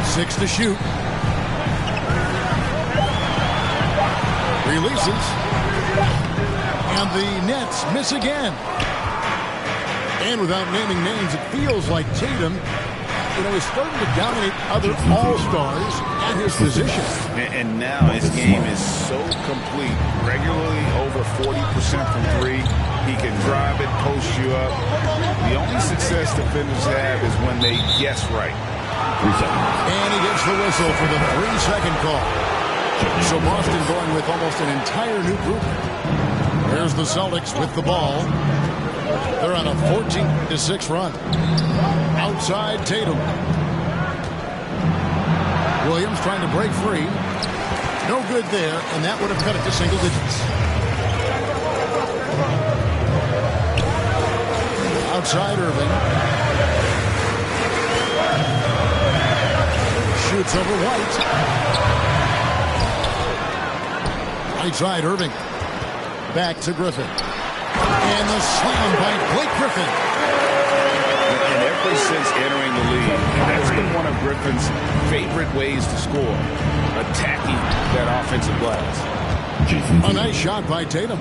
6 to shoot. Releases. And the Nets miss again. And without naming names, it feels like Tatum, he's starting to dominate other all-stars at his position. And now his game is so complete. Regularly over 40% from three. He can drive it, post you up. The only success defenders have is when they guess right. 3 seconds. And he gets the whistle for the 3-second call. So Boston going with almost an entire new group. There's the Celtics with the ball. They're on a 14-6 run. Outside Tatum. Williams trying to break free. No good there, and that would have cut it to single digits. Outside Irving. Shoots over White. Right side Irving. Back to Griffin. And the slam by Blake Griffin. And ever since entering the league, that's been one of Griffin's favorite ways to score. Attacking that offensive glass. A nice shot by Tatum.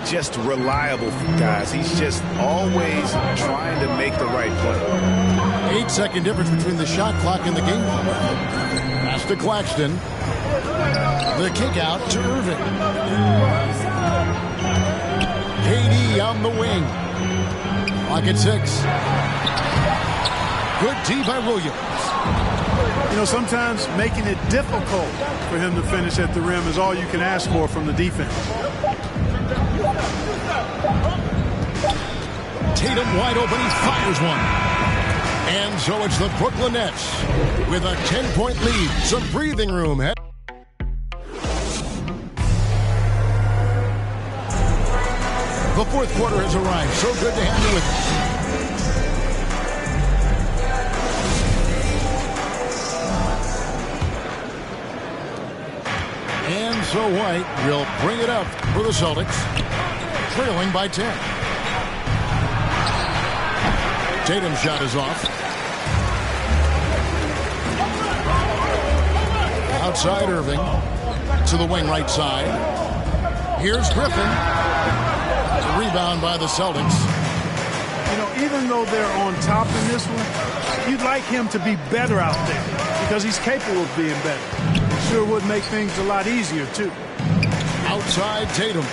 Just reliable, guys. He's just always trying to make the right play. 8-second difference between the shot clock and the game clock. Pass to Claxton. The kick out to Irving. KD on the wing. Clock at 6. Good D by Williams. Sometimes making it difficult for him to finish at the rim is all you can ask for from the defense. Tatum wide open. He fires one. And so it's the Brooklyn Nets with a 10-point lead. Some breathing room. The fourth quarter has arrived. So good to have you with us. And so White will bring it up for the Celtics, trailing by 10. Tatum's shot is off. Outside Irving to the wing right side. Here's Griffin. The rebound by the Celtics. Even though they're on top in this one, you'd like him to be better out there because he's capable of being better. Sure would make things a lot easier, too. Outside Tatum.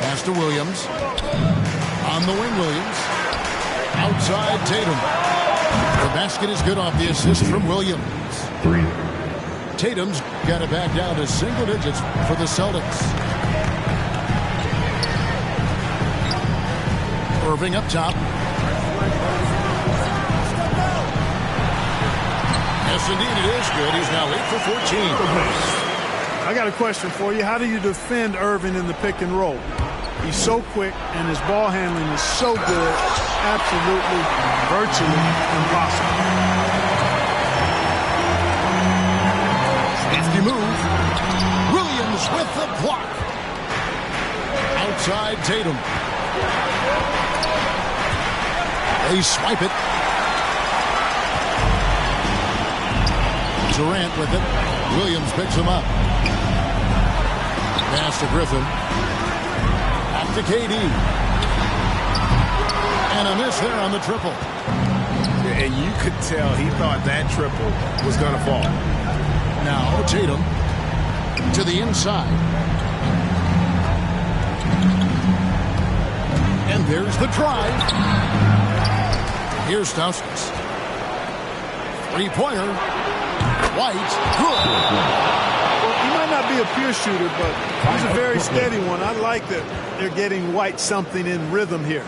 Pass to Williams. On the wing, Williams. Outside Tatum. The basket is good off the assist from Williams. 3. Tatum's got it back down to single digits for the Celtics. Irving up top. Yes, indeed it is good. He's now 8 for 14. I got a question for you. How do you defend Irving in the pick and roll? He's so quick, and his ball handling is so good, absolutely, virtually impossible. Safety move. Williams with the block. Outside Tatum. They swipe it. Durant with it. Williams picks him up. Pass to Griffin. Back to KD. And a miss there on the triple. And you could tell he thought that triple was going to fall. Now Tatum to the inside. And there's the drive. Here's Stauskas. Three-pointer. White. Good. Well, he might not be a pure shooter, but he's a very steady one. I like that they're getting White something in rhythm here.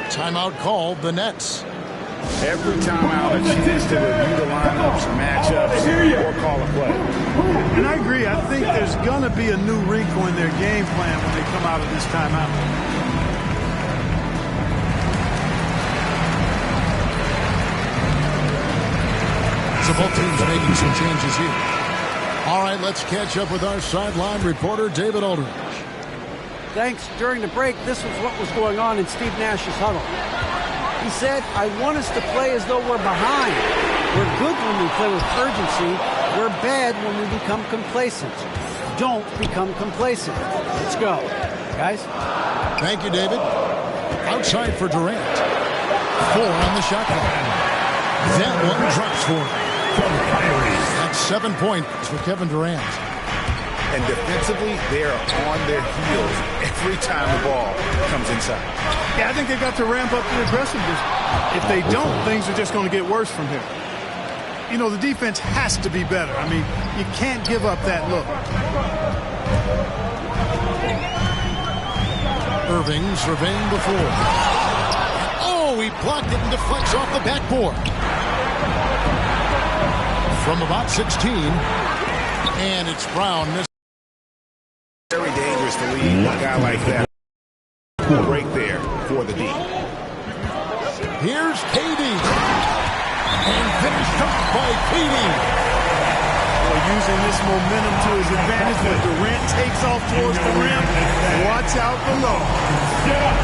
Timeout called the Nets. Every timeout, a chance to review the lineups, matchups, or call a play. And I agree. I think there's going to be a new wrinkle in their game plan when they come out of this timeout. So both teams making some changes here. All right, let's catch up with our sideline reporter, David Aldridge. Thanks. During the break, this was what was going on in Steve Nash's huddle. He said, I want us to play as though we're behind. We're good when we play with urgency. We're bad when we become complacent. Don't become complacent. Let's go. Guys? Thank you, David. Outside for Durant. 4 on the shot clock. That one drops for him. That's 7 points for Kevin Durant. And defensively, they're on their heels every time the ball comes inside. Yeah, I think they've got to ramp up the aggressiveness. If they don't, things are just going to get worse from here. You know, the defense has to be better. I mean, you can't give up that look. Irving surveying the floor. Oh, he blocked it and deflects off the backboard. From about 16. And it's Brown. Very dangerous to leave a guy like that. Break there for the D. Here's KD. And finished off by KD. Using this momentum to his advantage when Durant takes off towards the rim. Watch out below.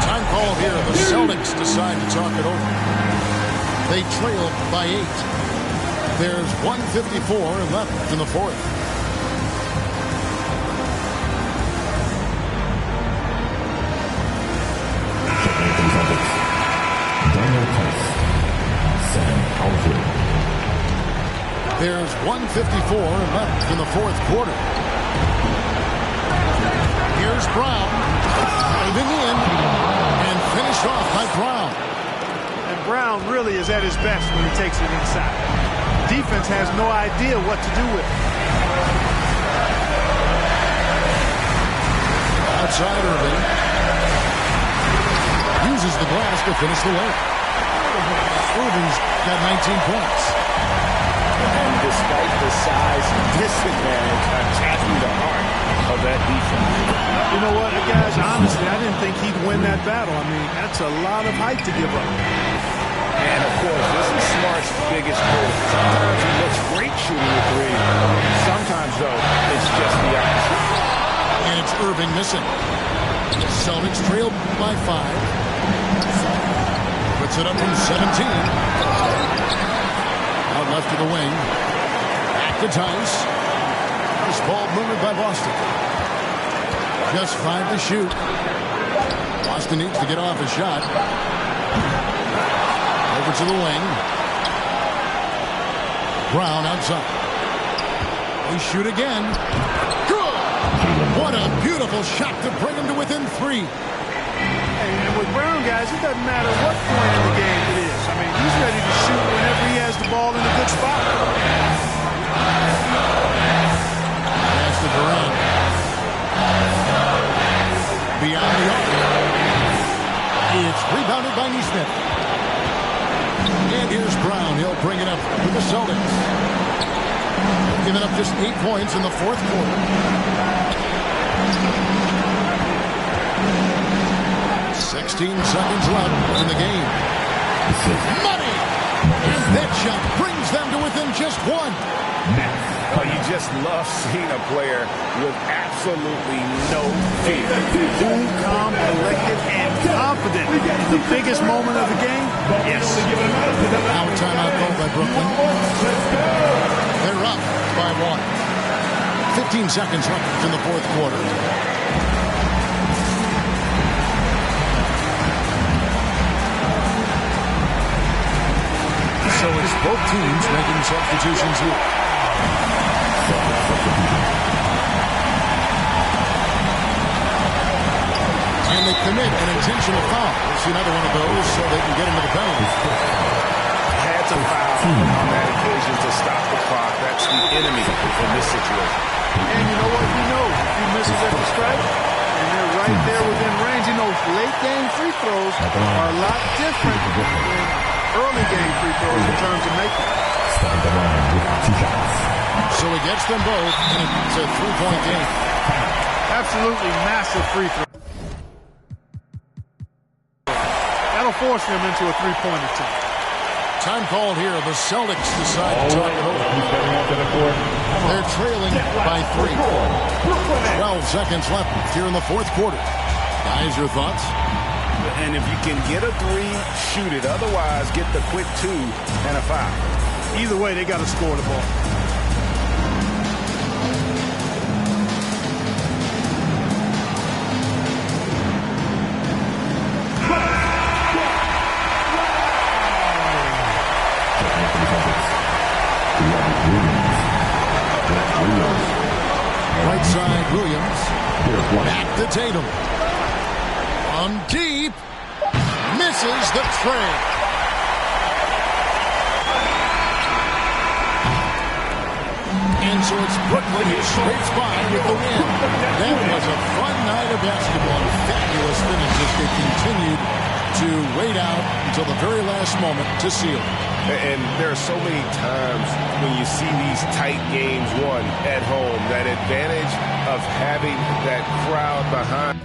Time call here. The Celtics decide to talk it over. They trail by 8. There's 1:54 left in the fourth. There's 1:54 left in the fourth quarter. Here's Brown. Diving in and finished off by Brown. And Brown really is at his best when he takes it inside. Defense has no idea what to do with it. Outside Irving. Uses the glass to finish the way. Irving's got 19 points. And despite the size disadvantage, attacking the heart of that defense. You know what, guys, honestly, I didn't think he'd win that battle. I mean, that's a lot of height to give up. And, of course, this is Smart's biggest goal. Sometimes he looks great shooting the three. Sometimes, though, it's just the opposite. And it's Irving missing. Celtics trail by 5. Puts it up from 17. Out left to the wing. Back to Tice. This ball moved by Boston. Just 5 to shoot. Boston needs to get off a shot. Over to the wing. Brown outside. They shoot again. Good! What a beautiful shot to bring him to within 3. And with Brown, guys, it doesn't matter what point in the game it is. I mean, he's ready to shoot whenever he has the ball in a good spot. Pass to Durant. Beyond the arc. It's rebounded by Neesmith. And here's Brown. He'll bring it up with the Celtics. Giving up just 8 points in the fourth quarter. 16 seconds left in the game. Money! And that shot brings them to within just 1. Oh, you just love seeing a player with absolutely no fear. Cool, calm, collected, and confident. The biggest moment of the game? Yes. Now a timeout called by Brooklyn. They're up by 1. 15 seconds left in the fourth quarter. So it's both teams making substitutions here. And they commit an intentional foul. We'll see another one of those so they can get into the penalty. Had to foul on that occasion to stop the clock. That's the enemy in this situation. And you know what? You know, if he misses at the stripe, and they're right there within range. You know, late game free throws are a lot different than early game free throws in terms of making. So he gets them both, and it's a three-point game. Absolutely massive free throw. That'll force them into a three-point attempt. Time called here. The Celtics decide to talk it over. They're trailing by 3. 12 seconds left here in the fourth quarter. Guys, your thoughts? And if you can get a 3, shoot it. Otherwise, get the quick 2 and a foul. Either way, they got to score the ball. Right side, Williams. Back to Tatum. On deep. Misses the tray. And so it's Brooklyn who scrapes by with the win. That was a fun night of basketball. Fabulous finish as they continued to wait out until the very last moment to seal. And there are so many times when you see these tight games won at home, that advantage of having that crowd behind.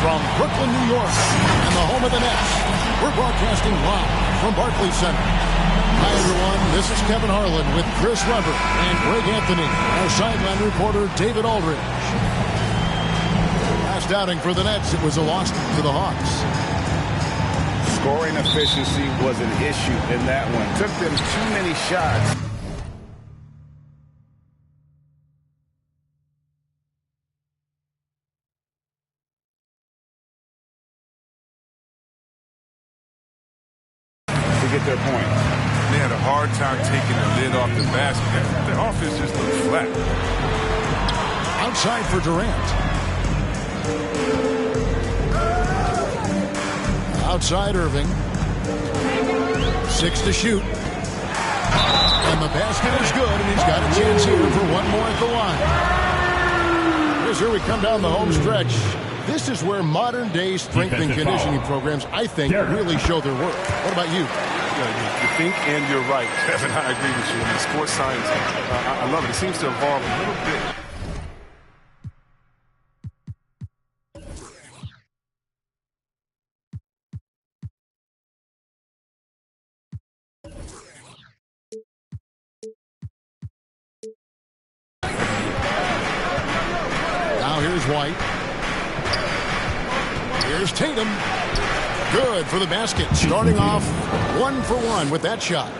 From Brooklyn, New York, and the home of the Nets, we're broadcasting live from Barclays Center. Hi, everyone. This is Kevin Harlan with Chris Webber and Greg Anthony, our sideline reporter, David Aldridge. Last outing for the Nets, it was a loss to the Hawks. Scoring efficiency was an issue in that one. Took them too many shots. To get their point. They had a hard time taking the lid off the basket. Their offense just looked flat. Outside for Durant. Outside Irving. 6 to shoot. And the basket is good, and he's got a chance here for one more at the line. As here we come down the home stretch. This is where modern-day strength and conditioning programs, I think, really show their worth. What about you? You think and you're right, Kevin. I agree with you. The sports science, I love it. It seems to evolve a little bit. Now here's White. Here's Tatum. Good for the basket. Starting off 1 for 1 with that shot.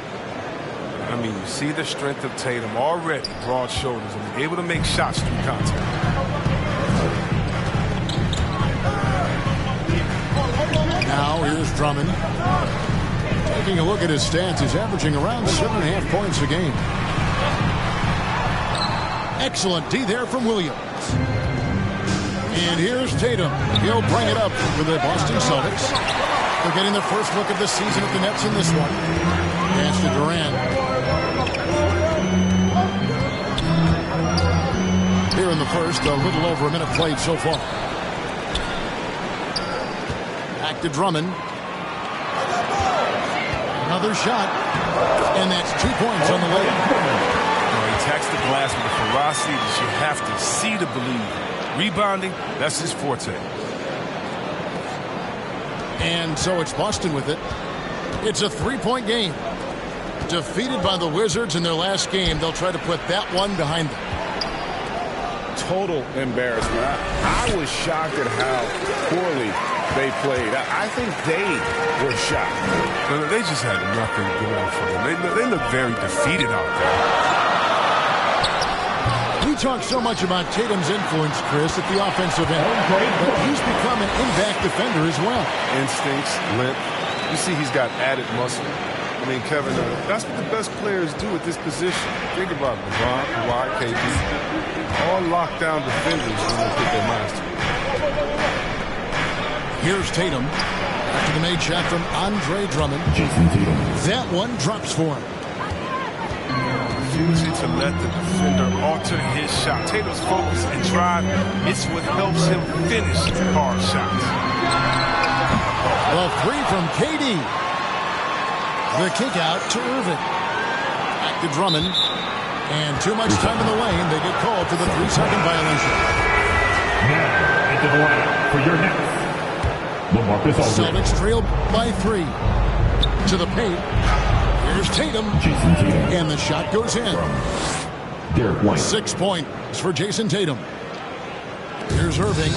I mean, you see the strength of Tatum already. Broad shoulders and able to make shots through contact. Now here's Drummond. Taking a look at his stats, he's averaging around 7.5 points a game. Excellent D there from Williams. And here's Tatum. He'll bring it up for the Boston Celtics. They're getting their first look of the season at the Nets in this one. Pass to Durant. Here in the first, a little over a minute played so far. Back to Drummond. Another shot. And that's 2 points on the layup. He attacks the glass with a ferocity that you have to see to believe. Rebounding, that's his forte. And so it's Boston with it. It's a 3-point game. Defeated by the Wizards in their last game, they'll try to put that one behind them. Total embarrassment. I was shocked at how poorly they played. I think they were shocked. They just had nothing going for them. They look very defeated out there. We talk so much about Tatum's influence, Chris, at the offensive end, but he's become an impact defender as well. Instincts, limp. You see he's got added muscle. I mean, Kevin, that's what the best players do at this position. Think about LeBron, Kawhi, KD. All lockdown defenders when they put their minds to it. Here's Tatum. After the made shot from Andre Drummond. That one drops for him. Refusing to let the defender alter his shot. Tatum's focus and drive, it's what helps him finish hard shots. The three from KD. The kick out to Irving. Back to Drummond. And too much time in the lane. They get called for the 3-second violation. Now into the line for your next. Celtics trail by 3. To the paint. Here's Tatum. And the shot goes in. 6 points for Jason Tatum. Here's Irving.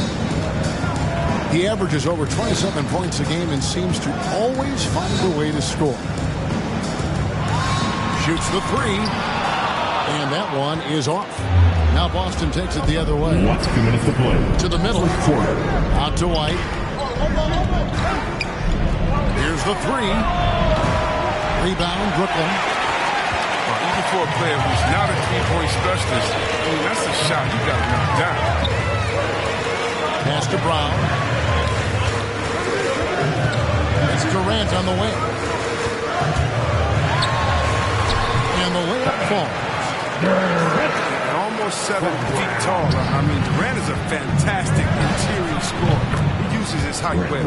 He averages over 27 points a game and seems to always find a way to score. Shoots the 3. And that one is off. Now Boston takes it the other way. 2 minutes to play. To the middle. Out to White. Here's the 3. Rebound, Brooklyn. Even for a player who's not a three-point specialist, I mean, that's a shot you got to knock down. Pass to Brown. It's Durant on the wing. And the layup falls. And almost 7 feet tall. I mean, Durant is a fantastic interior scorer. He uses his height well.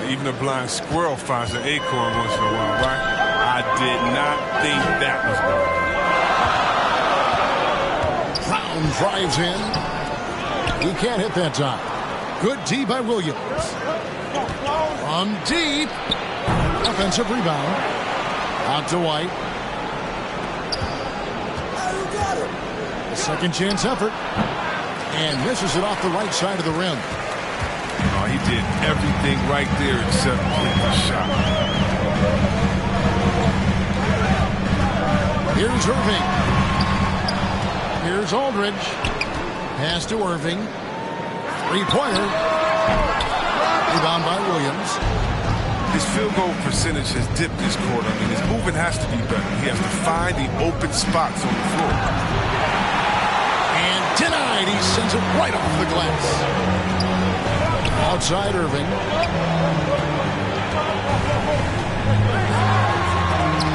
Even a blind squirrel finds an acorn once in a while, right? I did not think that was going to Brown drives in. He can't hit that time. Good D by Williams. From deep. Offensive rebound. Out to White. A second chance effort. And misses it off the right side of the rim. Oh, he did everything right there except hit the shot. Here's Irving. Here's Aldridge. Pass to Irving. Three-pointer. Rebound by Williams. His field goal percentage has dipped this quarter. I mean, his movement has to be better. He has to find the open spots on the floor. And denied. He sends it right off the glass. Outside Irving.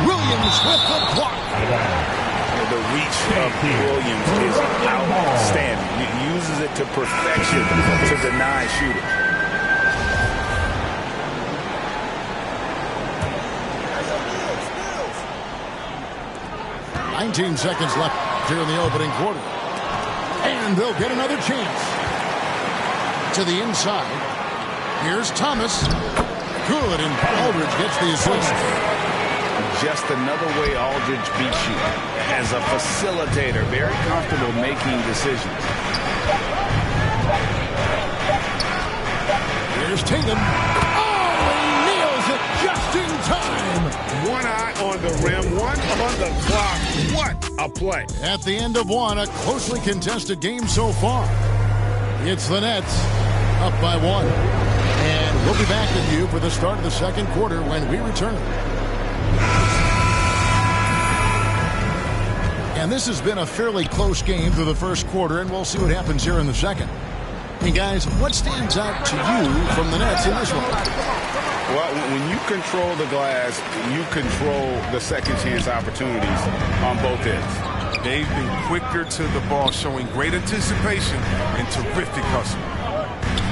Williams with the block. The reach of Williams is outstanding. He uses it to perfection to deny shooters. "19 seconds left here in the opening quarter. And they'll get another chance. To the inside. Here's Thomas. Good, and Aldridge gets the assist. Just another way Aldridge beats you. As a facilitator, very comfortable making decisions. Here's Tatum. Oh, he nails it just in time. One eye on the rim, one on the clock. What a play. At the end of one, a closely contested game so far. It's the Nets up by one. And we'll be back with you for the start of the second quarter when we return. And this has been a fairly close game through the first quarter, and we'll see what happens here in the second. Hey, guys, what stands out to you from the Nets in this one? Well, when you control the glass, you control the second chance opportunities on both ends. They've been quicker to the ball, showing great anticipation and terrific hustle.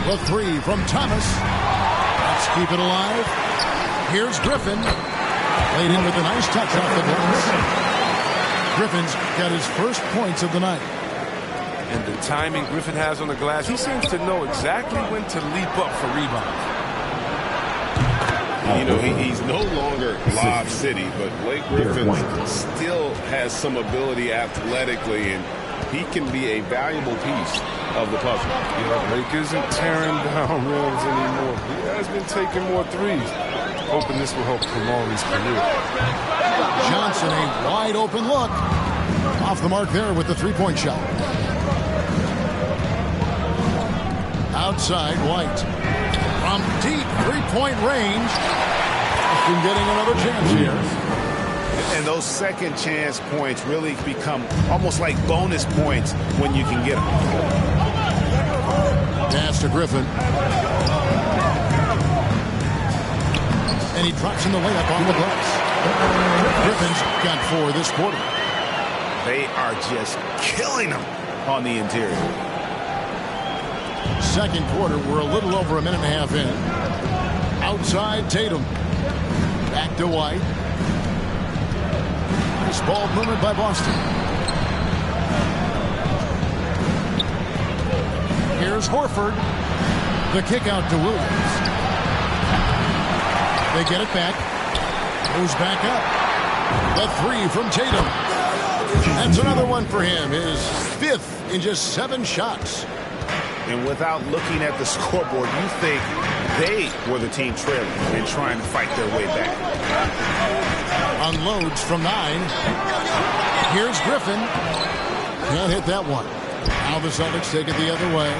The three from Thomas. Let's keep it alive. Here's Griffin. Laid in with a nice touch off the glass. Griffin's got his first points of the night. And the timing Griffin has on the glass, he seems to know exactly when to leap up for rebounds. You know, he's no longer Lob City, but Blake Griffin still has some ability athletically, and he can be a valuable piece of the puzzle. Yeah, Blake isn't tearing down rims anymore. He has been taking more threes. Hoping this will help prolong his career. Johnson, a wide open look. Off the mark there with the three-point shot. Outside, White. From deep three-point range. Been getting another chance here. And those second chance points really become almost like bonus points when you can get them. Pass to Griffin. And he drops in the layup on the glass. Griffin's got 4 this quarter. They are just killing them on the interior. Second quarter, we're a little over a minute and a half in. Outside, Tatum. Back to White. Nice ball movement by Boston. Here's Horford. The kick out to Williams. They get it back. Goes back up. The three from Tatum. That's another one for him. His 5th in just 7 shots. And without looking at the scoreboard, you think they were the team trailing and trying to fight their way back. Unloads from 9. Here's Griffin. Can't hit that one. Now the Celtics take it the other way.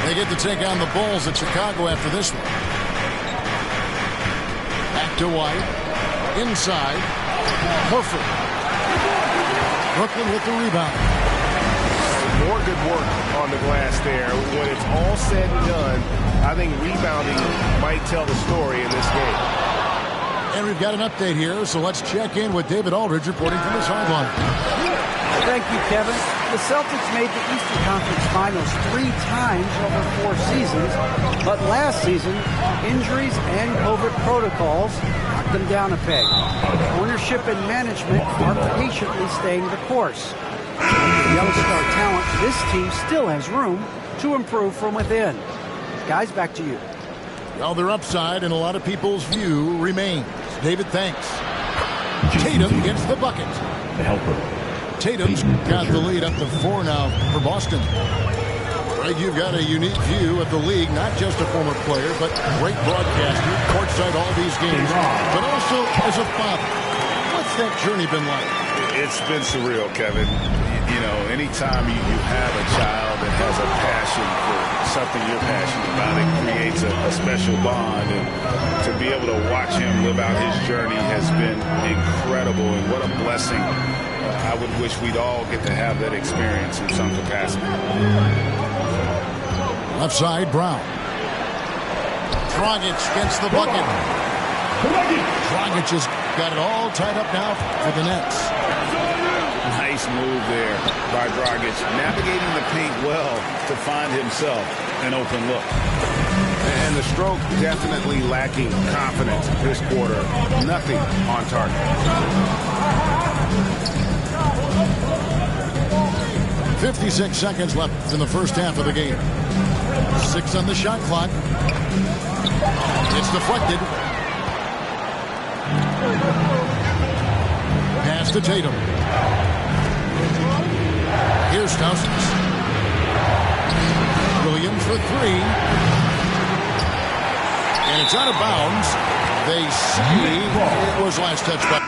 They get to take on the Bulls at Chicago after this one. Back to White. Inside. Horford. Brooklyn with the rebound. More good work on the glass there. When it's all said and done, I think rebounding might tell the story in this game. And we've got an update here, so let's check in with David Aldridge reporting from the sideline. Thank you, Kevin. The Celtics made the Eastern Conference Finals 3 times over 4 seasons, but last season, injuries and COVID protocols knocked them down a peg. Ownership and management are patiently staying the course. With young star talent, this team still has room to improve from within. Guys, back to you. Well, their upside in a lot of people's view remains. David, thanks. Tatum gets the bucket. The helper. Tatum's got the lead up to 4 now for Boston. Greg, you've got a unique view of the league, not just a former player, but great broadcaster, courtside all these games, but also as a father. What's that journey been like? It's been surreal, Kevin. You know, anytime you have a child that has a passion for something you're passionate about, it creates a special bond. And to be able to watch him live out his journey has been incredible. And what a blessing. I would wish we'd all get to have that experience in some capacity. Left side, Brown. Dragic gets the bucket. Dragic has got it all tied up now for the Nets. Nice move there by Dragic, navigating the paint well to find himself an open look. And the stroke definitely lacking confidence this quarter. Nothing on target. 56 seconds left in the first half of the game. 6 on the shot clock. It's deflected. Pass to Tatum. Here's Stauskas. Williams for 3. And it's out of bounds. They say it was last touch by...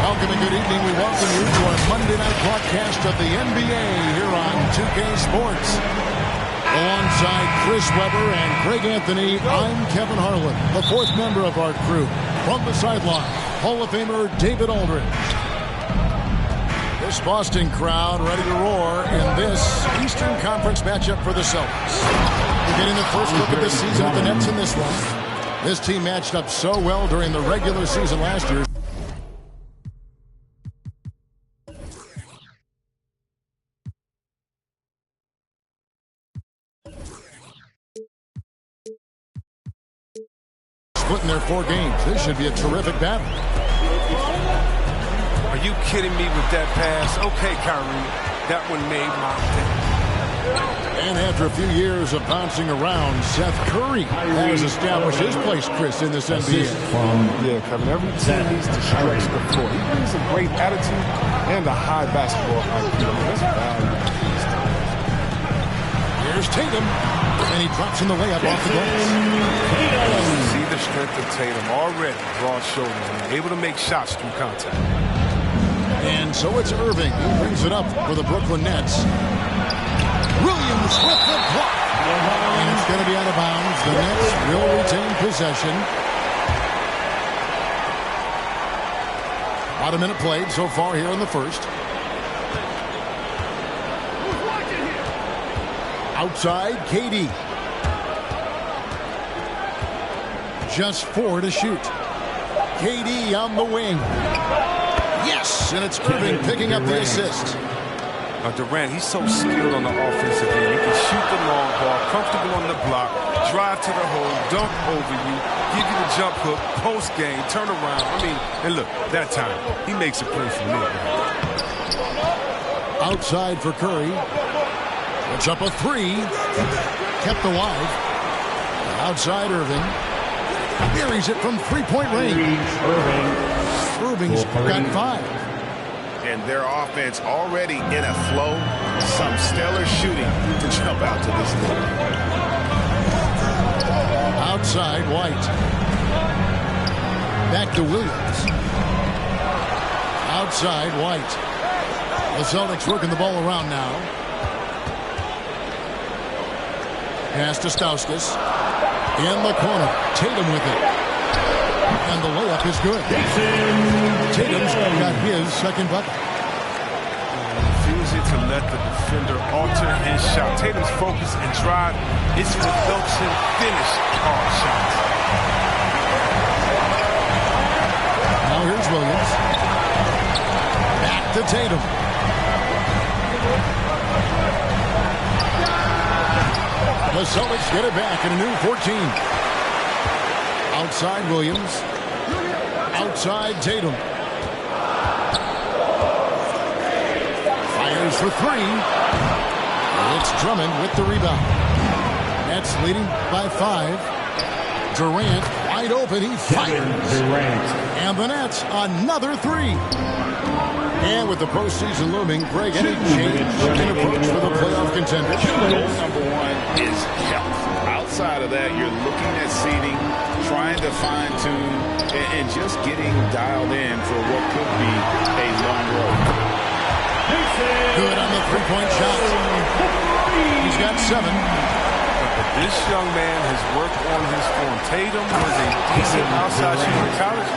Welcome and good evening. We welcome you to our Monday night broadcast of the NBA here on 2K Sports. Alongside Chris Webber and Craig Anthony, I'm Kevin Harlan, the fourth member of our crew. From the sideline, Hall of Famer David Aldridge. This Boston crowd ready to roar in this Eastern Conference matchup for the Celtics. The Getting the first look at this season at the Nets in this one. This team matched up so well during the regular season last year. Splitting their 4 games. This should be a terrific battle. Are you kidding me with that pass? Okay, Kyrie. That one made my day. And after a few years of bouncing around, Seth Curry has established his place, Chris, in this NBA. Yeah, Kevin, every team needs to stretch the floor. He brings a great attitude and a high basketball IQ. That's valuable. Here's Tatum, and he drops in the layup off the glass. See the strength of Tatum already, broad shoulder, and able to make shots through contact. And so it's Irving who brings it up for the Brooklyn Nets. Williams with the block. And it's going to be out of bounds. The Nets will retain possession. About a minute played so far here in the first. Outside, KD. Just 4 to shoot. KD on the wing. Yes, and it's Irving picking up the assist. Durant, he's so skilled on the offensive end. He can shoot the long ball, comfortable on the block, drive to the hole, dunk over you, give you the jump hook, post game, turn around. I mean, and look, that time, he makes a play for me. Outside for Curry. It's up a 3. Kept alive. Outside Irving. Buries it from 3-point range. Irving's got 5. And their offense already in a flow. Some stellar shooting to jump out to this lead. Outside White. Back to Williams. Outside White. The Celtics working the ball around now. Pass to Stauskas. In the corner. Tatum with it. And the layup is good. Tatum's got his second bucket. Refusing to let the defender alter his shot. Tatum's focus and drive is what helps him finish hard shots. Now here's Williams. Back to Tatum. The Celtics get it back in a new 14. Outside Williams. Outside Tatum. Fires for 3. It's Drummond with the rebound. Nets leading by 5. Durant wide open. He fires. And the Nets another 3. And with the postseason looming, Greg, any change in approach for the playoff contenders? Goal number 1 is health. Outside of that, you're looking at seeding, trying to fine-tune, and just getting dialed in for what could be a long road. Good on the 3-point shot. He's got 7. This young man has worked on his form. Tatum was a decent outside shooter in college.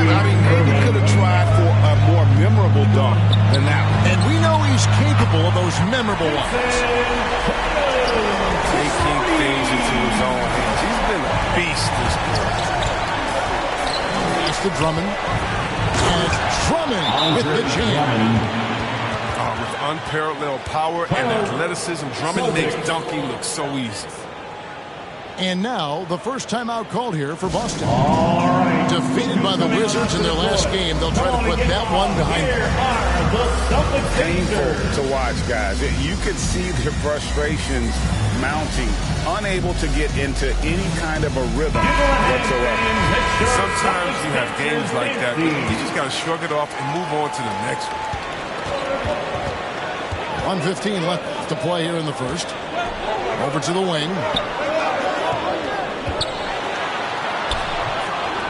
I mean, maybe could have tried for a more memorable dunk than that one. And we know he's capable of those memorable ones. Taking things into his own hands. He's been a beast this year. Pass to Drummond. And Drummond with the jam. With unparalleled power and athleticism, Drummond makes dunking look so easy. And now, the first timeout called here for Boston. Defeated by the Wizards in their last game, they'll try to put that one behind them. Painful to watch, guys. You could see their frustrations mounting, unable to get into any kind of a rhythm whatsoever. Sometimes you have games like that. You just got to shrug it off and move on to the next one. 1:15 left to play here in the first. Over to the wing.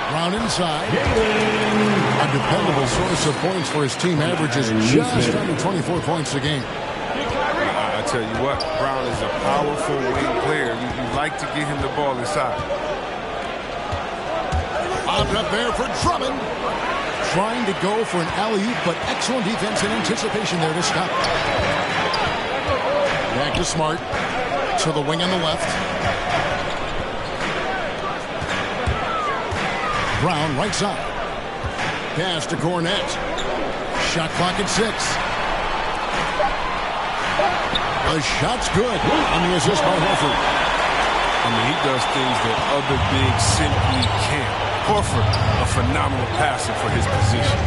Brown inside. A dependable source of points for his team, averages just under 24 points a game. I tell you what, Brown is a powerful wing player. You like to get him the ball inside. Popped up there for Drummond. Trying to go for an alley-oop, but excellent defense and anticipation there to stop. Back to Smart. To the wing on the left. Brown right side. Pass to Cornette. Shot clock at 6. The shot's good on the assist by Horford. I mean, he does things that other bigs simply can't. Horford, a phenomenal passer for his position.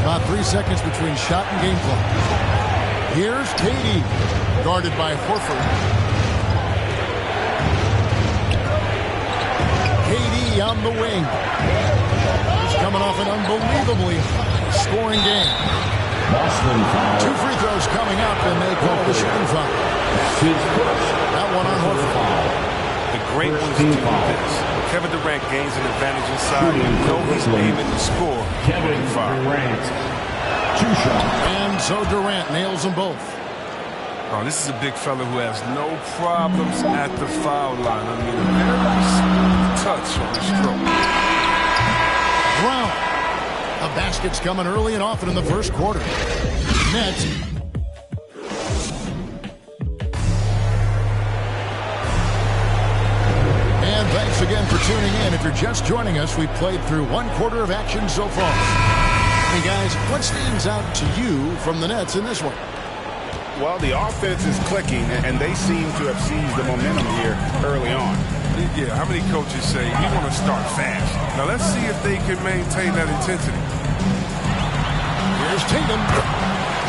About 3 seconds between shot and game clock. Here's KD, guarded by Horford. KD on the wing. He's coming off an unbelievably high-scoring game. 2 free throws coming up, and they call the shooting foul. That one on Horford. The great ones do this. Kevin Durant gains an advantage inside. You know he's aiming to score. Kevin Durant. 2 shots. And so Durant nails them both. Oh, this is a big fella who has no problems at the foul line. I mean, a very smooth touch on the stroke. Brown. The basket's coming early and often in the first quarter. Nets. And thanks again for tuning in. If you're just joining us, we've played through 1 quarter of action so far. Hey guys, what stands out to you from the Nets in this one? Well, the offense is clicking, and they seem to have seized the momentum here early on. Yeah, how many coaches say, we want to start fast? Now, let's see if they can maintain that intensity. Here's Tatum.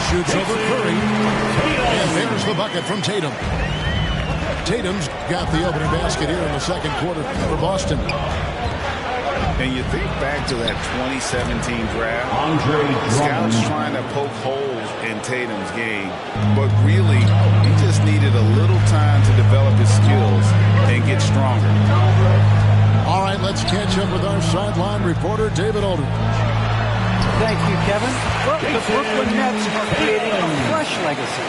Shoots over Curry. And there's the bucket from Tatum. Tatum's got the opening basket here in the second quarter for Boston. And you think back to that 2017 draft, scouts trying to poke holes in Tatum's game, but really, he just needed a little time to develop his skills and get stronger. All right, let's catch up with our sideline reporter, David Aldridge. Thank you, Kevin. Well, the Brooklyn Nets are creating a fresh legacy.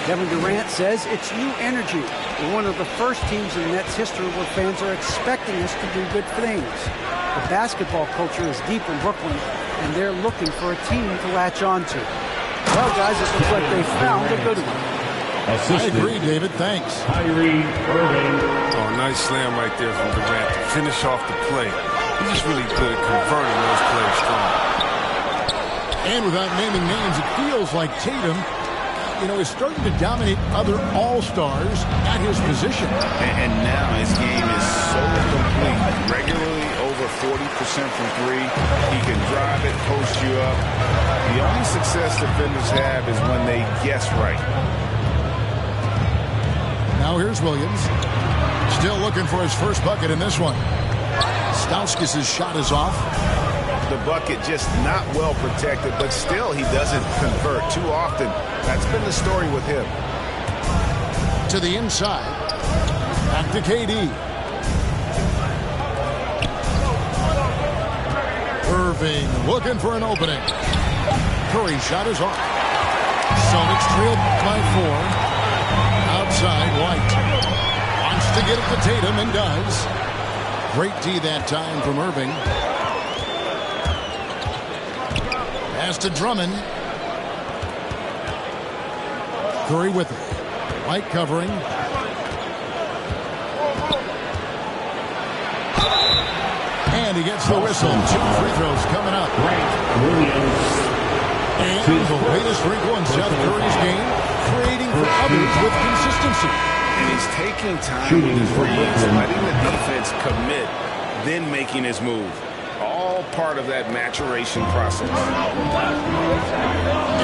Kevin Durant says it's new energy. We're one of the first teams in Nets history where fans are expecting us to do good things. The basketball culture is deep in Brooklyn, and they're looking for a team to latch on to. Well, guys, it looks like they found a good one. I agree, David. Thanks. Kyrie Irving. Oh, nice slam right there from Durant to finish off the play. He's just really good at converting those plays strong. And without naming names, it feels like Tatum, is starting to dominate other all-stars at his position. And now his game is so complete. Regularly over 40% from 3. He can drive it, post you up. The only success defenders have is when they guess right. Now here's Williams. Still looking for his first bucket in this one. Stauskas' shot is off. The bucket just not well protected, but still he doesn't convert too often. That's been the story with him. To the inside. Back to KD. Irving looking for an opening. Curry's shot is off. Celtics trailed by 4. Outside, White. Wants to get it to Tatum and does. Great D that time from Irving. Pass to Drummond. Curry with it. White covering. And he gets the whistle. 2 free throws coming up. And the latest wrinkle in Seth Curry's game, creating for others with consistency. And he's taking time with his reads, letting the defense commit, then making his move. All part of that maturation process.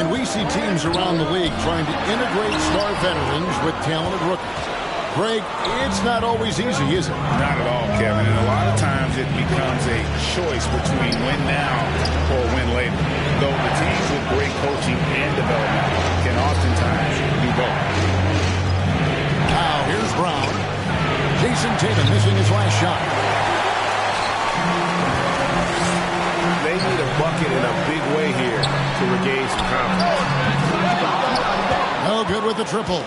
And we see teams around the league trying to integrate star veterans with talented rookies. Greg, it's not always easy, is it? Not at all, Kevin. And a lot of times it becomes a choice between win now or win later. Though the teams with great coaching and development can oftentimes do both. Now here's Brown. Jason Tatum missing his last shot. They need a bucket in a big way here to regain some confidence. No good with the triple.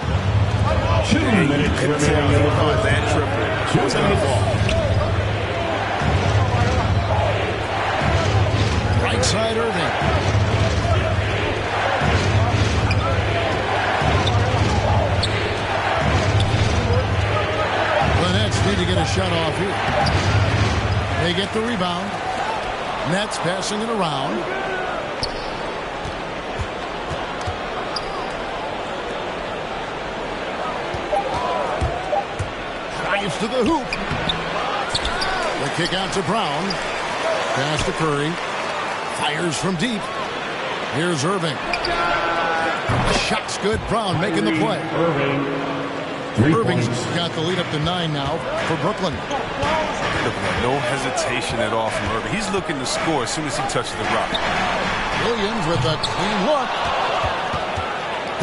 2 minutes remaining. That triple was going to fall. Right side Irving. need to get a shot off here. They get the rebound. Nets passing it around. Drives to the hoop. The kick out to Brown. Pass to Curry. Fires from deep. Here's Irving. Shot's good. Brown making the play. Irving's got the lead up to 9 now for Brooklyn. No hesitation at all from Irving. He's looking to score as soon as he touches the rock. Williams with a clean look.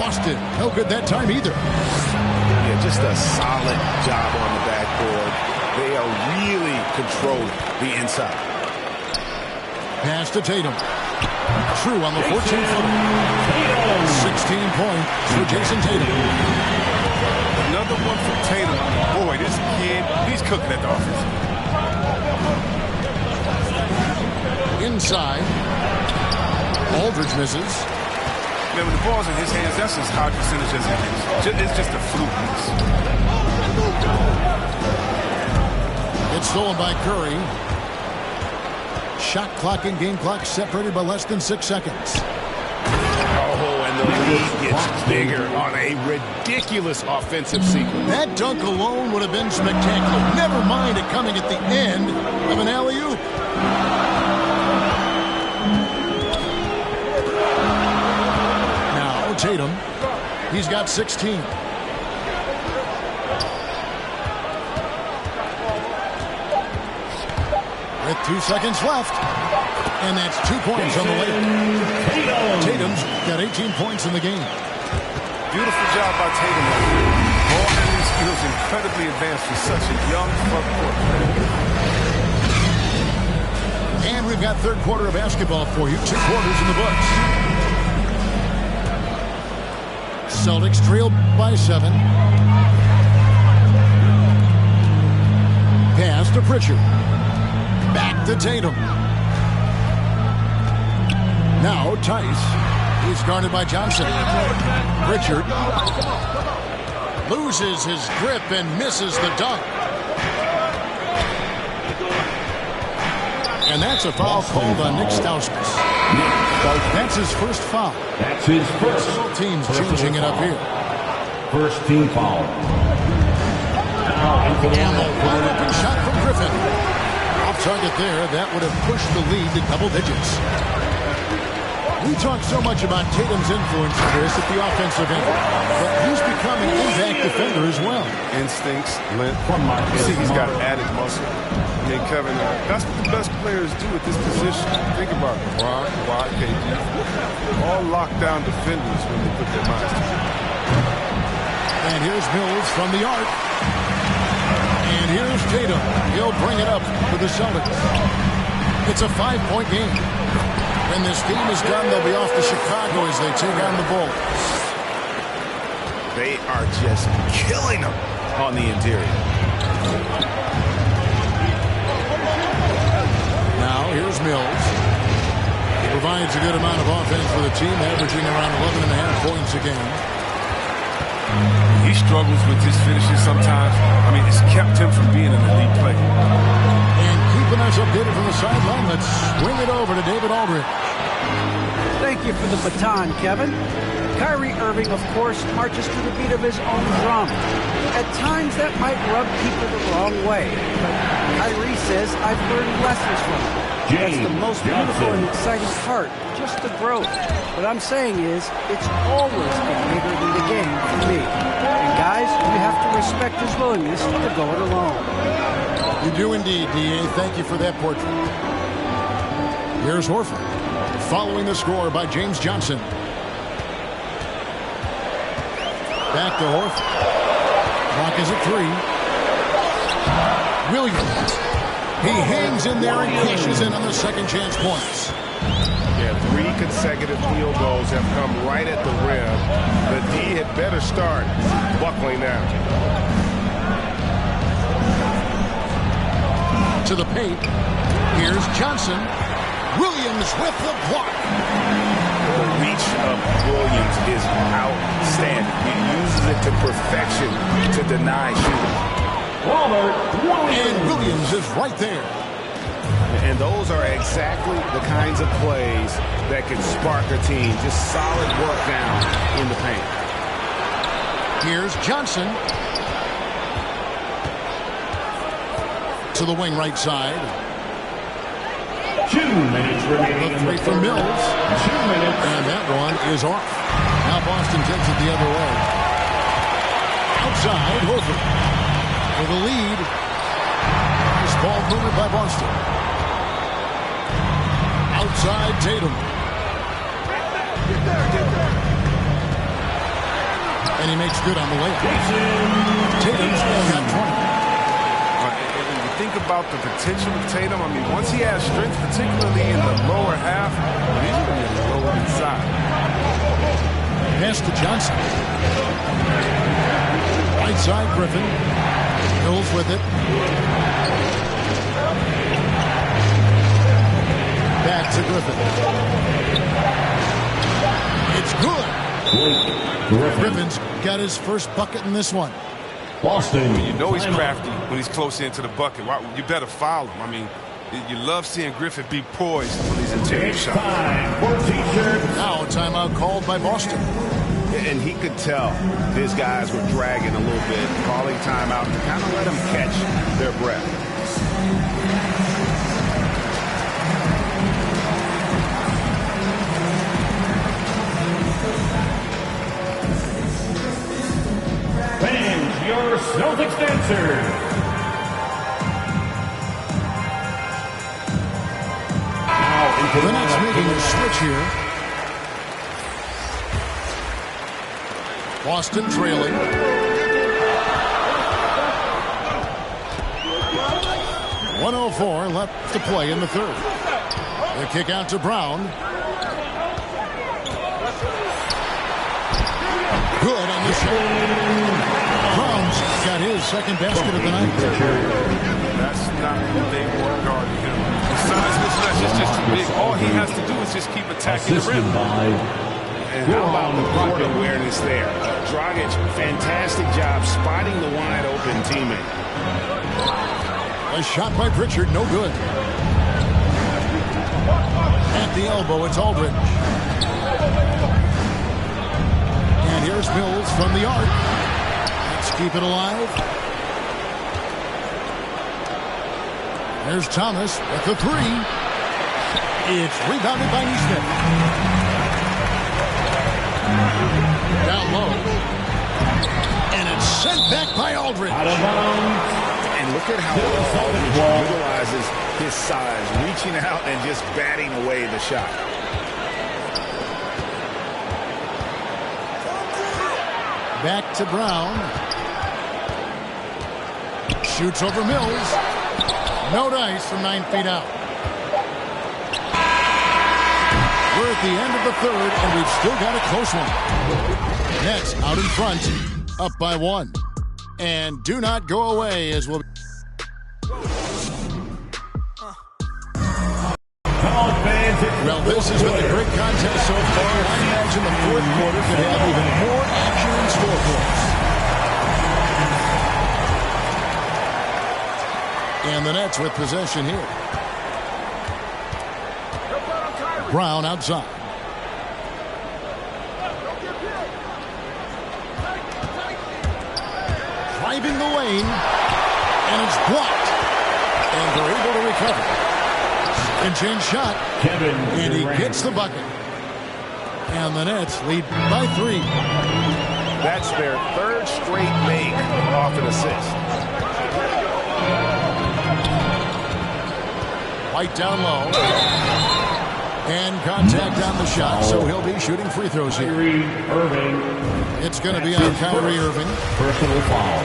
Busted. No good that time either. Yeah, just a solid job on the backboard. They are really controlling the inside. Pass to Tatum. True on the 14-footer. 16 points for Jason Tatum. Another one for Tatum. Boy, this kid, he's cooking at the offense. Inside. Aldridge misses. Man, when the ball's in his hands, that's as high percentage as it is. It's just a fluke. It's stolen by Curry. Shot clock and game clock separated by less than 6 seconds. Oh, and the lead gets bigger on a ridiculous offensive sequence. That dunk alone would have been spectacular. Never mind it coming at the end of an alley-oop. Now Tatum. He's got 16. With 2 seconds left. And that's 2 points on the way. Tatum's got 18 points in the game. Beautiful job by Tatum. Ball handling skills incredibly advanced for such a young front court. And we've got third quarter of basketball for you. 2 quarters in the books. Celtics trail by 7. Pass to Pritchard. Back to Tatum. Now Tice. He's guarded by Johnson. Pritchard loses his grip and misses the dunk. And that's a foul called on Nick Stauskas. That's his first foul. That's his first. Both teams changing it up here. First team foul. And a wide open shot from Griffin. Off target there. That would have pushed the lead to double digits. We talk so much about Tatum's influence, Chris, at the offensive end. But he's becoming an impact defender as well. Instincts, length. You see he's got added muscle. I mean, Kevin, that's what the best players do at this position. Think about it. Ron, Kawhi, KD. All lockdown defenders when they put their minds to it. And here's Mills from the arc. And here's Tatum. He'll bring it up for the Celtics. It's a 5-point game. When this game is done, they'll be off to Chicago as they take on the Bulls. They are just killing them on the interior. Now, here's Mills. He provides a good amount of offense for the team, averaging around 11.5 points a game. He struggles with his finishing sometimes. I mean, it's kept him from being an elite player. And keeping us updated from the sideline, let's swing it over to David Aldridge. Thank you for the baton, Kevin. Kyrie Irving, of course, marches to the beat of his own drum. At times, that might rub people the wrong way. But Kyrie says, I've learned lessons from it. That's the most beautiful and exciting part, just the growth. What I'm saying is, it's always been bigger than the game for me. And guys, you have to respect his willingness to go it alone. You do indeed, D.A. Thank you for that portrait. Here's Horford, following the score by James Johnson. Back to Horford. Clock is at 3. Williams. He hangs in there and cashes in on the second chance points. Yeah, 3 consecutive field goals have come right at the rim. The D had better start buckling down. To the paint. Here's Johnson. Williams with the block. The reach of Williams is outstanding. He uses it to perfection to deny shooting. And Williams is right there. And those are exactly the kinds of plays that can spark a team. Just solid work down in the paint. Here's Johnson. To the wing right side. 2 minutes remaining. The three for Mills. 2 minutes. And that one is off. Now Boston takes it the other way. Outside, Horford. For the lead. This ball moved by Boston. Outside, Tatum. And he makes good on the layup. Tatum's got 20. Think about the potential of Tatum. I mean, once he has strength, particularly in the lower half, he's going to get lower inside. Pass to Johnson. Right side, Griffin. Mills with it. Back to Griffin. It's good. Griffin's got his first bucket in this one. Boston. You know he's crafty when he's close into the bucket. You better foul him. I mean, you love seeing Griffin be poised on these interior shots. Now a timeout called by Boston. And he could tell his guys were dragging a little bit, calling timeout to kind of let them catch their breath. Fans, your Celtics dancers. The Nets making a switch here. Boston trailing. .104 left to play in the third. The kick out to Brown. Good on the shot. Brown's got his second basket of the night. That's not what they want guarding him. The size mismatch is just too big. All he has to do is just keep attacking the rim. And how about the court awareness there? Dragic, fantastic job spotting the wide open teammate. A shot by Pritchard, no good. At the elbow, it's Aldridge. And here's Mills from the arc. Let's keep it alive. There's Thomas with the three. It's rebounded by Nesmith. Down low. And it's sent back by Aldridge. Out of bounds. And look at how well Aldridge utilizes his size, reaching out and just batting away the shot. Back to Brown. Shoots over Mills. No dice from 9 feet out. We're at the end of the third, and we've still got a close one. Nets out in front, up by 1. And do not go away as we'll... Well, this has been a great contest so far. I imagine the fourth quarter could have even more action in store for us. And the Nets with possession here. Brown outside. Driving the lane. And it's blocked. And they're able to recover. And change shot. And he gets the bucket. And the Nets lead by 3. That's their third straight make off an assist. White down low. And contact on the shot, so he'll be shooting free throws here. It's going to be on Kyrie Irving. Personal foul.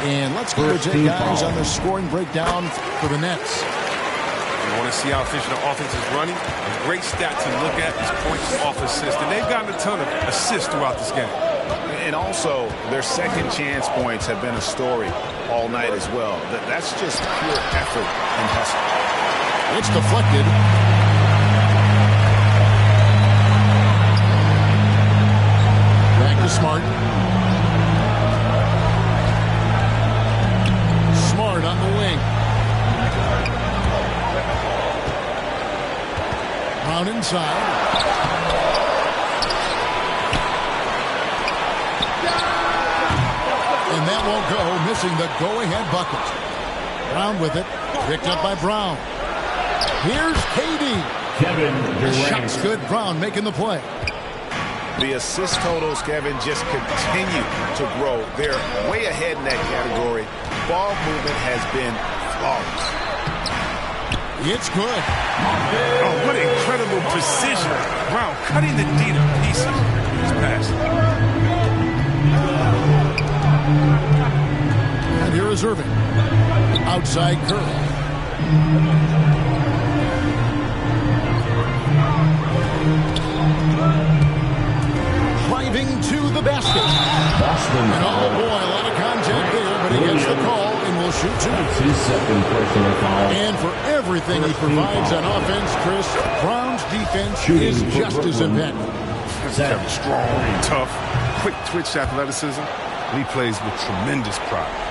And let's go to Jay guys on the scoring breakdown for the Nets. You want to see how efficient the offense is running? A great stat to look at is points off assist. And they've gotten a ton of assists throughout this game. And also, their second chance points have been a story all night as well. That's just pure effort and hustle. It's deflected. Back to Smart. Brown inside. And that won't go, missing the go-ahead bucket. Brown with it. Picked up by Brown. Here's KD. Kevin Durant. Shot's good. Brown making the play. The assist totals, Kevin, just continue to grow. They're way ahead in that category. Ball movement has been flawless. It's good. Oh, what incredible precision. Brown cutting the D to pieces. His pass. And here is Irving. Outside curl. Driving to the basket. And oh boy, a lot of contact there, but he gets the call and will shoot two. His second personal foul. And for everything he provides on offense, Chris, Brown's defense is just as impactful. Kevin, strong, tough, quick twitch athleticism. And he plays with tremendous pride.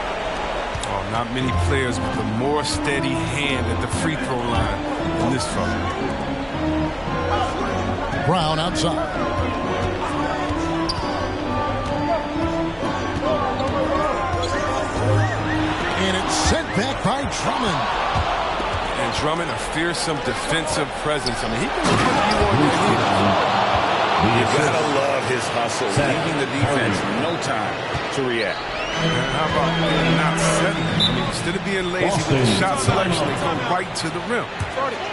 Oh, not many players with a more steady hand at the free throw line than this fella. Brown outside. And it's sent back by Drummond. And Drummond, a fearsome defensive presence. I mean, he can put you on your feet. You gotta love his hustle, leaving the defense no time to react. And how about not settling? I mean, instead of being lazy with the shot selection, they go right to the rim.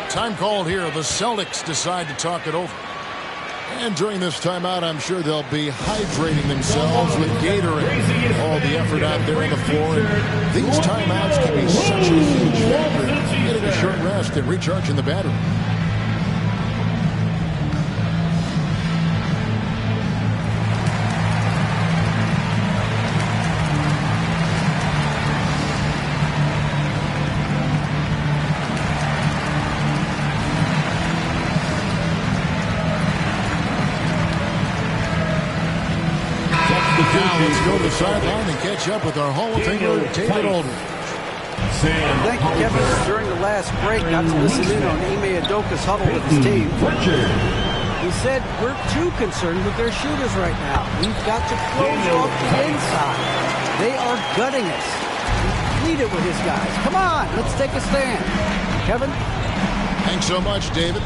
Time called here. The Celtics decide to talk it over. And during this timeout, I'm sure they'll be hydrating themselves with Gatorade. All the effort out there on the floor. And these timeouts can be such a huge factor. Getting a short rest and recharging the battery. Now let's go to the sideline and catch up with our Hall of Famer, David Aldridge. Thank you, Kevin. During the last break, got to listen in on Ime Udoka's huddle with his team. He said, we're too concerned with their shooters right now. We've got to close off the inside. They are gutting us. He pleaded with his guys. Come on, let's take a stand. Kevin? Thanks so much, David.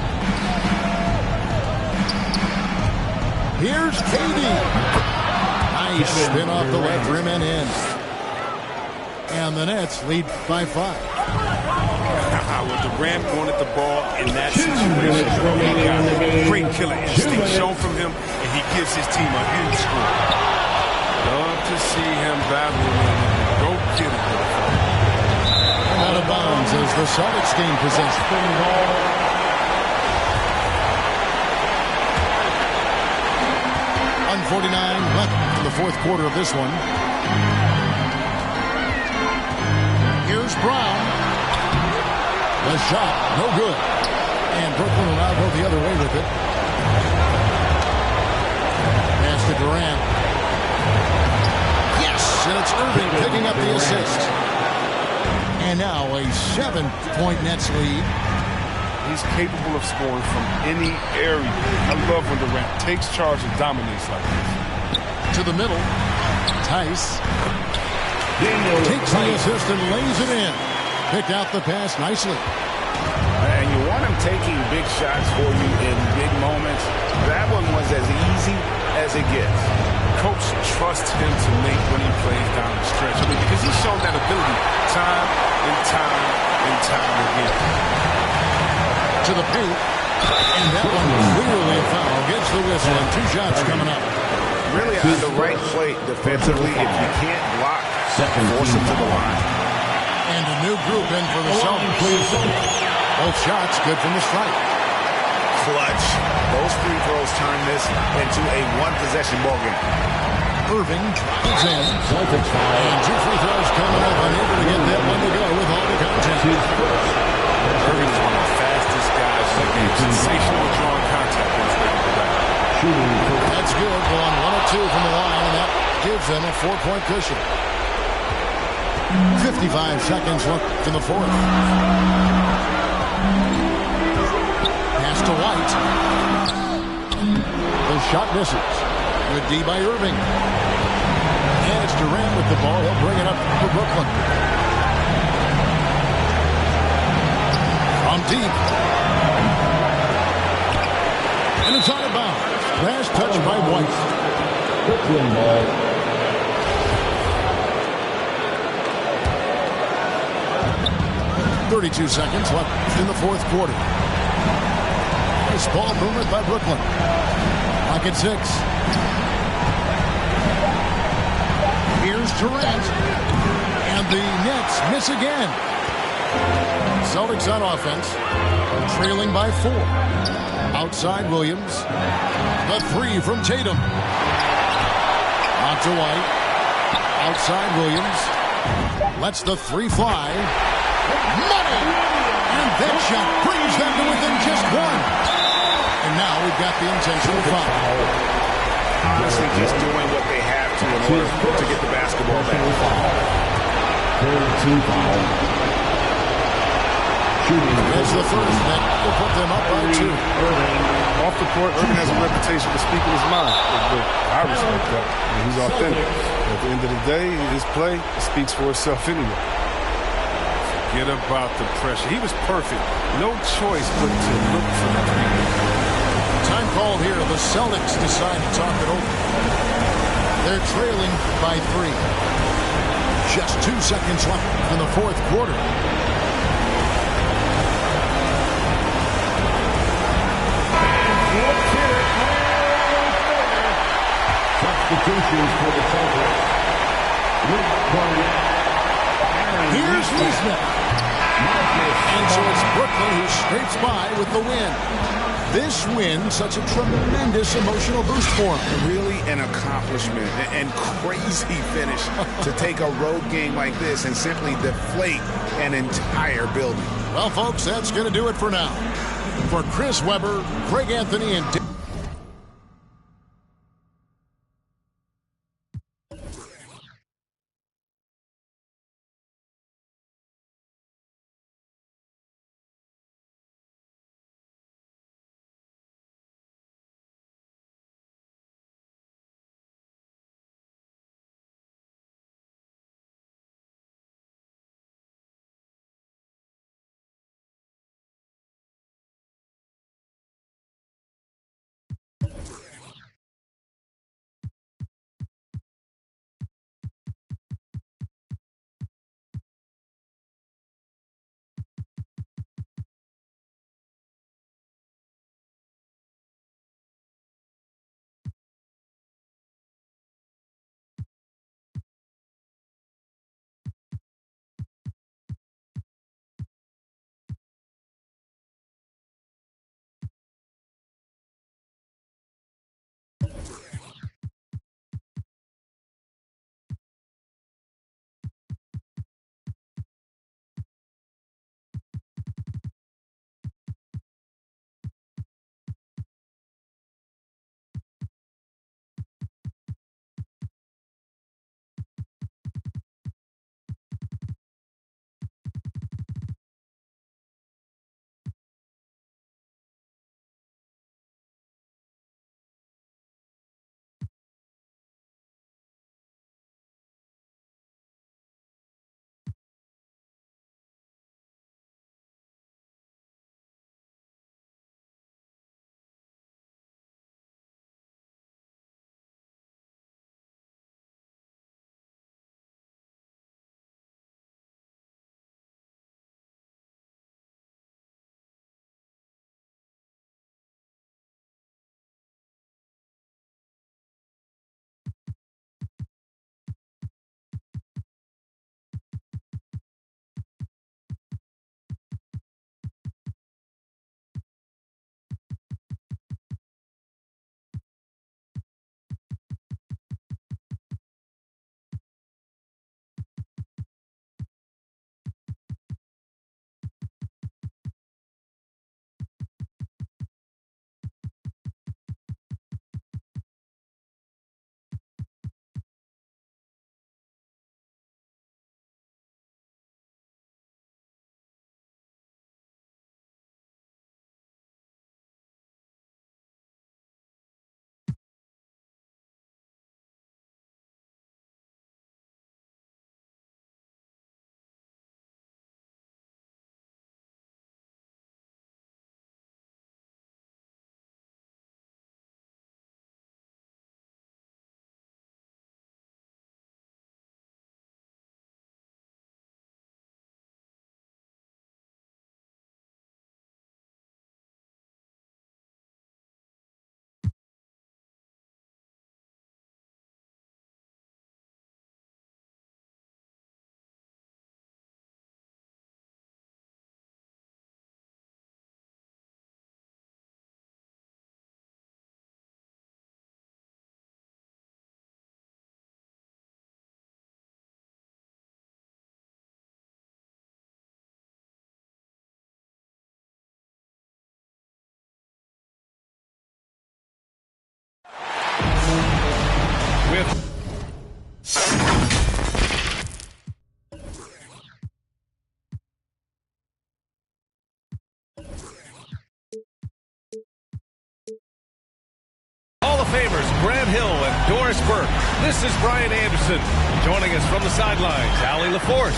Here's KD. Nice spin off the left rim and in. And the Nets lead by 5. With Durant wanted the ball in that situation, he got great killer instinct shown from him, and he gives his team a huge score. Love to see him battling and go get it. Out of bounds as the Celtics gain possession. 149 left in the fourth quarter of this one. Here's Brown. The shot, no good. And Brooklyn will now go the other way with it. Pass to Durant. Yes, and it's Irving picking up the assist. And now a 7-point Nets lead. He's capable of scoring from any area. I love when Durant takes charge and dominates like this. To the middle. Tice. Takes the assist and lays it in. Picked out the pass nicely. And you want him taking big shots for you in big moments. That one was as easy as it gets. Coach trusts him to make when he plays down the stretch. I mean, because he's shown that ability time and time and time again. To the paint, and that one clearly a foul. Gets the whistle, and 2 shots coming up. Really on the right plate defensively. If you can't block, force him to the line. And a new group in for the Celtics. Both shots good from the strike. Clutch. Those free throws turn this into a one-possession ball game. Irving drives in. And 2 free throws coming up. Unable to get that one to go with all the contact. Irving's one of the fastest guys in the game. Sensational drawing contact on his way to the back. That's good. Going 1 of 2 from the line, and that gives them a 4-point cushion. 55 seconds left in the fourth. Pass to to White. The shot misses. Good D by Irving. And it's Durant with the ball. He'll bring it up for Brooklyn. From deep. And it's out of bounds. Last touch by White. Brooklyn ball. .32 seconds left in the fourth quarter. Nice ball movement by Brooklyn. Clock at 6. Here's Durant. And the Nets miss again. Celtics on offense. Trailing by 4. Outside Williams. The 3 from Tatum. Out to White. Outside Williams. Lets the 3 fly. Money! And that shot brings them to within just 1. And now we've got the intentional foul. Honestly, just doing what they have to in order to get the basketball back. Third team foul. There's the first. That will put them up by 2. Off the court, Irving has a reputation for speaking his mind. But I respect that. He's authentic. At the end of the day, his play speaks for itself anyway. Forget about the pressure. He was perfect. No choice but to look for the 3. Time called here. The Celtics decide to talk it over. They're trailing by 3. Just 2 seconds left in the fourth quarter. Substitutions for the Celtics. Here's Neesmith. And so it's Brooklyn who scrapes by with the win. This win, such a tremendous emotional boost for him. Really an accomplishment and crazy finish to take a road game like this and simply deflate an entire building. Well, folks, that's going to do it for now. For Chris Webber, Greg Anthony, and This is Brian Anderson. Joining us from the sidelines, Allie LaForce.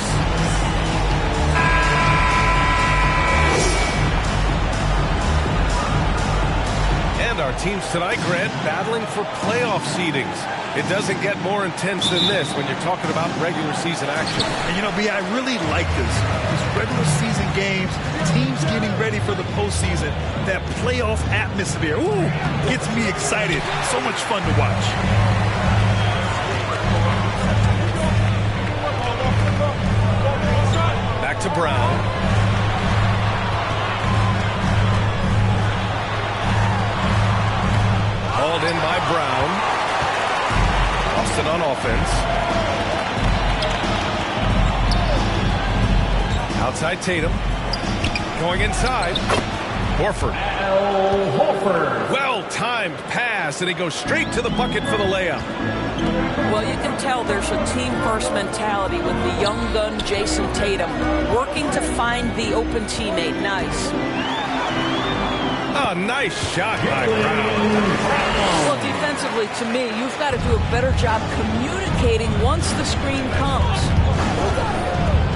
And our teams tonight, Grant, battling for playoff seedings. It doesn't get more intense than this when you're talking about regular season action. And you know, B, I really like this. These regular season games, teams getting ready for the postseason, that playoff atmosphere, ooh, gets me excited. So much fun to watch. Back to Brown. Hauled in by Brown. Austin on offense. Outside Tatum. Going inside. Horford. Well-timed pass, and he goes straight to the bucket for the layup. Well, you can tell there's a team-first mentality with the young gun Jason Tatum working to find the open teammate. Nice. A nice shot by Brown. Well, defensively, to me, you've got to do a better job communicating once the screen comes.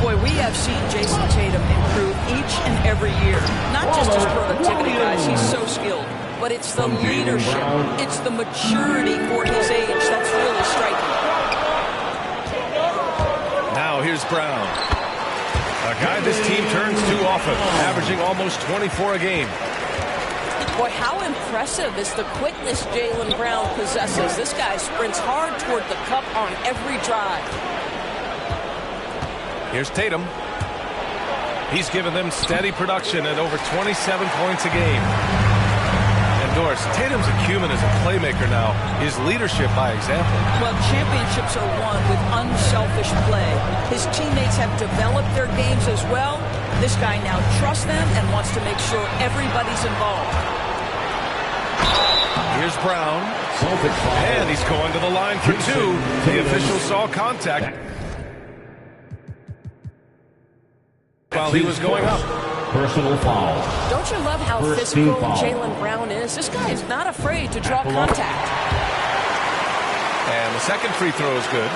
Boy, we have seen Jason Tatum improve each and every year. Not just his productivity, guys. He's so skilled. But it's the leadership. It's the maturity for his age that's really striking. Now here's Brown. A guy this team turns to often, averaging almost 24 a game. Boy, how impressive is the quickness Jaylen Brown possesses. This guy sprints hard toward the cup on every drive. Here's Tatum. He's given them steady production at over 27 points a game. And Doris, Tatum's acumen as a playmaker now is leadership by example. Well, championships are won with unselfish play. His teammates have developed their games as well. This guy now trusts them and wants to make sure everybody's involved. Here's Brown. And he's going to the line for two. The official saw contact while he was going up. Personal foul. Don't you love how physical Jaylen Brown is? This guy is not afraid to draw contact. And the second free throw is good.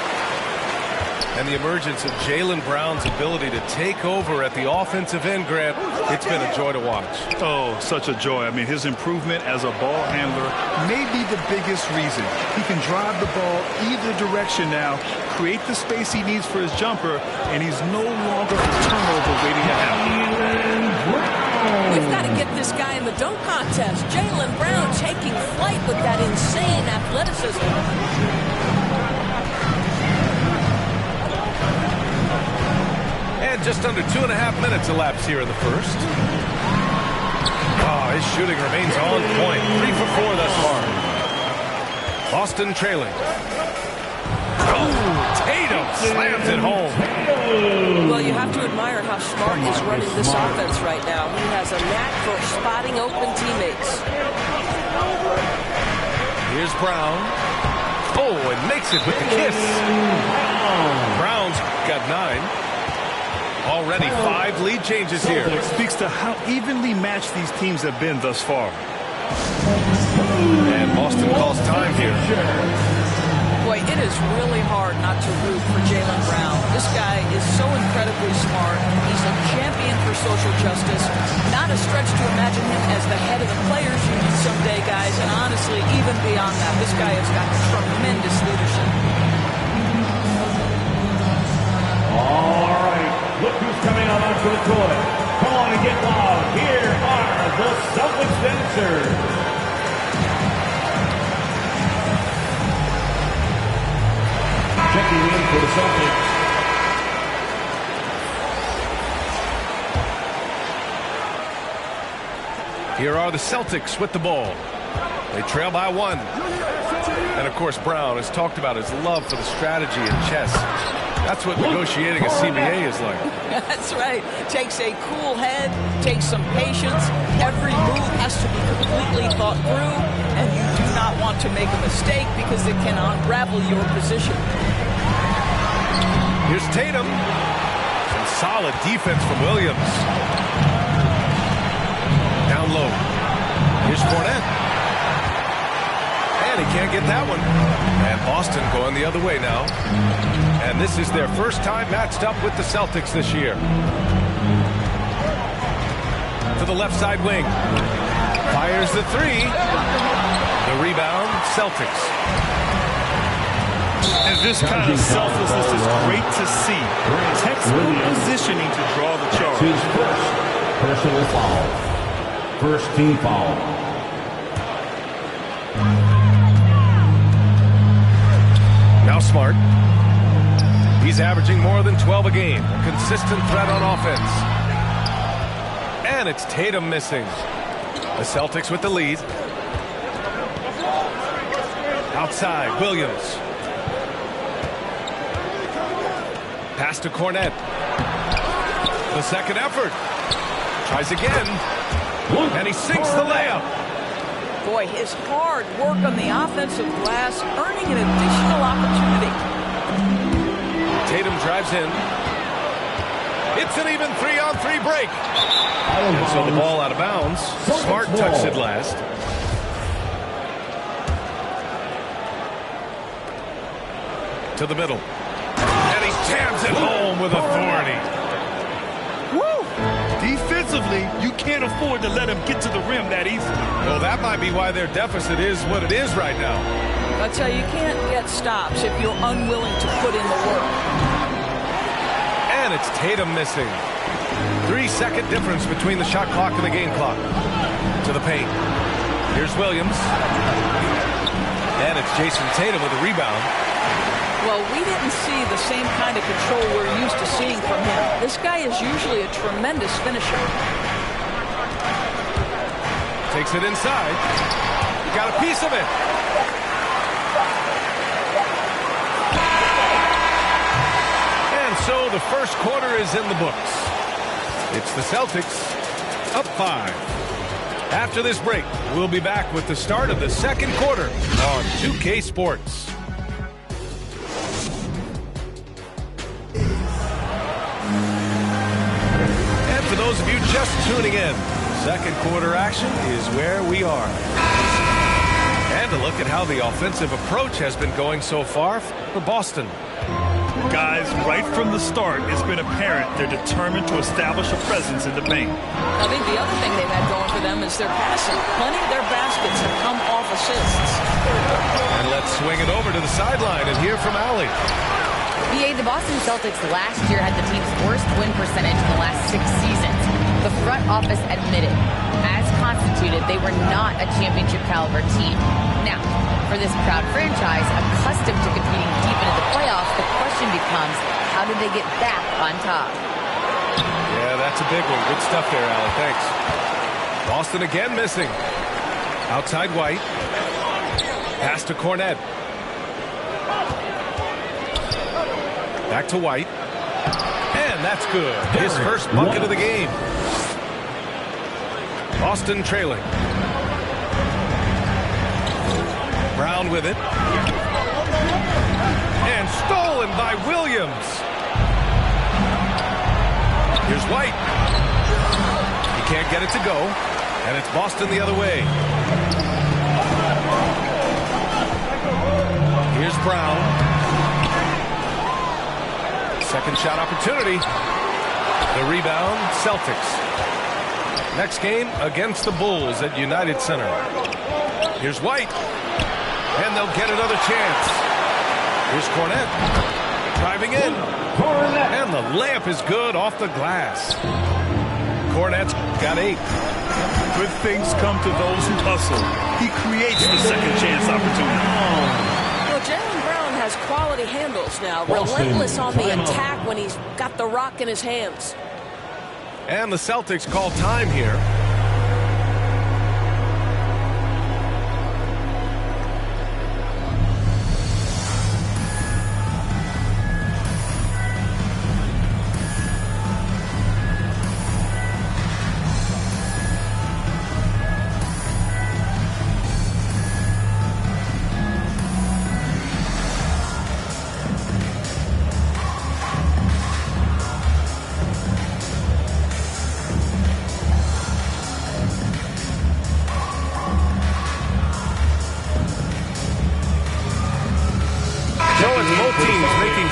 And the emergence of Jaylen Brown's ability to take over at the offensive end, Grant, it's been a joy to watch. Oh, such a joy. I mean, his improvement as a ball handler may be the biggest reason. He can drive the ball either direction now, create the space he needs for his jumper, and he's no longer a turnover waiting to happen. We've got to get this guy in the dunk contest. Jaylen Brown taking flight with that insane athleticism. And just under 2.5 minutes elapsed here in the first. Oh, his shooting remains on point. 3 for 4 thus far. Boston trailing. Oh, Tatum slams it home. Well, you have to admire how smart he's running this offense right now. He has a knack for spotting open teammates. Here's Brown. Oh, and makes it with the kiss. Brown's got 9. Already 5 lead changes here. It speaks to how evenly matched these teams have been thus far. And Boston calls time here. Boy, it is really hard not to root for Jaylen Brown. This guy is so incredibly smart. He's a champion for social justice. Not a stretch to imagine him as the head of the players union someday, guys. And honestly, even beyond that, this guy has got tremendous leadership. All right, look who's coming out onto the court. Come on and get loud. Here are the Celtics dancers. Checking in for the Celtics. Here are the Celtics with the ball. They trail by 1. And of course, Brown has talked about his love for the strategy in chess. That's what negotiating a CBA is like. That's right. Takes a cool head, takes some patience. Every move has to be completely thought through, and you do not want to make a mistake because it can unravel your position. Here's Tatum. Some solid defense from Williams. Down low. Here's Fournette. And And he can't get that one. And Boston going the other way now. And this is their first time matched up with the Celtics this year. To the left side wing. Fires the three. The rebound, Celtics. And this kind of selflessness is great to see. Textbook positioning to draw the charge. His first personal foul. First team foul. Now Smart. He's averaging more than 12 a game. A consistent threat on offense. And it's Tatum missing. The Celtics with the lead. Outside, Williams. Pass to Cornette. The second effort. Tries again. And he sinks the layup. Boy, his hard work on the offensive glass, earning an additional opportunity. Tatum drives in. It's an even 3-on-3 break. And so the ball out of bounds. Smart touched it last. To the middle. And he jams it home with authority. Woo! Defensively, you can't afford to let him get to the rim that easily. Well, that might be why their deficit is what it is right now. I tell you, you can't get stops if you're unwilling to put in the work. And it's Tatum missing. 3-second difference between the shot clock and the game clock. To the paint. Here's Williams. And it's Jason Tatum with a rebound. Well, we didn't see the same kind of control we're used to seeing from him. This guy is usually a tremendous finisher. Takes it inside. He got a piece of it. And so the first quarter is in the books. It's the Celtics up 5. After this break, we'll be back with the start of the second quarter on 2K Sports. And for those of you just tuning in, second quarter action is where we are. And a look at how the offensive approach has been going so far for Boston. Guys, right from the start, it's been apparent they're determined to establish a presence in the paint. I think the other thing they've had going for them is their passing. Plenty of their baskets have come off assists. And let's swing it over to the sideline and hear from Allie. The Boston Celtics last year had the team's worst win percentage in the last 6 seasons. The front office admitted, as constituted, they were not a championship caliber team. Now, for this proud franchise, accustomed to competing deep into the playoffs, the question becomes, how do they get back on top? Yeah, that's a big one. Good stuff there, Allie. Thanks. Boston again missing. Outside White. Pass to Cornette. Back to White. And that's good. His first bucket of the game. Boston trailing. Brown with it. And stolen by Williams. Here's White. He can't get it to go. And it's Boston the other way. Here's Brown. Second shot opportunity. The rebound, Celtics. Next game against the Bulls at United Center. Here's White. And they'll get another chance. Here's Cornette. Driving in. And the layup is good off the glass. Cornette's got 8. Good things come to those who hustle. He creates the second chance opportunity. Well, Jaylen Brown has quality handles now. Relentless on the attack when he's got the rock in his hands. And the Celtics call time here.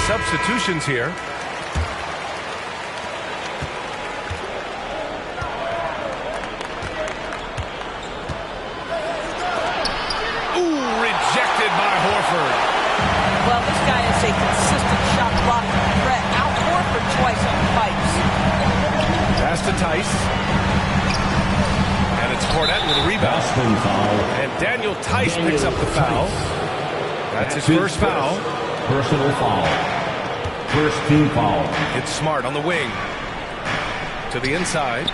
substitutions here. Ooh, rejected by Horford. Well, this guy is a consistent shot blocking threat. Out Horford twice on the pipes. Pass to Tice. And it's Cornette with a rebound. And Daniel Tice picks up the foul. That's his first foul. Personal foul. First team foul. It's Smart on the wing. To the inside.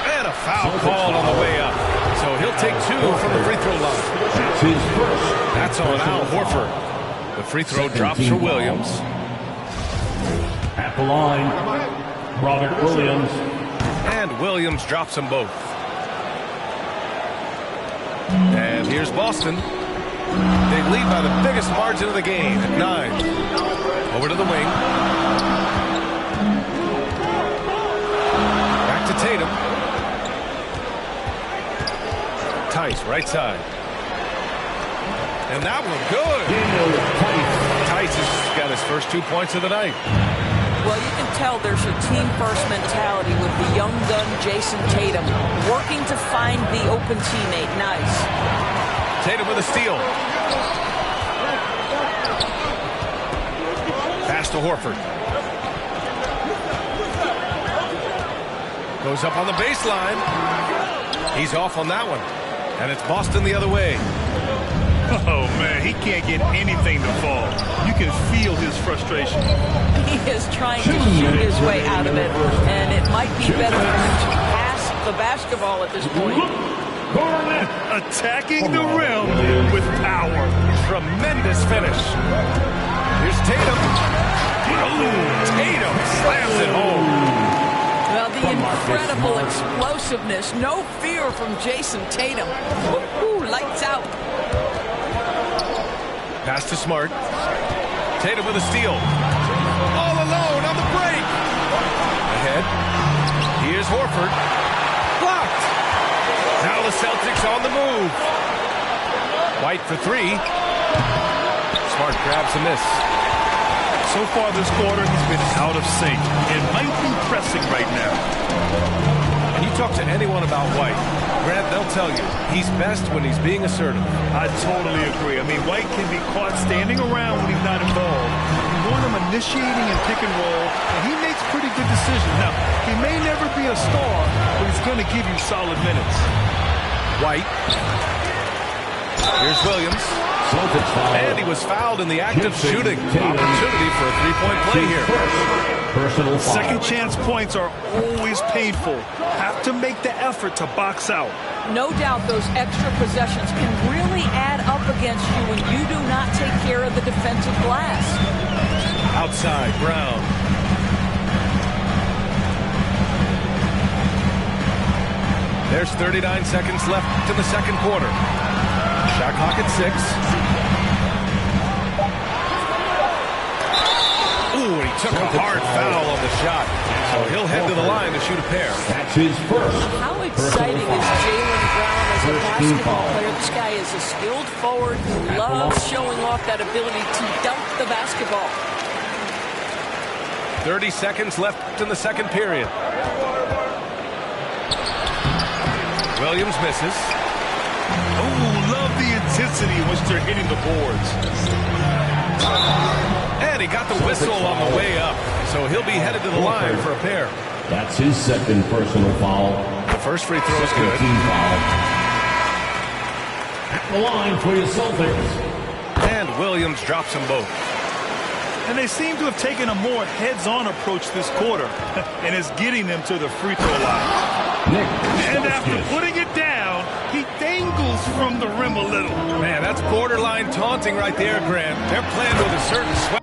And a foul called on the way up. So he'll take 2 from the free throw line. That's his first. That's on Al Horford. The free throw drops for Williams. At the line, Robert Williams. And Williams drops them both. And here's Boston. They lead by the biggest margin of the game at 9. Over to the wing. Back to Tatum. Tice, right side. And that one good. Tice has got his first 2 points of the night. Well, you can tell there's a team-first mentality with the young gun Jason Tatum working to find the open teammate. Nice. Tatum with a steal. Pass to Horford. Goes up on the baseline. He's off on that one. And it's Boston the other way. Oh, man, he can't get anything to fall. You can feel his frustration. He is trying to shoot his way out of it, and it might be better for him to pass the basketball at this point. Attacking the rim with power. Tremendous finish. Here's Tatum. Oh, Tatum slams it home. Well, the incredible explosiveness. No fear from Jason Tatum. Woo-hoo, lights out. Pass to Smart. Tatum with a steal. All alone on the break. Ahead. Here's Horford. Blocked. Now the Celtics on the move. White for 3. Smart grabs a miss. So far this quarter, he's been out of sync and might be pressing right now. And you talk to anyone about White, Grant, they'll tell you he's best when he's being assertive. I totally agree. I mean, White can be caught standing around when he's not involved. You want him initiating and pick and roll, and he makes pretty good decisions. Now, he may never be a star, but he's going to give you solid minutes. White. Here's Williams. And he was fouled in the act of shooting. Opportunity for a three-point play here. Personal foul. Second chance points are always painful. Have to make the effort to box out. No doubt those extra possessions can really add up against you when you do not take care of the defensive glass. Outside, Brown. There's 39 seconds left in the second quarter. Shot clock at 6. Ooh, he took a hard foul on the shot. So he'll head to the line to shoot a pair. That's his first. How exciting is Jaylen Brown as a basketball player? This guy is a skilled forward who loves showing off that ability to dunk the basketball. 30 seconds left in the second period. Williams misses. Oh, love the intensity in which they're hitting the boards. And he got the whistle on the way up. So he'll be headed to the line for a pair. That's his second personal foul. The first free throw is good. Team foul. At the line for the Celtics. And Williams drops them both. And they seem to have taken a more heads-on approach this quarter. And it's getting them to the free throw line. And after putting it down, he dangles from the rim a little. Man, that's borderline taunting right there, Grant. They're playing with a certain sweat.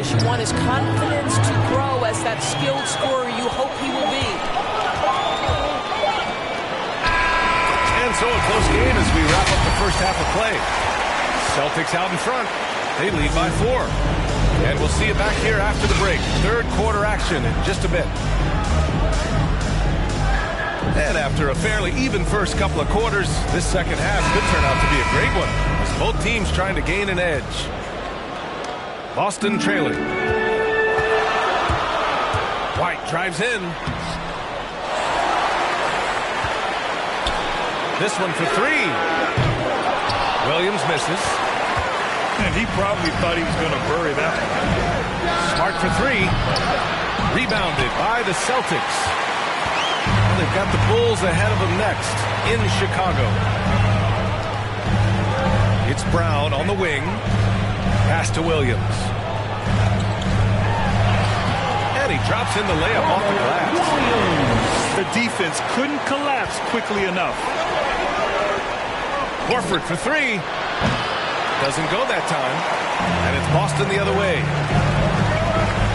this. You want his confidence to grow as that skilled scorer you hope he will be. And so a close game as we wrap up the first half of play. Celtics out in front. They lead by 4. And we'll see you back here after the break. Third quarter action in just a bit. And after a fairly even first couple of quarters, this second half could turn out to be a great one, as both teams trying to gain an edge. Boston trailing. White drives in. This one for 3. Williams misses. And he probably thought he was going to bury that one. Smart for 3. Rebounded by the Celtics. They've got the Bulls ahead of them next in Chicago. It's Brown on the wing. Pass to Williams. And he drops in the layup off the glass. The defense couldn't collapse quickly enough. Horford for 3. Doesn't go that time. And it's Boston the other way.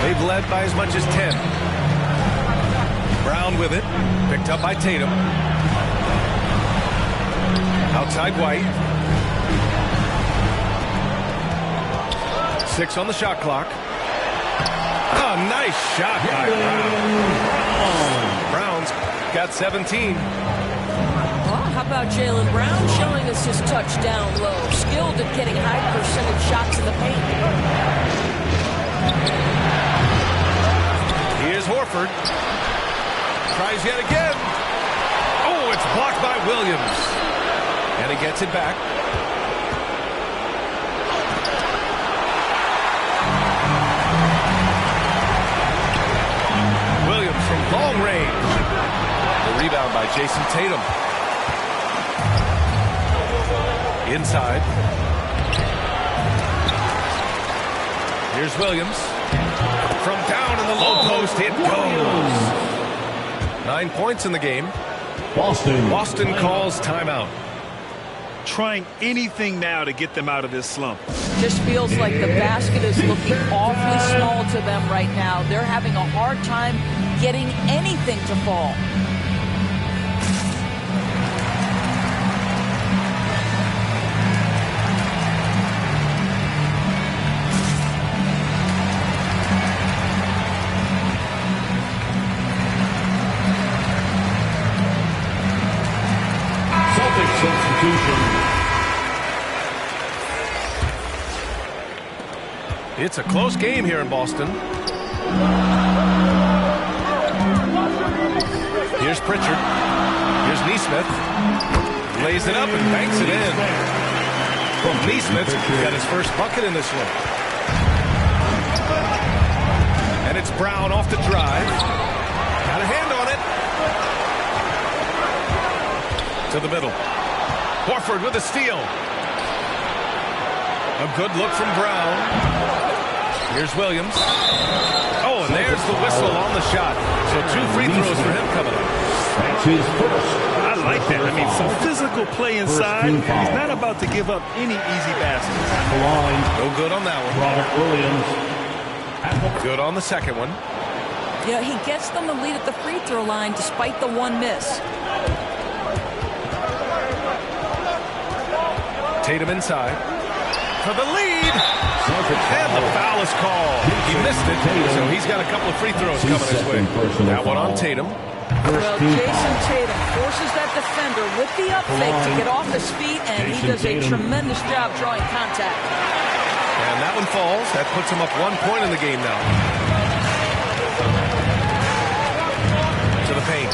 They've led by as much as 10. Brown with it. Picked up by Tatum. Outside White. 6 on the shot clock. Oh, nice shot by Brown. Brown's got 17. Well, how about Jaylen Brown showing us his touch down low? Skilled at getting high percentage shots in the paint. Here's Horford. Tries yet again. Oh, it's blocked by Williams. And he gets it back. Williams from long range. The rebound by Jason Tatum. Inside. Here's Williams. From down in the low post, it goes. 9 points in the game. Boston calls timeout. Trying anything now to get them out of this slump. Just feels like the basket is looking awfully small to them right now. They're having a hard time getting anything to fall. It's a close game here in Boston. Here's Pritchard. Here's Neesmith. Lays it up and banks it in. Well, Neesmith got his first bucket in this one. And it's Brown off the drive. Got a hand on it. To the middle. Horford with a steal. A good look from Brown. Here's Williams. Oh, and there's the whistle on the shot. So 2 free throws for him coming up. That's his first. I like that. I mean, some physical play inside. He's not about to give up any easy baskets. No good on that one. Robert Williams. Good on the second one. Yeah, he gets them the lead at the free throw line despite the 1 miss. Tatum inside. For the lead. And the foul is called. He missed it, so he's got a couple of free throws coming his way. That one on Tatum. Well, Jason Tatum forces that defender with the up fake to get off his feet, and he does a tremendous job drawing contact. And that one falls. That puts him up 1 point in the game now. To the paint.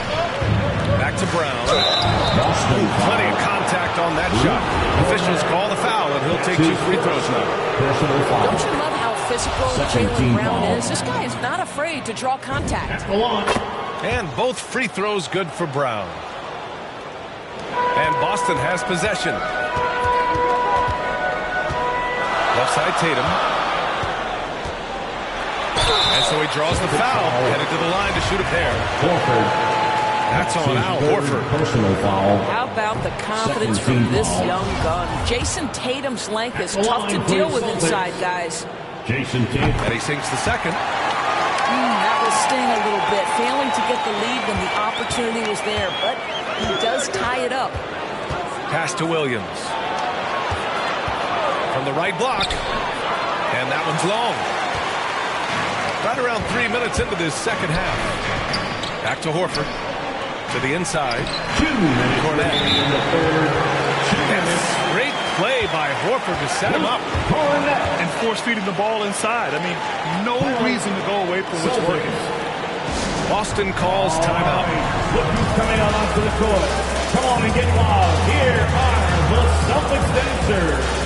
Back to Brown. Plenty of contact on that shot. Officials call the foul, and he'll take 2 free throws now. Don't you love how physical Jaylen Brown is? This guy is not afraid to draw contact. And both free throws good for Brown. And Boston has possession. Left side Tatum. And so he draws the foul, headed to the line to shoot a pair. That's on Al Horford. Personal foul. How about the confidence from this young gun? Jason Tatum's length is tough to deal with inside, guys. Jason Tatum. And he sinks the second. That was sting a little bit, failing to get the lead when the opportunity was there, but he does tie it up. Pass to Williams. From the right block. And that one's long. Right around 3 minutes into this second half. Back to Horford. To the inside. 2 minutes remaining in the third. Great play by Horford to set him up. And force-feeding the ball inside. I mean, no reason to go away from what's working. Boston calls timeout. Look who's coming out onto the court. Come on and get loud. Here are the Celtics dancers.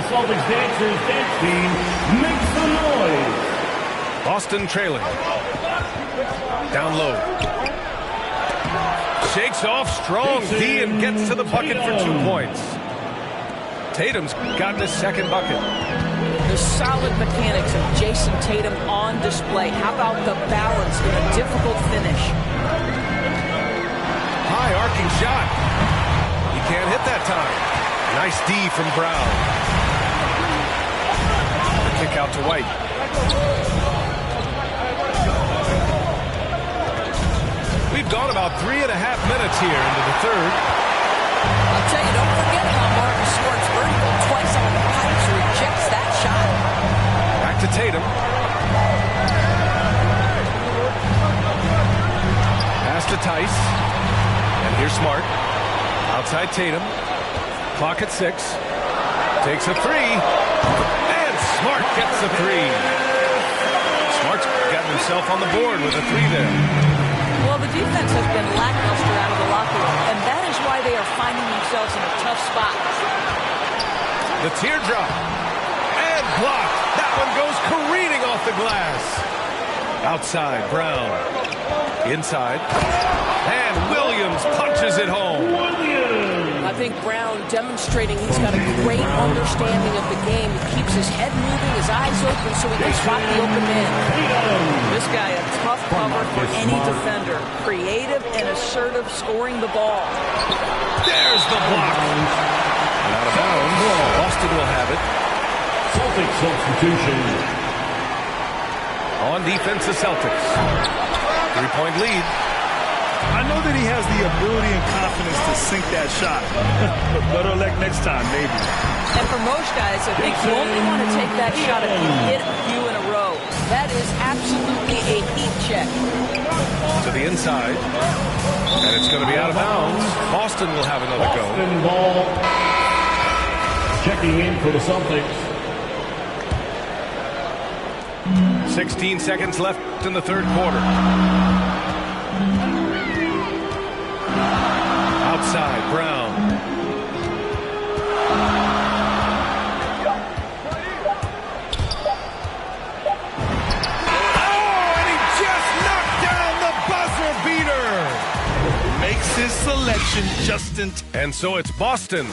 Celtics dancers dance team makes some noise. Boston trailing. Down low. Shakes off strong D and gets to the bucket for 2 points. Tatum's gotten his second bucket. The solid mechanics of Jason Tatum on display. How about the balance in a difficult finish? High arcing shot. He can't hit that time. Nice D from Brown. Kick out to White. We've gone about 3.5 minutes here into the third. I'll tell you, don't forget how Marcus Smart's vertical twice on the pipes rejects that shot. Back to Tatum. Pass to Tice. And here's Smart. Outside Tatum. Clock at 6. Takes a three. Smart gets the three. Smart's gotten himself on the board with a three there. Well, the defense has been lackluster out of the locker room, and that is why they are finding themselves in a tough spot. The teardrop. And blocked. That one goes careening off the glass. Outside, Brown. Inside. And Williams punches it home. I think Brown demonstrating he's got a great understanding of the game. He keeps his head moving, his eyes open so he can spot the open man. This guy a tough cover for any defender. Creative and assertive scoring the ball. There's the block. And out of bounds. Boston will have it. Celtics substitution. On defense, the Celtics. 3-point lead. I know that he has the ability and confidence to sink that shot. But better luck next time, maybe. And for most guys, I think you only want to take that shot if you hit a few in a row. That is absolutely a heat check. To the inside. And it's going to be out of bounds. Boston will have another go. Boston ball. Checking in for the Celtics. 16 seconds left in the third quarter. Outside, Brown. Oh, and he just knocked down the buzzer beater. Makes his selection just in time. And so it's Boston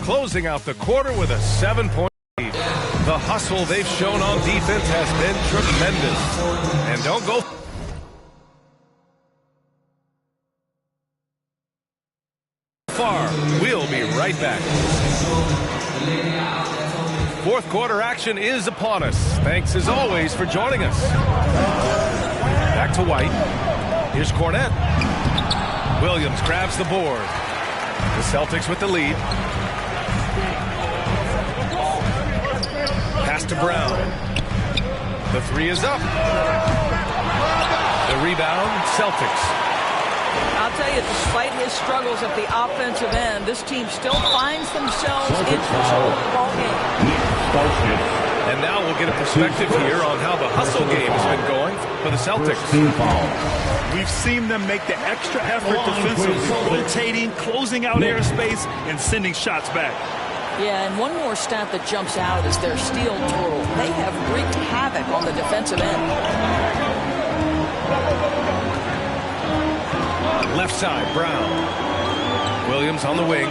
closing out the quarter with a 7-point lead. The hustle they've shown on defense has been tremendous. And don't go far. We'll be right back. Fourth quarter action is upon us. Thanks as always for joining us. Back to White. Here's Cornette. Williams grabs the board. The Celtics with the lead. Pass to Brown. The three is up. The rebound, Celtics. I'll tell you, despite his struggles at the offensive end, this team still finds themselves in control of the ball game. And now we'll get a perspective here on how the hustle game has been going for the Celtics. We've seen them make the extra effort defensively, rotating, closing out airspace, and sending shots back. Yeah, and one more stat that jumps out is their steal total. They have wreaked havoc on the defensive end. Left side, Brown. Williams on the wing.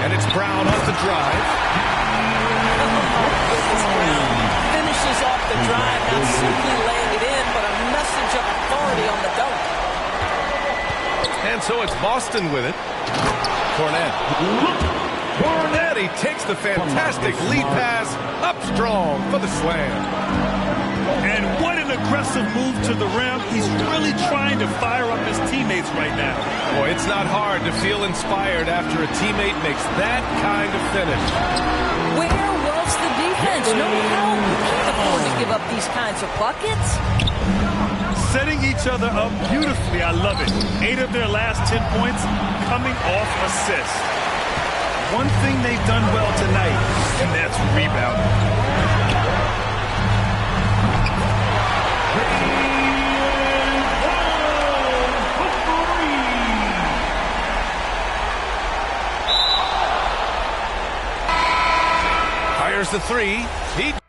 And it's Brown off the drive. Brown finishes off the drive, not simply laying it in, but a message of authority on the dunk. And so it's Boston with it. Cornette. He takes the fantastic lead pass up strong for the slam. And what an aggressive move to the rim. He's really trying to fire up his teammates right now. Boy, it's not hard to feel inspired after a teammate makes that kind of finish. Where was the defense? No help. You can't afford to give up these kinds of buckets. Setting each other up beautifully. I love it. 8 of their last 10 points coming off assists. One thing they've done well tonight, and that's rebounding. Fires the three. He